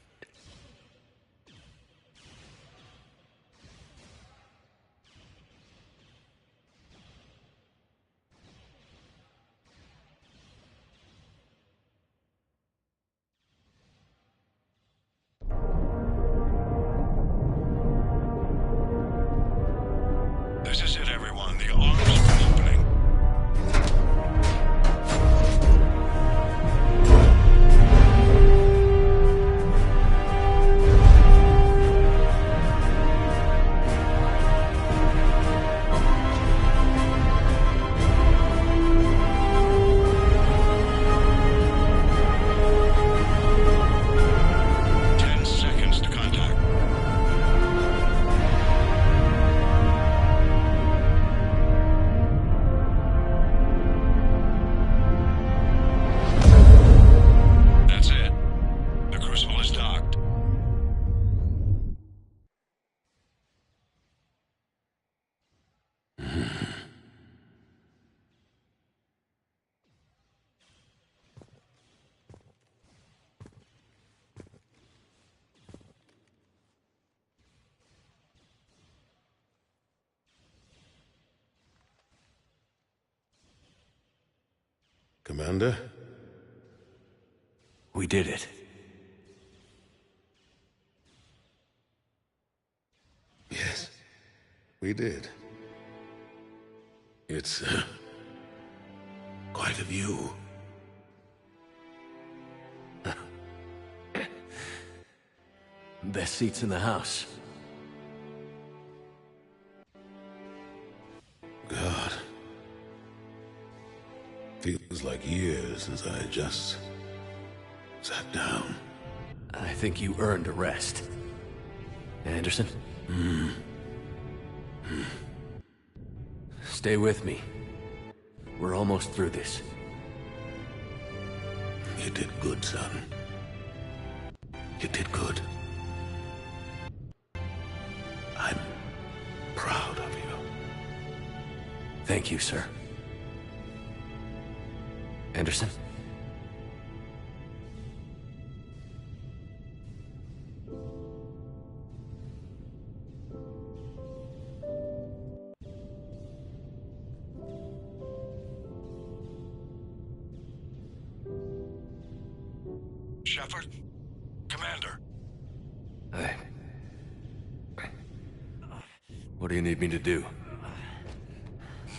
This is it, everyone. The arms are opening. Commander? We did it. Yes, we did. It's, quite a view. Best seats in the house. God. Feels like years since I just sat down. I think you earned a rest. Anderson? Stay with me. We're almost through this. You did good, son. You did good. I'm proud of you. Thank you, sir. Anderson? Shepard? Commander? What do you need me to do?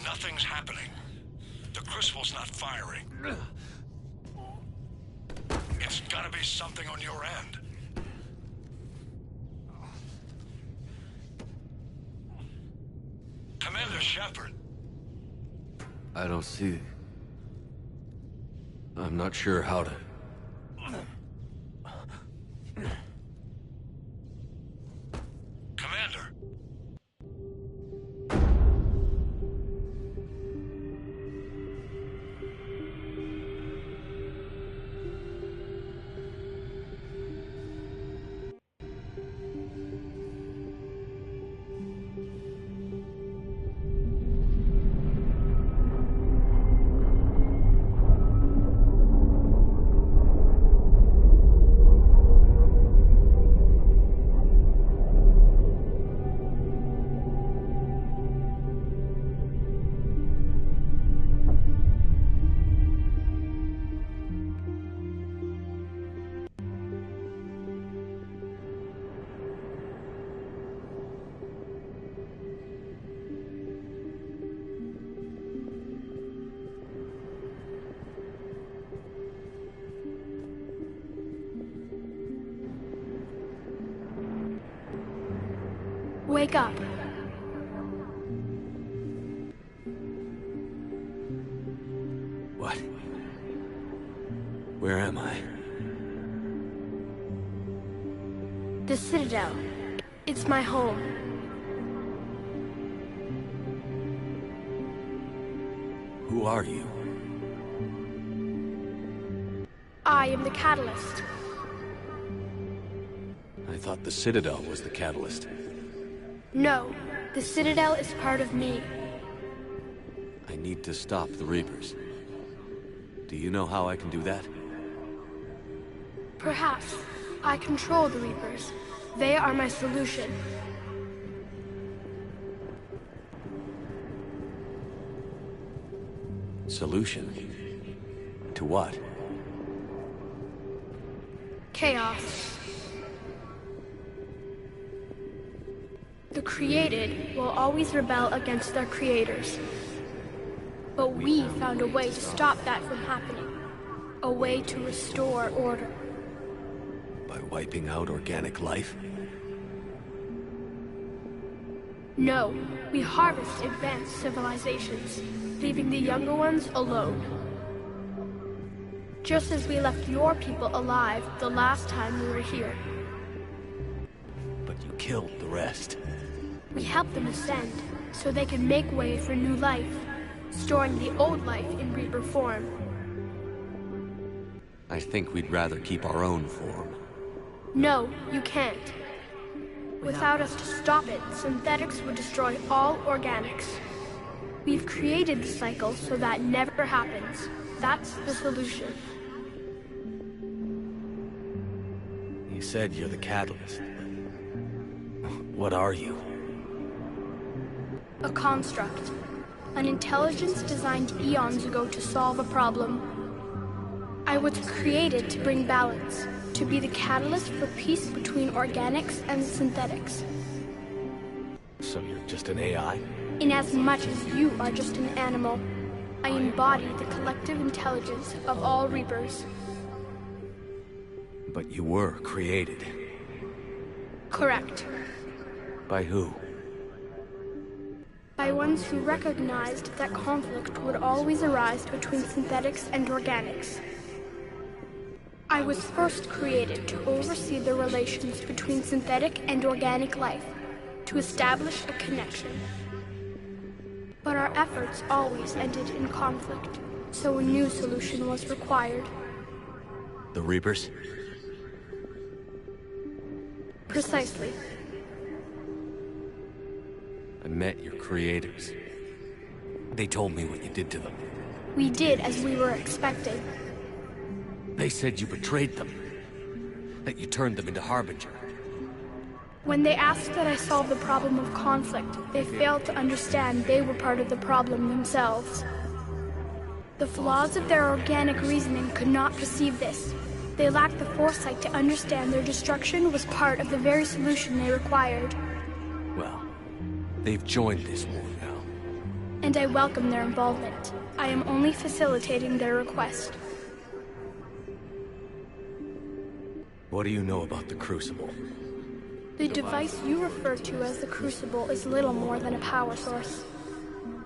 Nothing's happening. The crucible's not firing. It's gotta be something on your end. Commander Shepard! I don't see... I'm not sure how to... Commander! Wake up. What? Where am I? The Citadel. It's my home. Who are you? I am the Catalyst. I thought the Citadel was the catalyst. No, the Citadel is part of me. I need to stop the Reapers. Do you know how I can do that? Perhaps. I control the Reapers. They are my solution. Solution? To what? Chaos. The created will always rebel against their creators. But we found a way to stop that from happening. A way to restore order. By wiping out organic life? No, we harvest advanced civilizations, leaving the younger ones alone. Just as we left your people alive the last time we were here. But you killed the rest. We help them ascend, so they can make way for new life, storing the old life in Reaper form. I think we'd rather keep our own form. No, you can't. Without us to stop it, synthetics would destroy all organics. We've created the cycle so that never happens. That's the solution. You said you're the catalyst. What are you? A construct. an intelligence designed eons ago to solve a problem. I was created to bring balance, to be the catalyst for peace between organics and synthetics. So you're just an AI? In as much as you are just an animal, I embody the collective intelligence of all Reapers. But you were created. Correct. By who? By ones who recognized that conflict would always arise between synthetics and organics. I was first created to oversee the relations between synthetic and organic life, to establish a connection. But our efforts always ended in conflict, so a new solution was required. The Reapers? Precisely. I met your creators. They told me what you did to them. We did as we were expecting. They said you betrayed them. That you turned them into Harbinger. When they asked that I solve the problem of conflict, they failed to understand they were part of the problem themselves. The flaws of their organic reasoning could not perceive this. They lacked the foresight to understand their destruction was part of the very solution they required. Well, they've joined this war now. And I welcome their involvement. I am only facilitating their request. What do you know about the Crucible? The device you refer to as the Crucible is little more than a power source.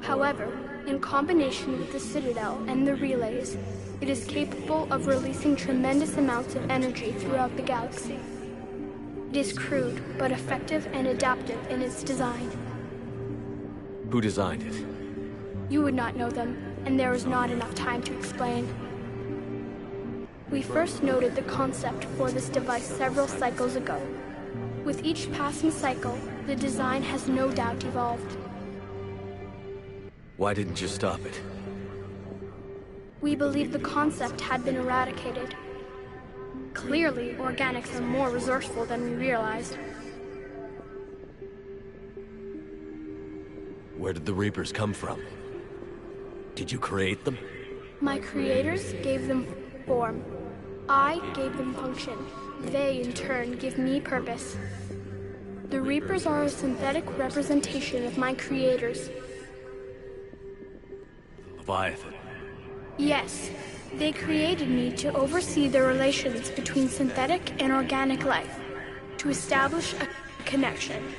However, in combination with the Citadel and the relays, it is capable of releasing tremendous amounts of energy throughout the galaxy. It is crude, but effective and adaptive in its design. Who designed it? You would not know them, and there is not enough time to explain. We first noted the concept for this device several cycles ago. With each passing cycle, the design has no doubt evolved. Why didn't you stop it? We believed the concept had been eradicated. Clearly, organics are more resourceful than we realized. Where did the Reapers come from? Did you create them? My creators gave them form. I gave them function. They, in turn, give me purpose. The Reapers are a synthetic representation of my creators. Leviathan. Yes, they created me to oversee the relations between synthetic and organic life, to establish a connection.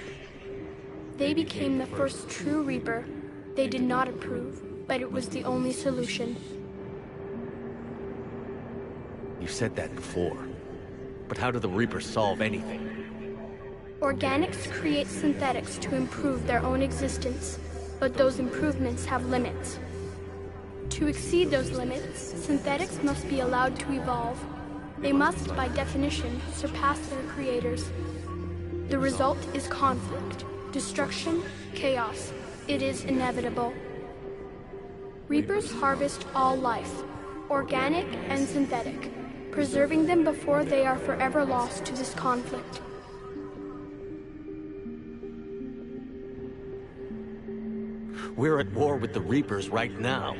They became the first true Reaper. They did not approve, but it was the only solution. You said that before. But how do the Reapers solve anything? Organics create synthetics to improve their own existence, but those improvements have limits. To exceed those limits, synthetics must be allowed to evolve. They must, by definition, surpass their creators. The result is conflict, destruction, chaos. It is inevitable. Reapers harvest all life, organic and synthetic, preserving them before they are forever lost to this conflict. We're at war with the Reapers right now.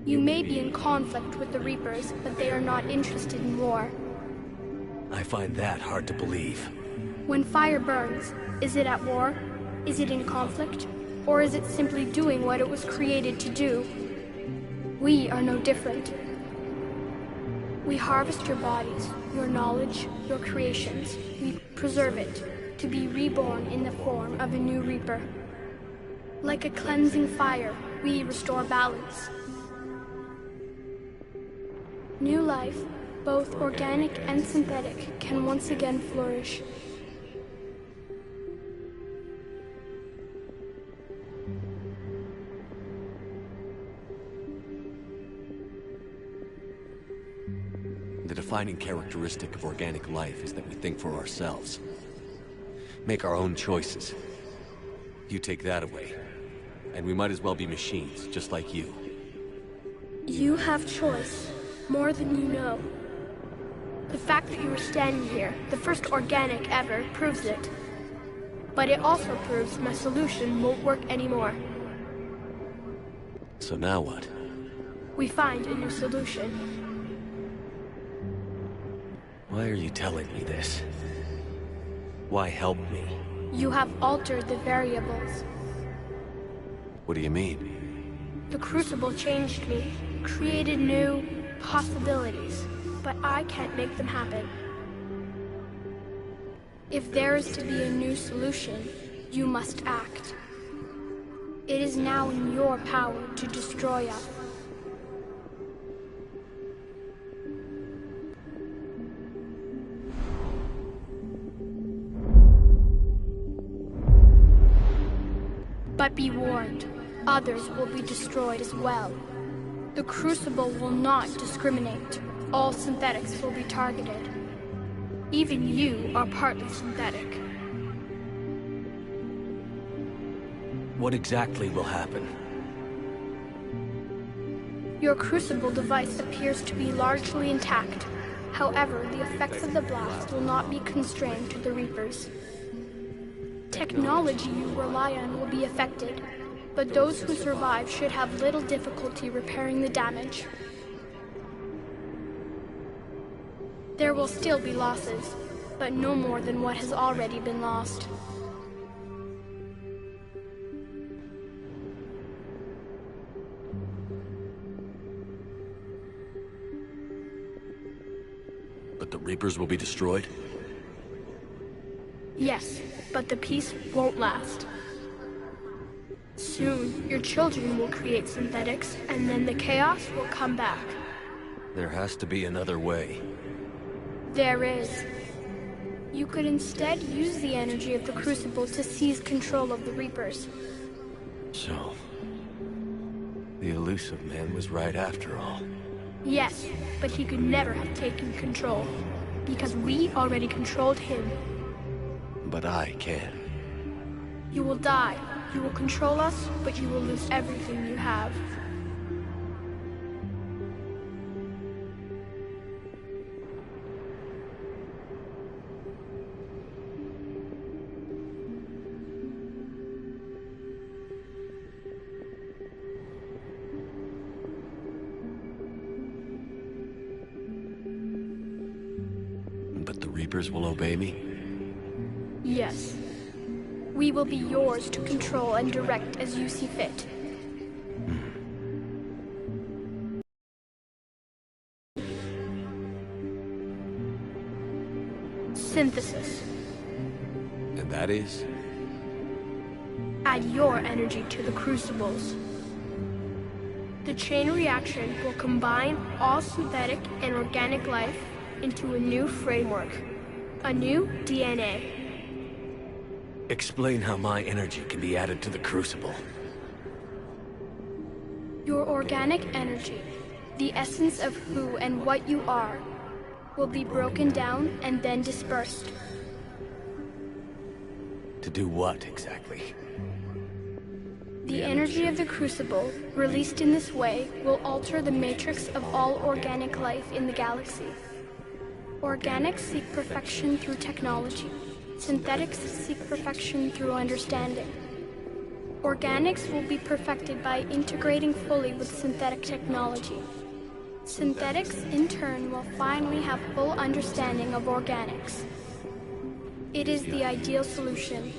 You may be in conflict with the Reapers, but they are not interested in war. I find that hard to believe. When fire burns, is it at war? Is it in conflict? Or is it simply doing what it was created to do? We are no different. We harvest your bodies, your knowledge, your creations. We preserve it, to be reborn in the form of a new Reaper. Like a cleansing fire, we restore balance. New life, both organic and synthetic, can once again flourish. The defining characteristic of organic life is that we think for ourselves. Make our own choices. You take that away, and we might as well be machines, just like you. You have choice, more than you know. The fact that you are standing here, the first organic ever, proves it. But it also proves my solution won't work anymore. So now what? We find a new solution. Why are you telling me this? Why help me? You have altered the variables. What do you mean? The Crucible changed me, created new possibilities, but I can't make them happen. If there is to be a new solution, you must act. It is now in your power to destroy us. But be warned, others will be destroyed as well. The Crucible will not discriminate. All synthetics will be targeted. Even you are partly synthetic. What exactly will happen? Your Crucible device appears to be largely intact. However, the effects of the blast will not be constrained to the Reapers. Technology you rely on will be affected, but those who survive should have little difficulty repairing the damage. There will still be losses, but no more than what has already been lost. But the Reapers will be destroyed? Yes, but the peace won't last. Soon, your children will create synthetics, and then the chaos will come back. There has to be another way. There is. You could instead use the energy of the Crucible to seize control of the Reapers. So, the elusive man was right after all. Yes, but he could never have taken control, because we already controlled him. But I can. You will die. You will control us, but you will lose everything you have. But the Reapers will obey me? Yes. We will be yours to control and direct as you see fit. Synthesis. And that is? Add your energy to the Crucibles. The chain reaction will combine all synthetic and organic life into a new framework, a new DNA. Explain how my energy can be added to the Crucible. Your organic energy, the essence of who and what you are, will be broken down and then dispersed. To do what, exactly? The energy of the Crucible, released in this way, will alter the matrix of all organic life in the galaxy. Organics seek perfection through technology. Synthetics seek perfection through understanding. Organics will be perfected by integrating fully with synthetic technology. Synthetics, in turn, will finally have full understanding of organics. It is the ideal solution.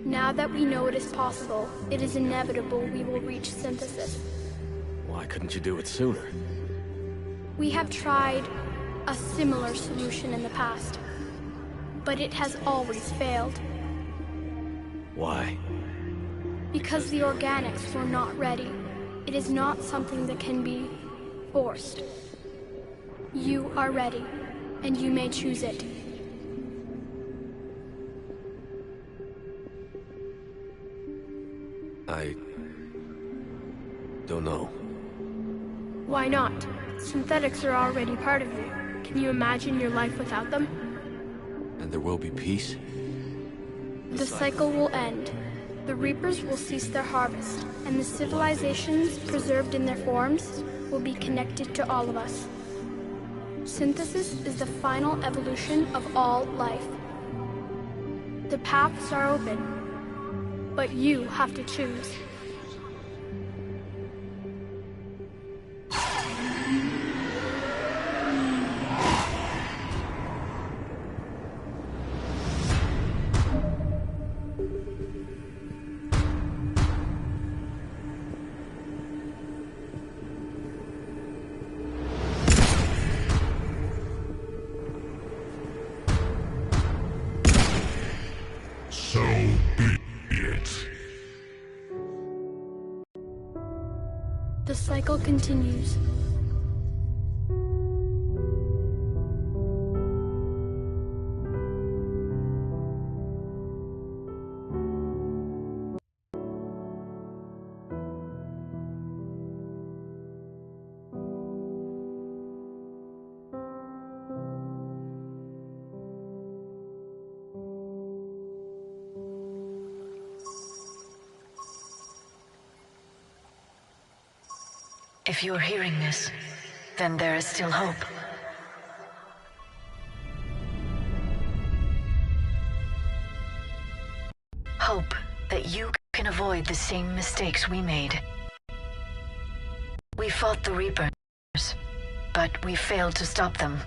Now that we know it is possible, it is inevitable we will reach synthesis. Why couldn't you do it sooner? We have tried a similar solution in the past, but it has always failed. Why? Because the organics were not ready. It is not something that can be forced. You are ready, and you may choose it. I don't know. Why not? Synthetics are already part of you. Can you imagine your life without them? And there will be peace? The cycle will end. The Reapers will cease their harvest, and the civilizations preserved in their forms will be connected to all of us. Synthesis is the final evolution of all life. The paths are open, but you have to choose. cycle continues. If you're hearing this, then there is still hope. Hope that you can avoid the same mistakes we made. We fought the Reapers, but we failed to stop them.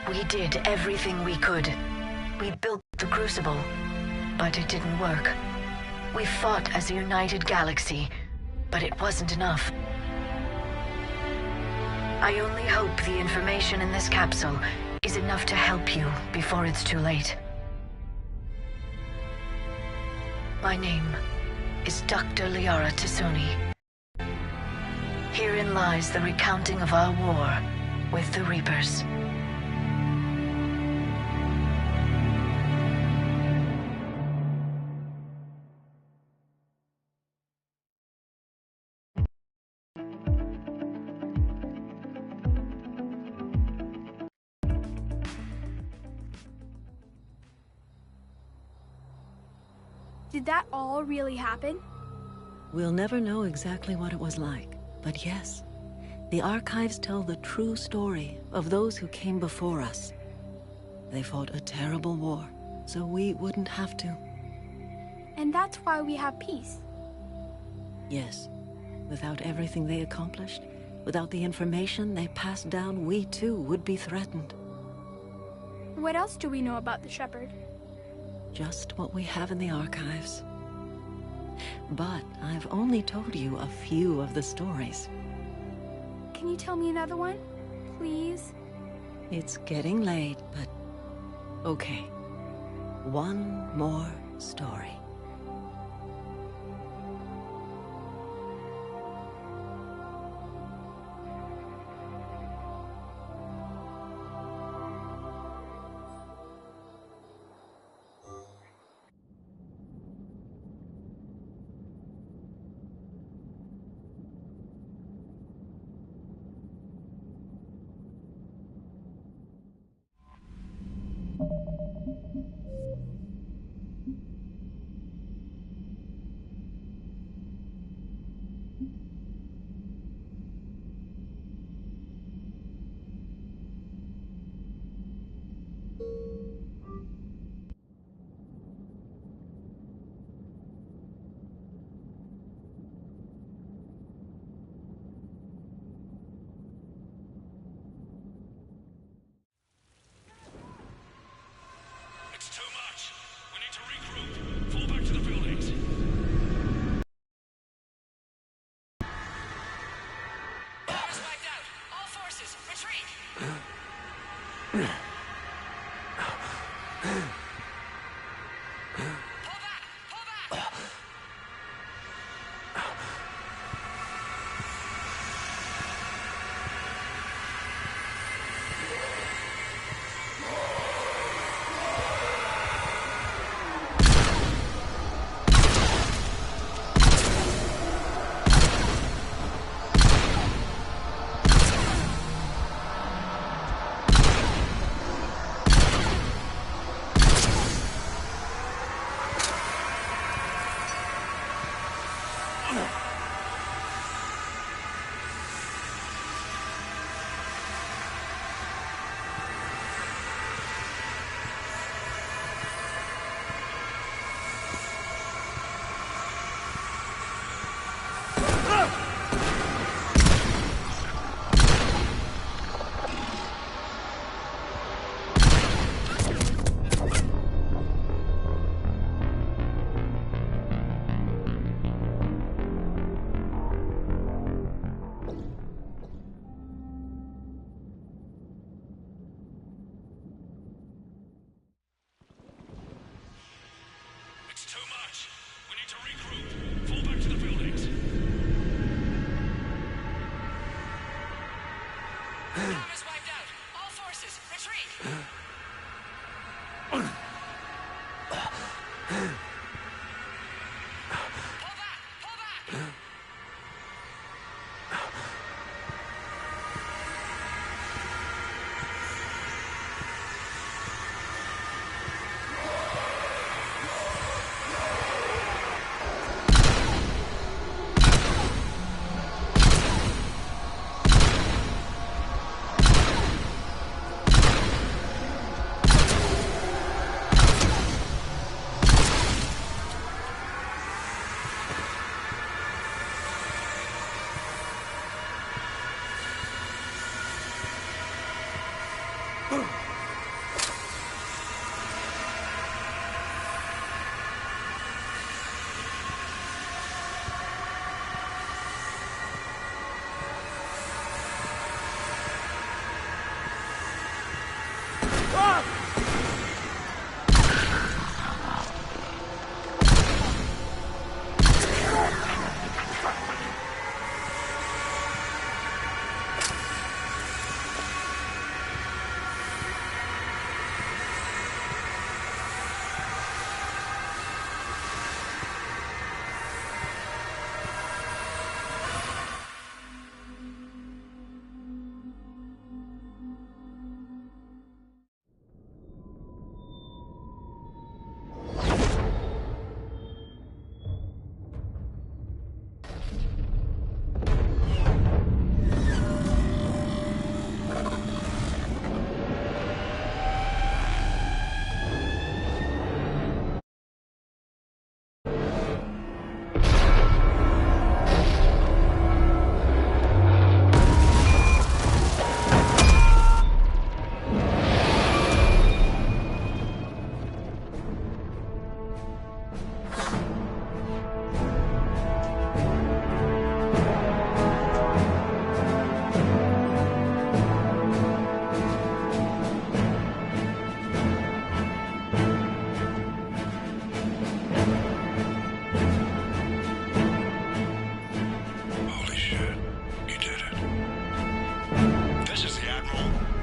We did everything we could. We built the Crucible, but it didn't work. We fought as a united galaxy, but it wasn't enough. I only hope the information in this capsule is enough to help you before it's too late. My name is Dr. Liara Tasuni. Herein lies the recounting of our war with the Reapers. Did that all really happen? We'll never know exactly what it was like, but yes, the archives tell the true story of those who came before us. They fought a terrible war, so we wouldn't have to. And that's why we have peace. Yes. Without everything they accomplished, without the information they passed down, we too would be threatened. What else do we know about the Shepherd? Just what we have in the archives. But I've only told you a few of the stories. Can you tell me another one, please? It's getting late, but okay. One more story.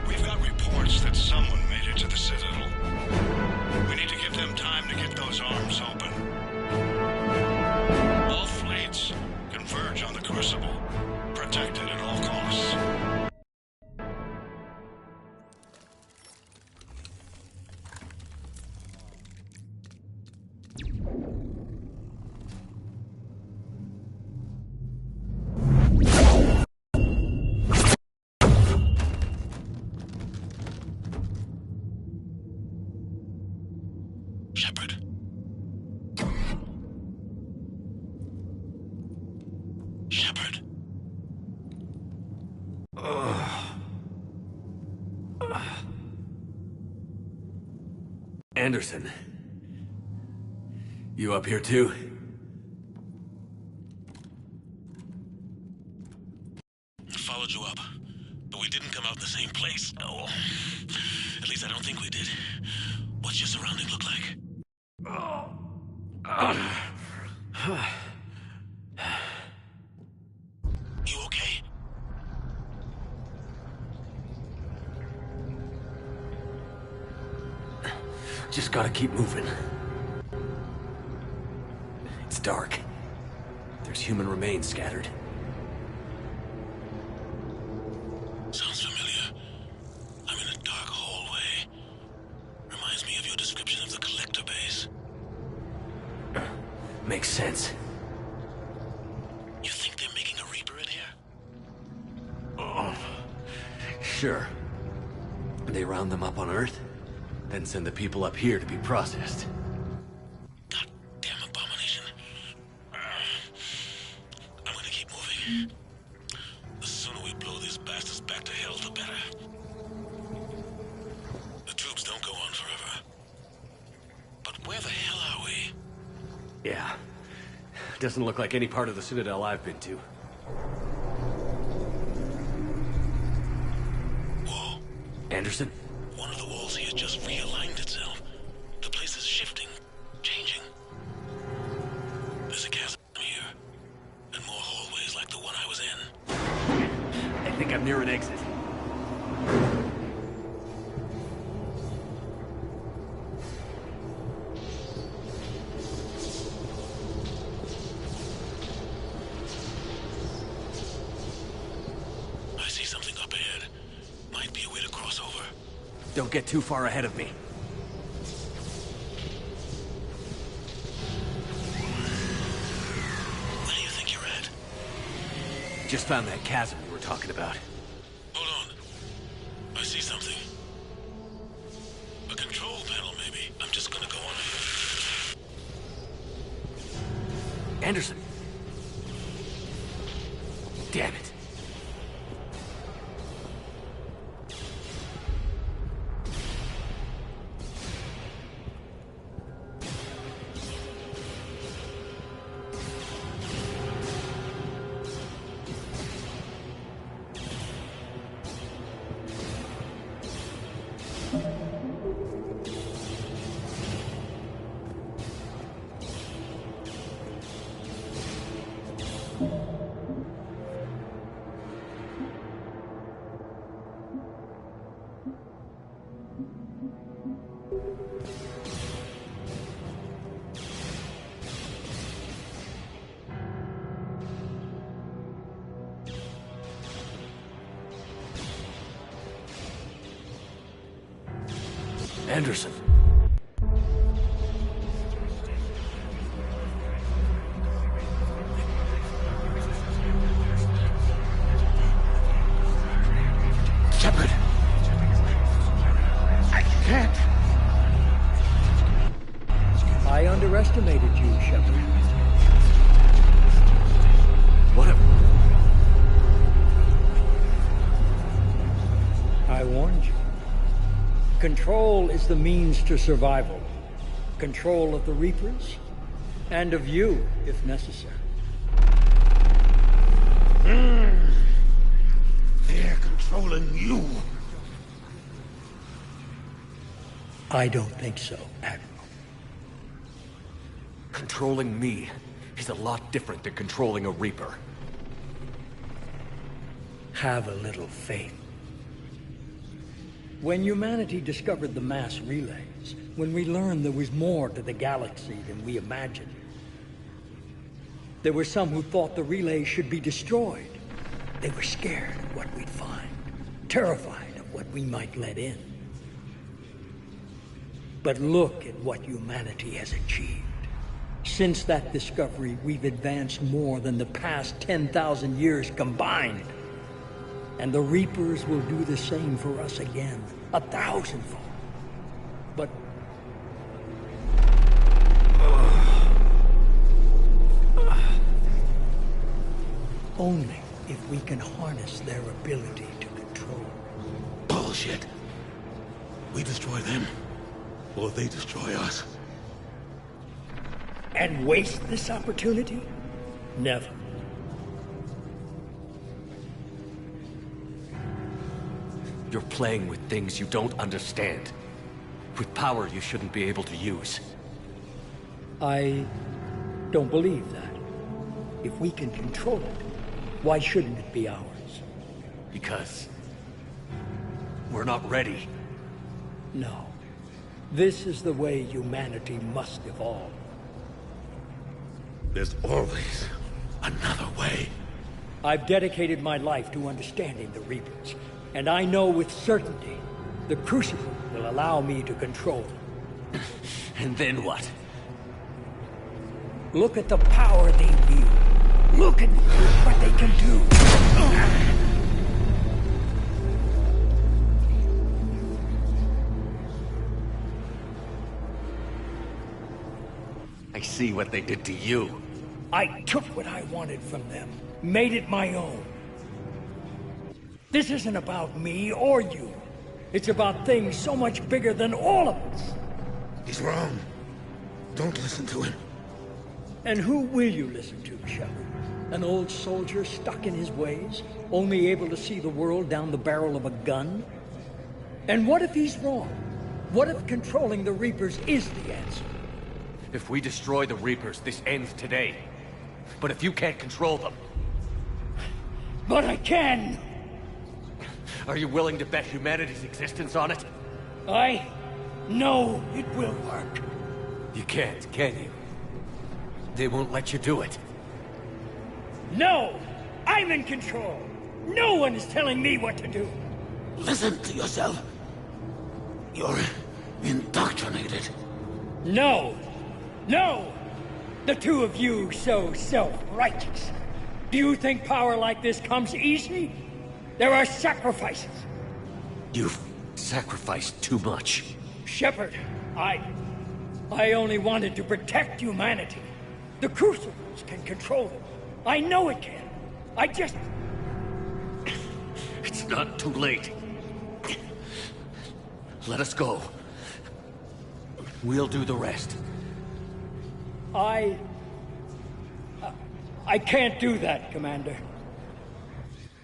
we've got reports that someone made it to the Citadel. We need to give them time to get those arms open. All fleets converge on the Crucible, protected at all costs. Shepard. Shepard. Anderson. You up here too? Followed you up, but we didn't come out in the same place. Oh, at least I don't think we did. What's your surrounding look like? You okay? Just gotta keep moving. It's dark. There's human remains scattered. Sounds familiar. I'm in a dark hallway. Reminds me of your description of the collector base. Makes sense. You think they're making a Reaper in here? Sure. They round them up on Earth, then send the people up here to be processed. Damn abomination. I'm gonna keep moving. The sooner we blow these bastards back to hell, the better. The tubes don't go on forever. But where the hell are we? Yeah. Doesn't look like any part of the Citadel I've been to. Whoa. Anderson? One of the walls here just realigned itself. The place is shifting, changing. There's a chasm here, and more hallways like the one I was in. I think I'm near an exit. I see something up ahead. Might be a way to cross over. Don't get too far ahead of me. Where do you think you're at? Just found that chasm you were talking about. Hold on. I see something. A control panel, maybe. I'm just gonna go on ahead. Anderson. Damn it. Anderson. Shepard! I can't! I underestimated you, Shepard. Whatever. I warned you. Control is the means to survival. Control of the Reapers, and of you, if necessary. They're controlling you. I don't think so, Admiral. Controlling me is a lot different than controlling a Reaper. Have a little faith. When humanity discovered the mass relays, when we learned there was more to the galaxy than we imagined, there were some who thought the relays should be destroyed. They were scared of what we'd find, terrified of what we might let in. But look at what humanity has achieved. Since that discovery, we've advanced more than the past 10,000 years combined. And the Reapers will do the same for us again, 1,000-fold. But... only if we can harness their ability to control. Bullshit. We destroy them, or they destroy us. And waste this opportunity? Never. You're playing with things you don't understand. With power you shouldn't be able to use. I don't believe that. If we can control it, why shouldn't it be ours? Because... we're not ready. No. This is the way humanity must evolve. There's always another way. I've dedicated my life to understanding the Reapers, and I know with certainty the Crucible will allow me to control them. And then what? Look at the power they wield. Look at what they can do. I see what they did to you. I took what I wanted from them, made it my own. This isn't about me or you. It's about things so much bigger than all of us. He's wrong. Don't listen to him. And who will you listen to, Shepard? An old soldier stuck in his ways, only able to see the world down the barrel of a gun? And what if he's wrong? What if controlling the Reapers is the answer? If we destroy the Reapers, this ends today. But if you can't control them... But I can! Are you willing to bet humanity's existence on it? I know it will work. You can't, can you? They won't let you do it. No! I'm in control! No one is telling me what to do! Listen to yourself. You're indoctrinated. No! No! The two of you so self-righteous. Do you think power like this comes easy? There are sacrifices. You've sacrificed too much. Shepard, I only wanted to protect humanity. The Crucibles can control them. I know it can. I just... It's not too late. Let us go. We'll do the rest. I can't do that, Commander.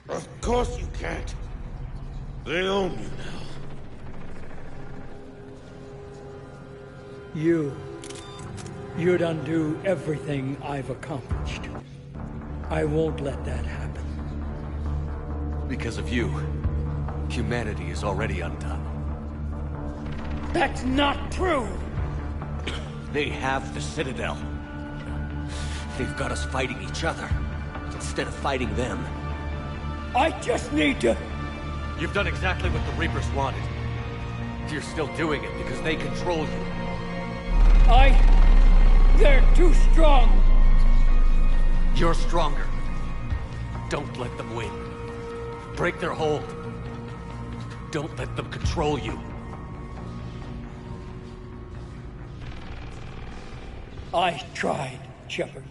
Of course you can't. They own you now. You'd undo everything I've accomplished. I won't let that happen. Because of you, humanity is already undone. That's not true! They have the Citadel. They've got us fighting each other, instead of fighting them. I just need to... You've done exactly what the Reapers wanted. You're still doing it because they control you. They're too strong. You're stronger. Don't let them win. Break their hold. Don't let them control you. I tried, Shepard.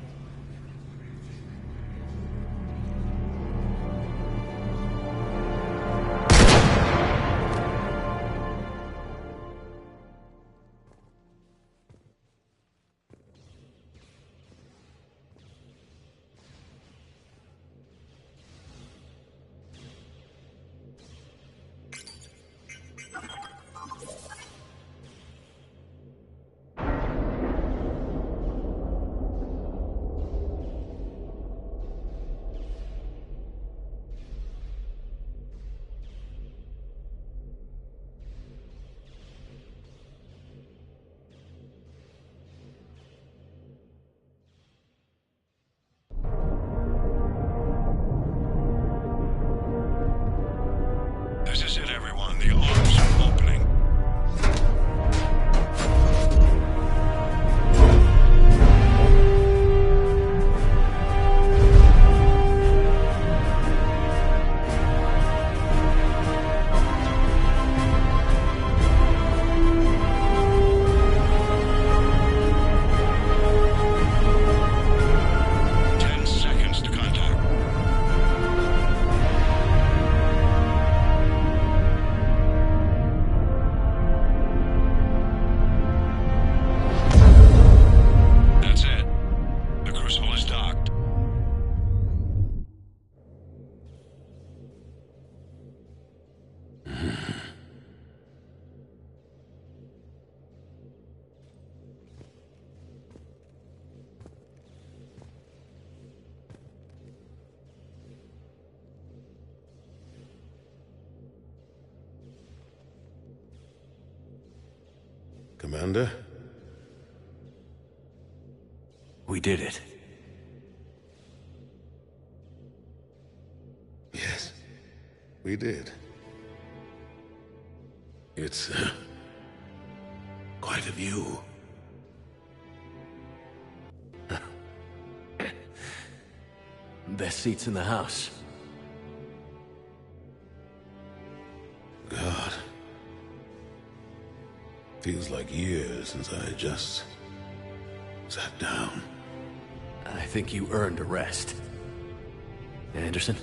Commander? We did it. Yes, we did. It's, quite a view. Best seats in the house. God. Feels like years since I just sat down. I think you earned a rest. Anderson?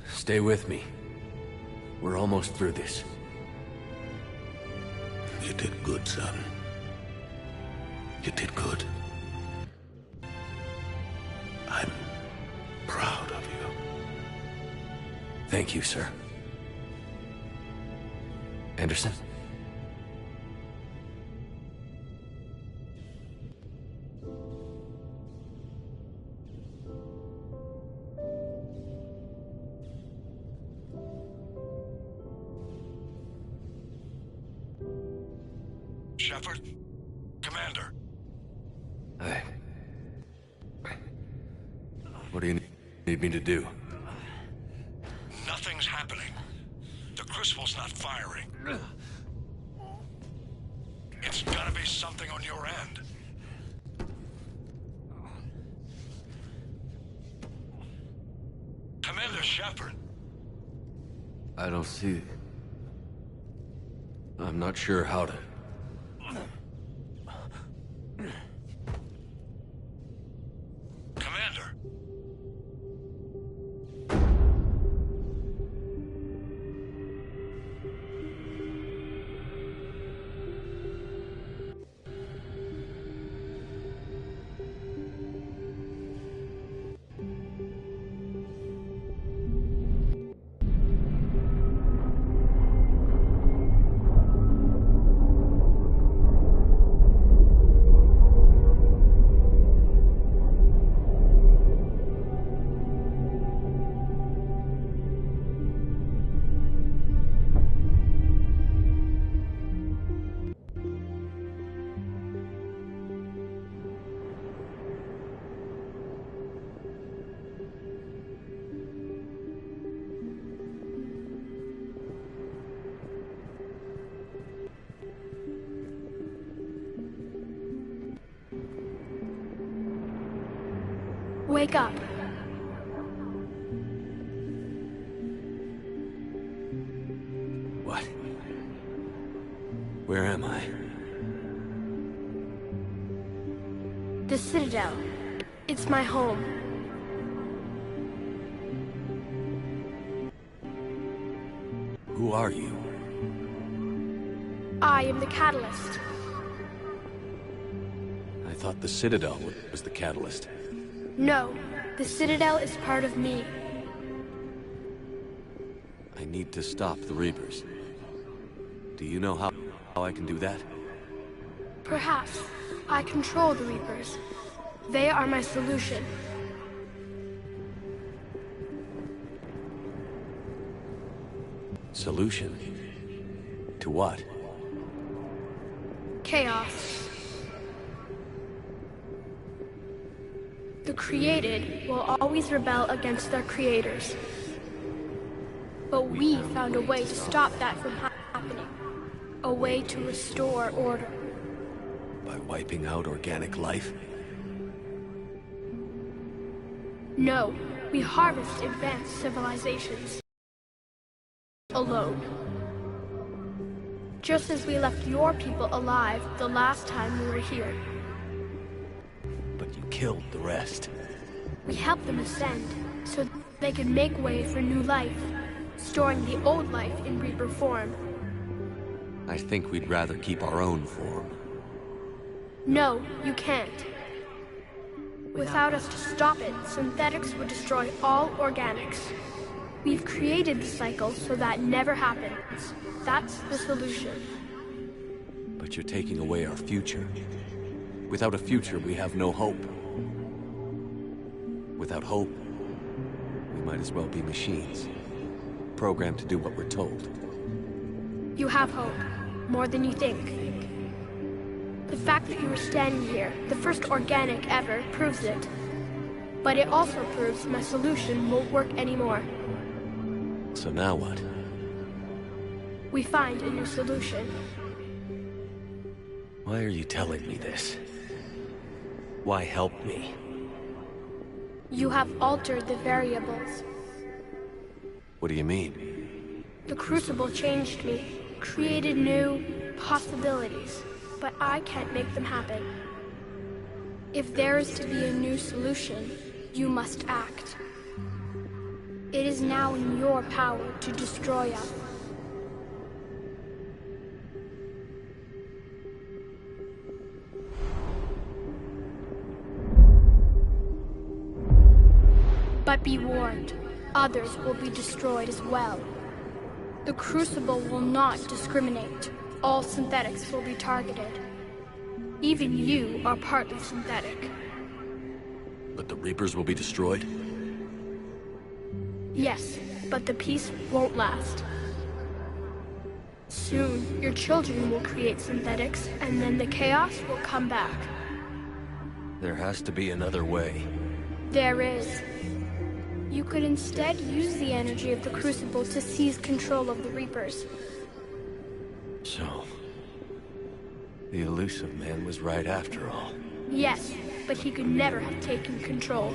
Stay with me. We're almost through this. You did good, son. You did good. I'm proud of you. Thank you, sir. Anderson? Shepard? Commander? Hey. What do you need me to do? Nothing's happening. The Crucible's not firing. It's gotta be something on your end. Commander Shepard. I don't see... I'm not sure how to... Commander. Wake up. What? Where am I? The Citadel. It's my home. Who are you? I am the Catalyst. I thought the Citadel was the catalyst. No, the Citadel is part of me. I need to stop the Reapers. Do you know how I can do that? Perhaps. I control the Reapers. They are my solution. Solution? To what? Chaos. The created will always rebel against their creators. But we found a way to stop that from happening. A way to restore order. By wiping out organic life? No, we harvest advanced civilizations. Alone. Just as we left your people alive the last time we were here. But you killed the rest. We helped them ascend, so they could make way for new life, storing the old life in Reaper form. I think we'd rather keep our own form. No, you can't. Without us to stop it, synthetics would destroy all organics. We've created the cycle so that never happens. That's the solution. But you're taking away our future. Without a future, we have no hope. Without hope, we might as well be machines, programmed to do what we're told. You have hope, more than you think. The fact that you are standing here, the first organic ever, proves it. But it also proves my solution won't work anymore. So now what? We find a new solution. Why are you telling me this? Why help me? You have altered the variables. What do you mean? The Crucible changed me, created new possibilities, but I can't make them happen. If there is to be a new solution, you must act. It is now in your power to destroy us. But be warned, others will be destroyed as well. The Crucible will not discriminate. All synthetics will be targeted. Even you are partly synthetic. But the Reapers will be destroyed? Yes, but the peace won't last. Soon, your children will create synthetics, and then the chaos will come back. There has to be another way. There is. You could instead use the energy of the Crucible to seize control of the Reapers. So, the elusive man was right after all. Yes, but he could never have taken control,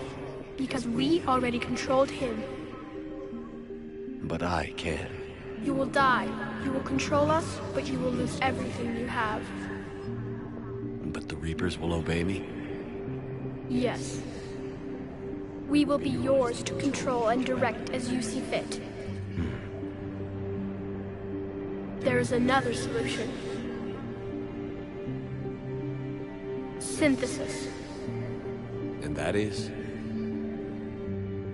because we already controlled him. But I can. You will die. You will control us, but you will lose everything you have. But the Reapers will obey me? Yes. We will be yours to control and direct as you see fit. There is another solution. Synthesis. And that is?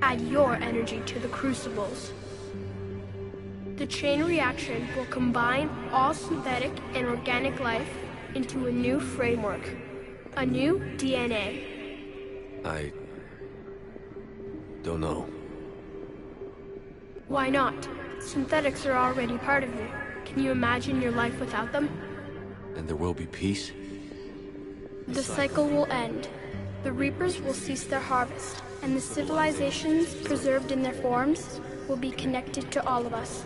Add your energy to the Crucibles. The chain reaction will combine all synthetic and organic life into a new framework. A new DNA. I don't know. Why not? Synthetics are already part of you. Can you imagine your life without them? And there will be peace? The cycle will end. The Reapers will cease their harvest, and the civilizations preserved in their forms will be connected to all of us.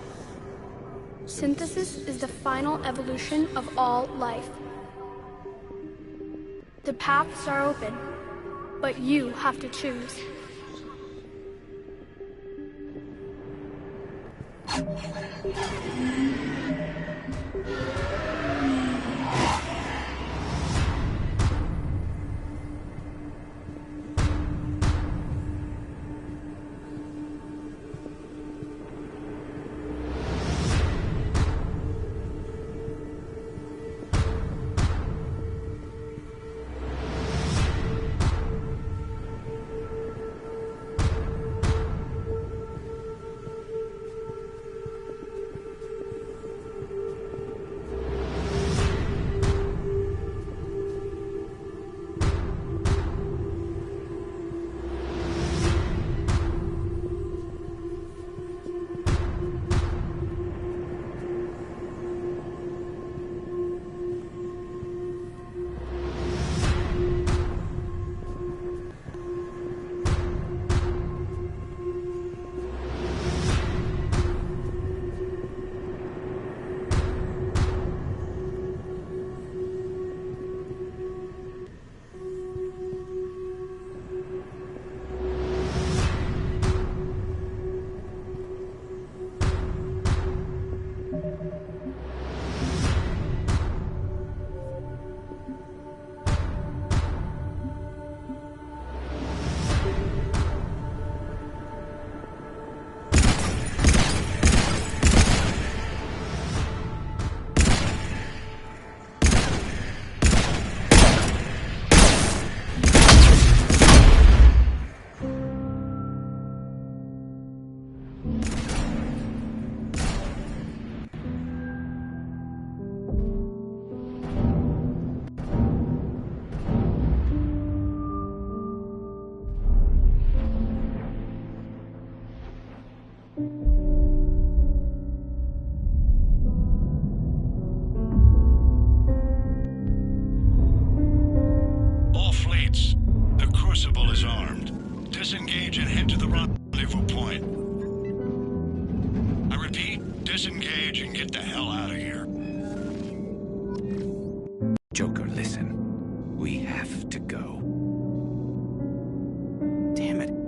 Synthesis is the final evolution of all life. The paths are open, but you have to choose. is armed. Disengage and head to the rendezvous point. I repeat, disengage and get the hell out of here. Joker, listen. We have to go. Damn it.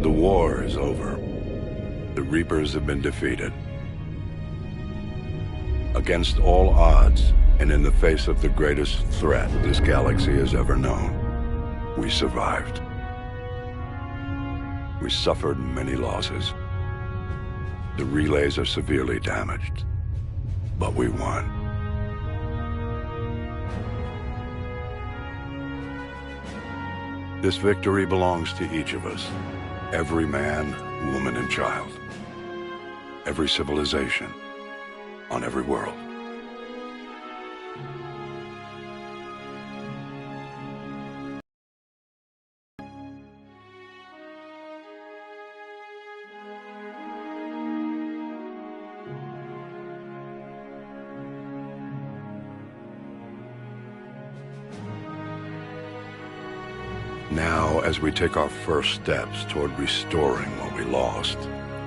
The war is over. The Reapers have been defeated. Against all odds, and in the face of the greatest threat this galaxy has ever known, we survived. We suffered many losses. The relays are severely damaged, but we won. This victory belongs to each of us. Every man, woman, and child. Every civilization. On every world. Now, as we take our first steps toward restoring what we lost,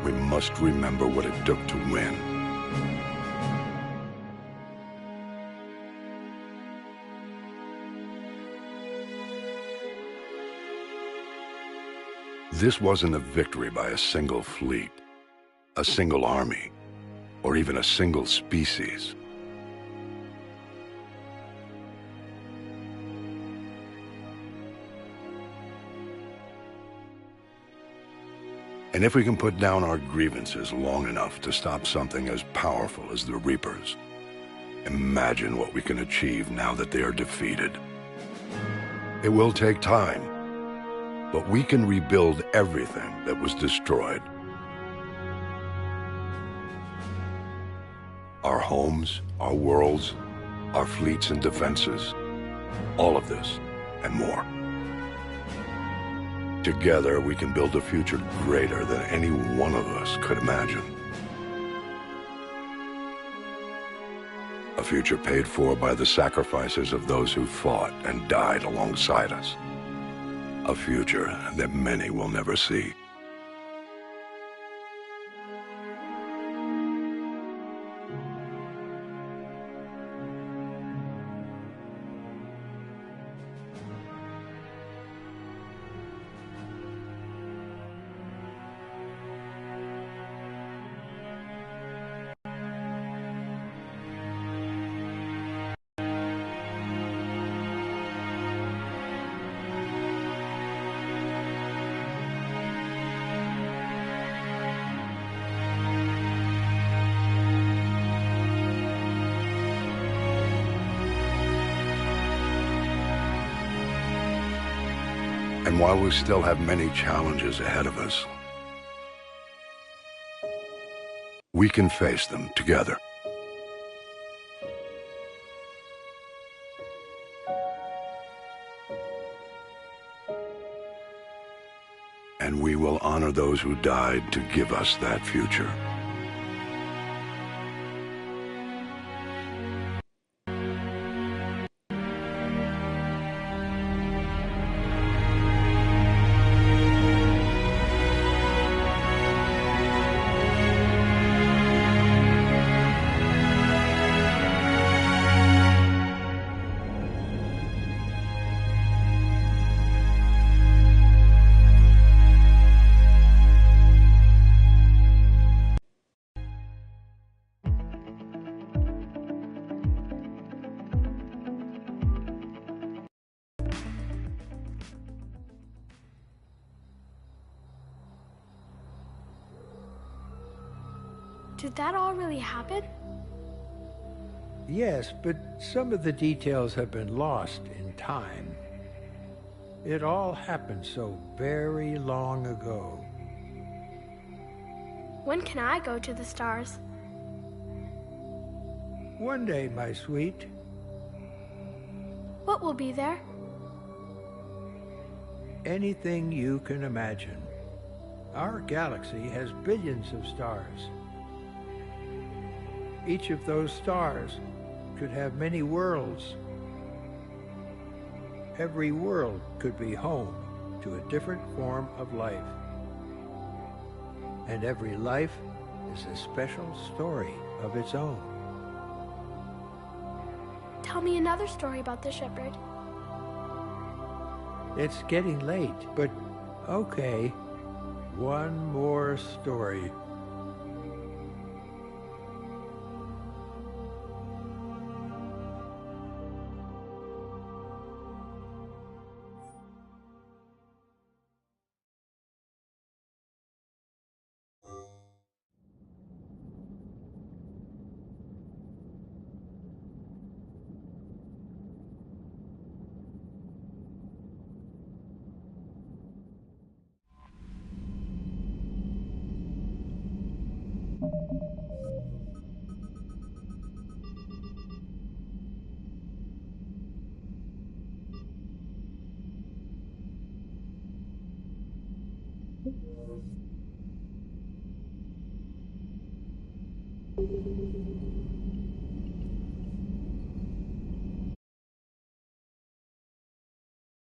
we must remember what it took to win. This wasn't a victory by a single fleet, a single army, or even a single species. And if we can put down our grievances long enough to stop something as powerful as the Reapers, imagine what we can achieve now that they are defeated. It will take time, but we can rebuild everything that was destroyed. Our homes, our worlds, our fleets and defenses, all of this and more. Together, we can build a future greater than any one of us could imagine. A future paid for by the sacrifices of those who fought and died alongside us. A future that many will never see. And while we still have many challenges ahead of us, we can face them together. And we will honor those who died to give us that future. Did that all really happen? Yes, but some of the details have been lost in time. It all happened so very long ago. When can I go to the stars? One day, my sweet. What will be there? Anything you can imagine. Our galaxy has billions of stars. Each of those stars could have many worlds. Every world could be home to a different form of life. And every life is a special story of its own. Tell me another story about the shepherd. It's getting late, but okay. One more story.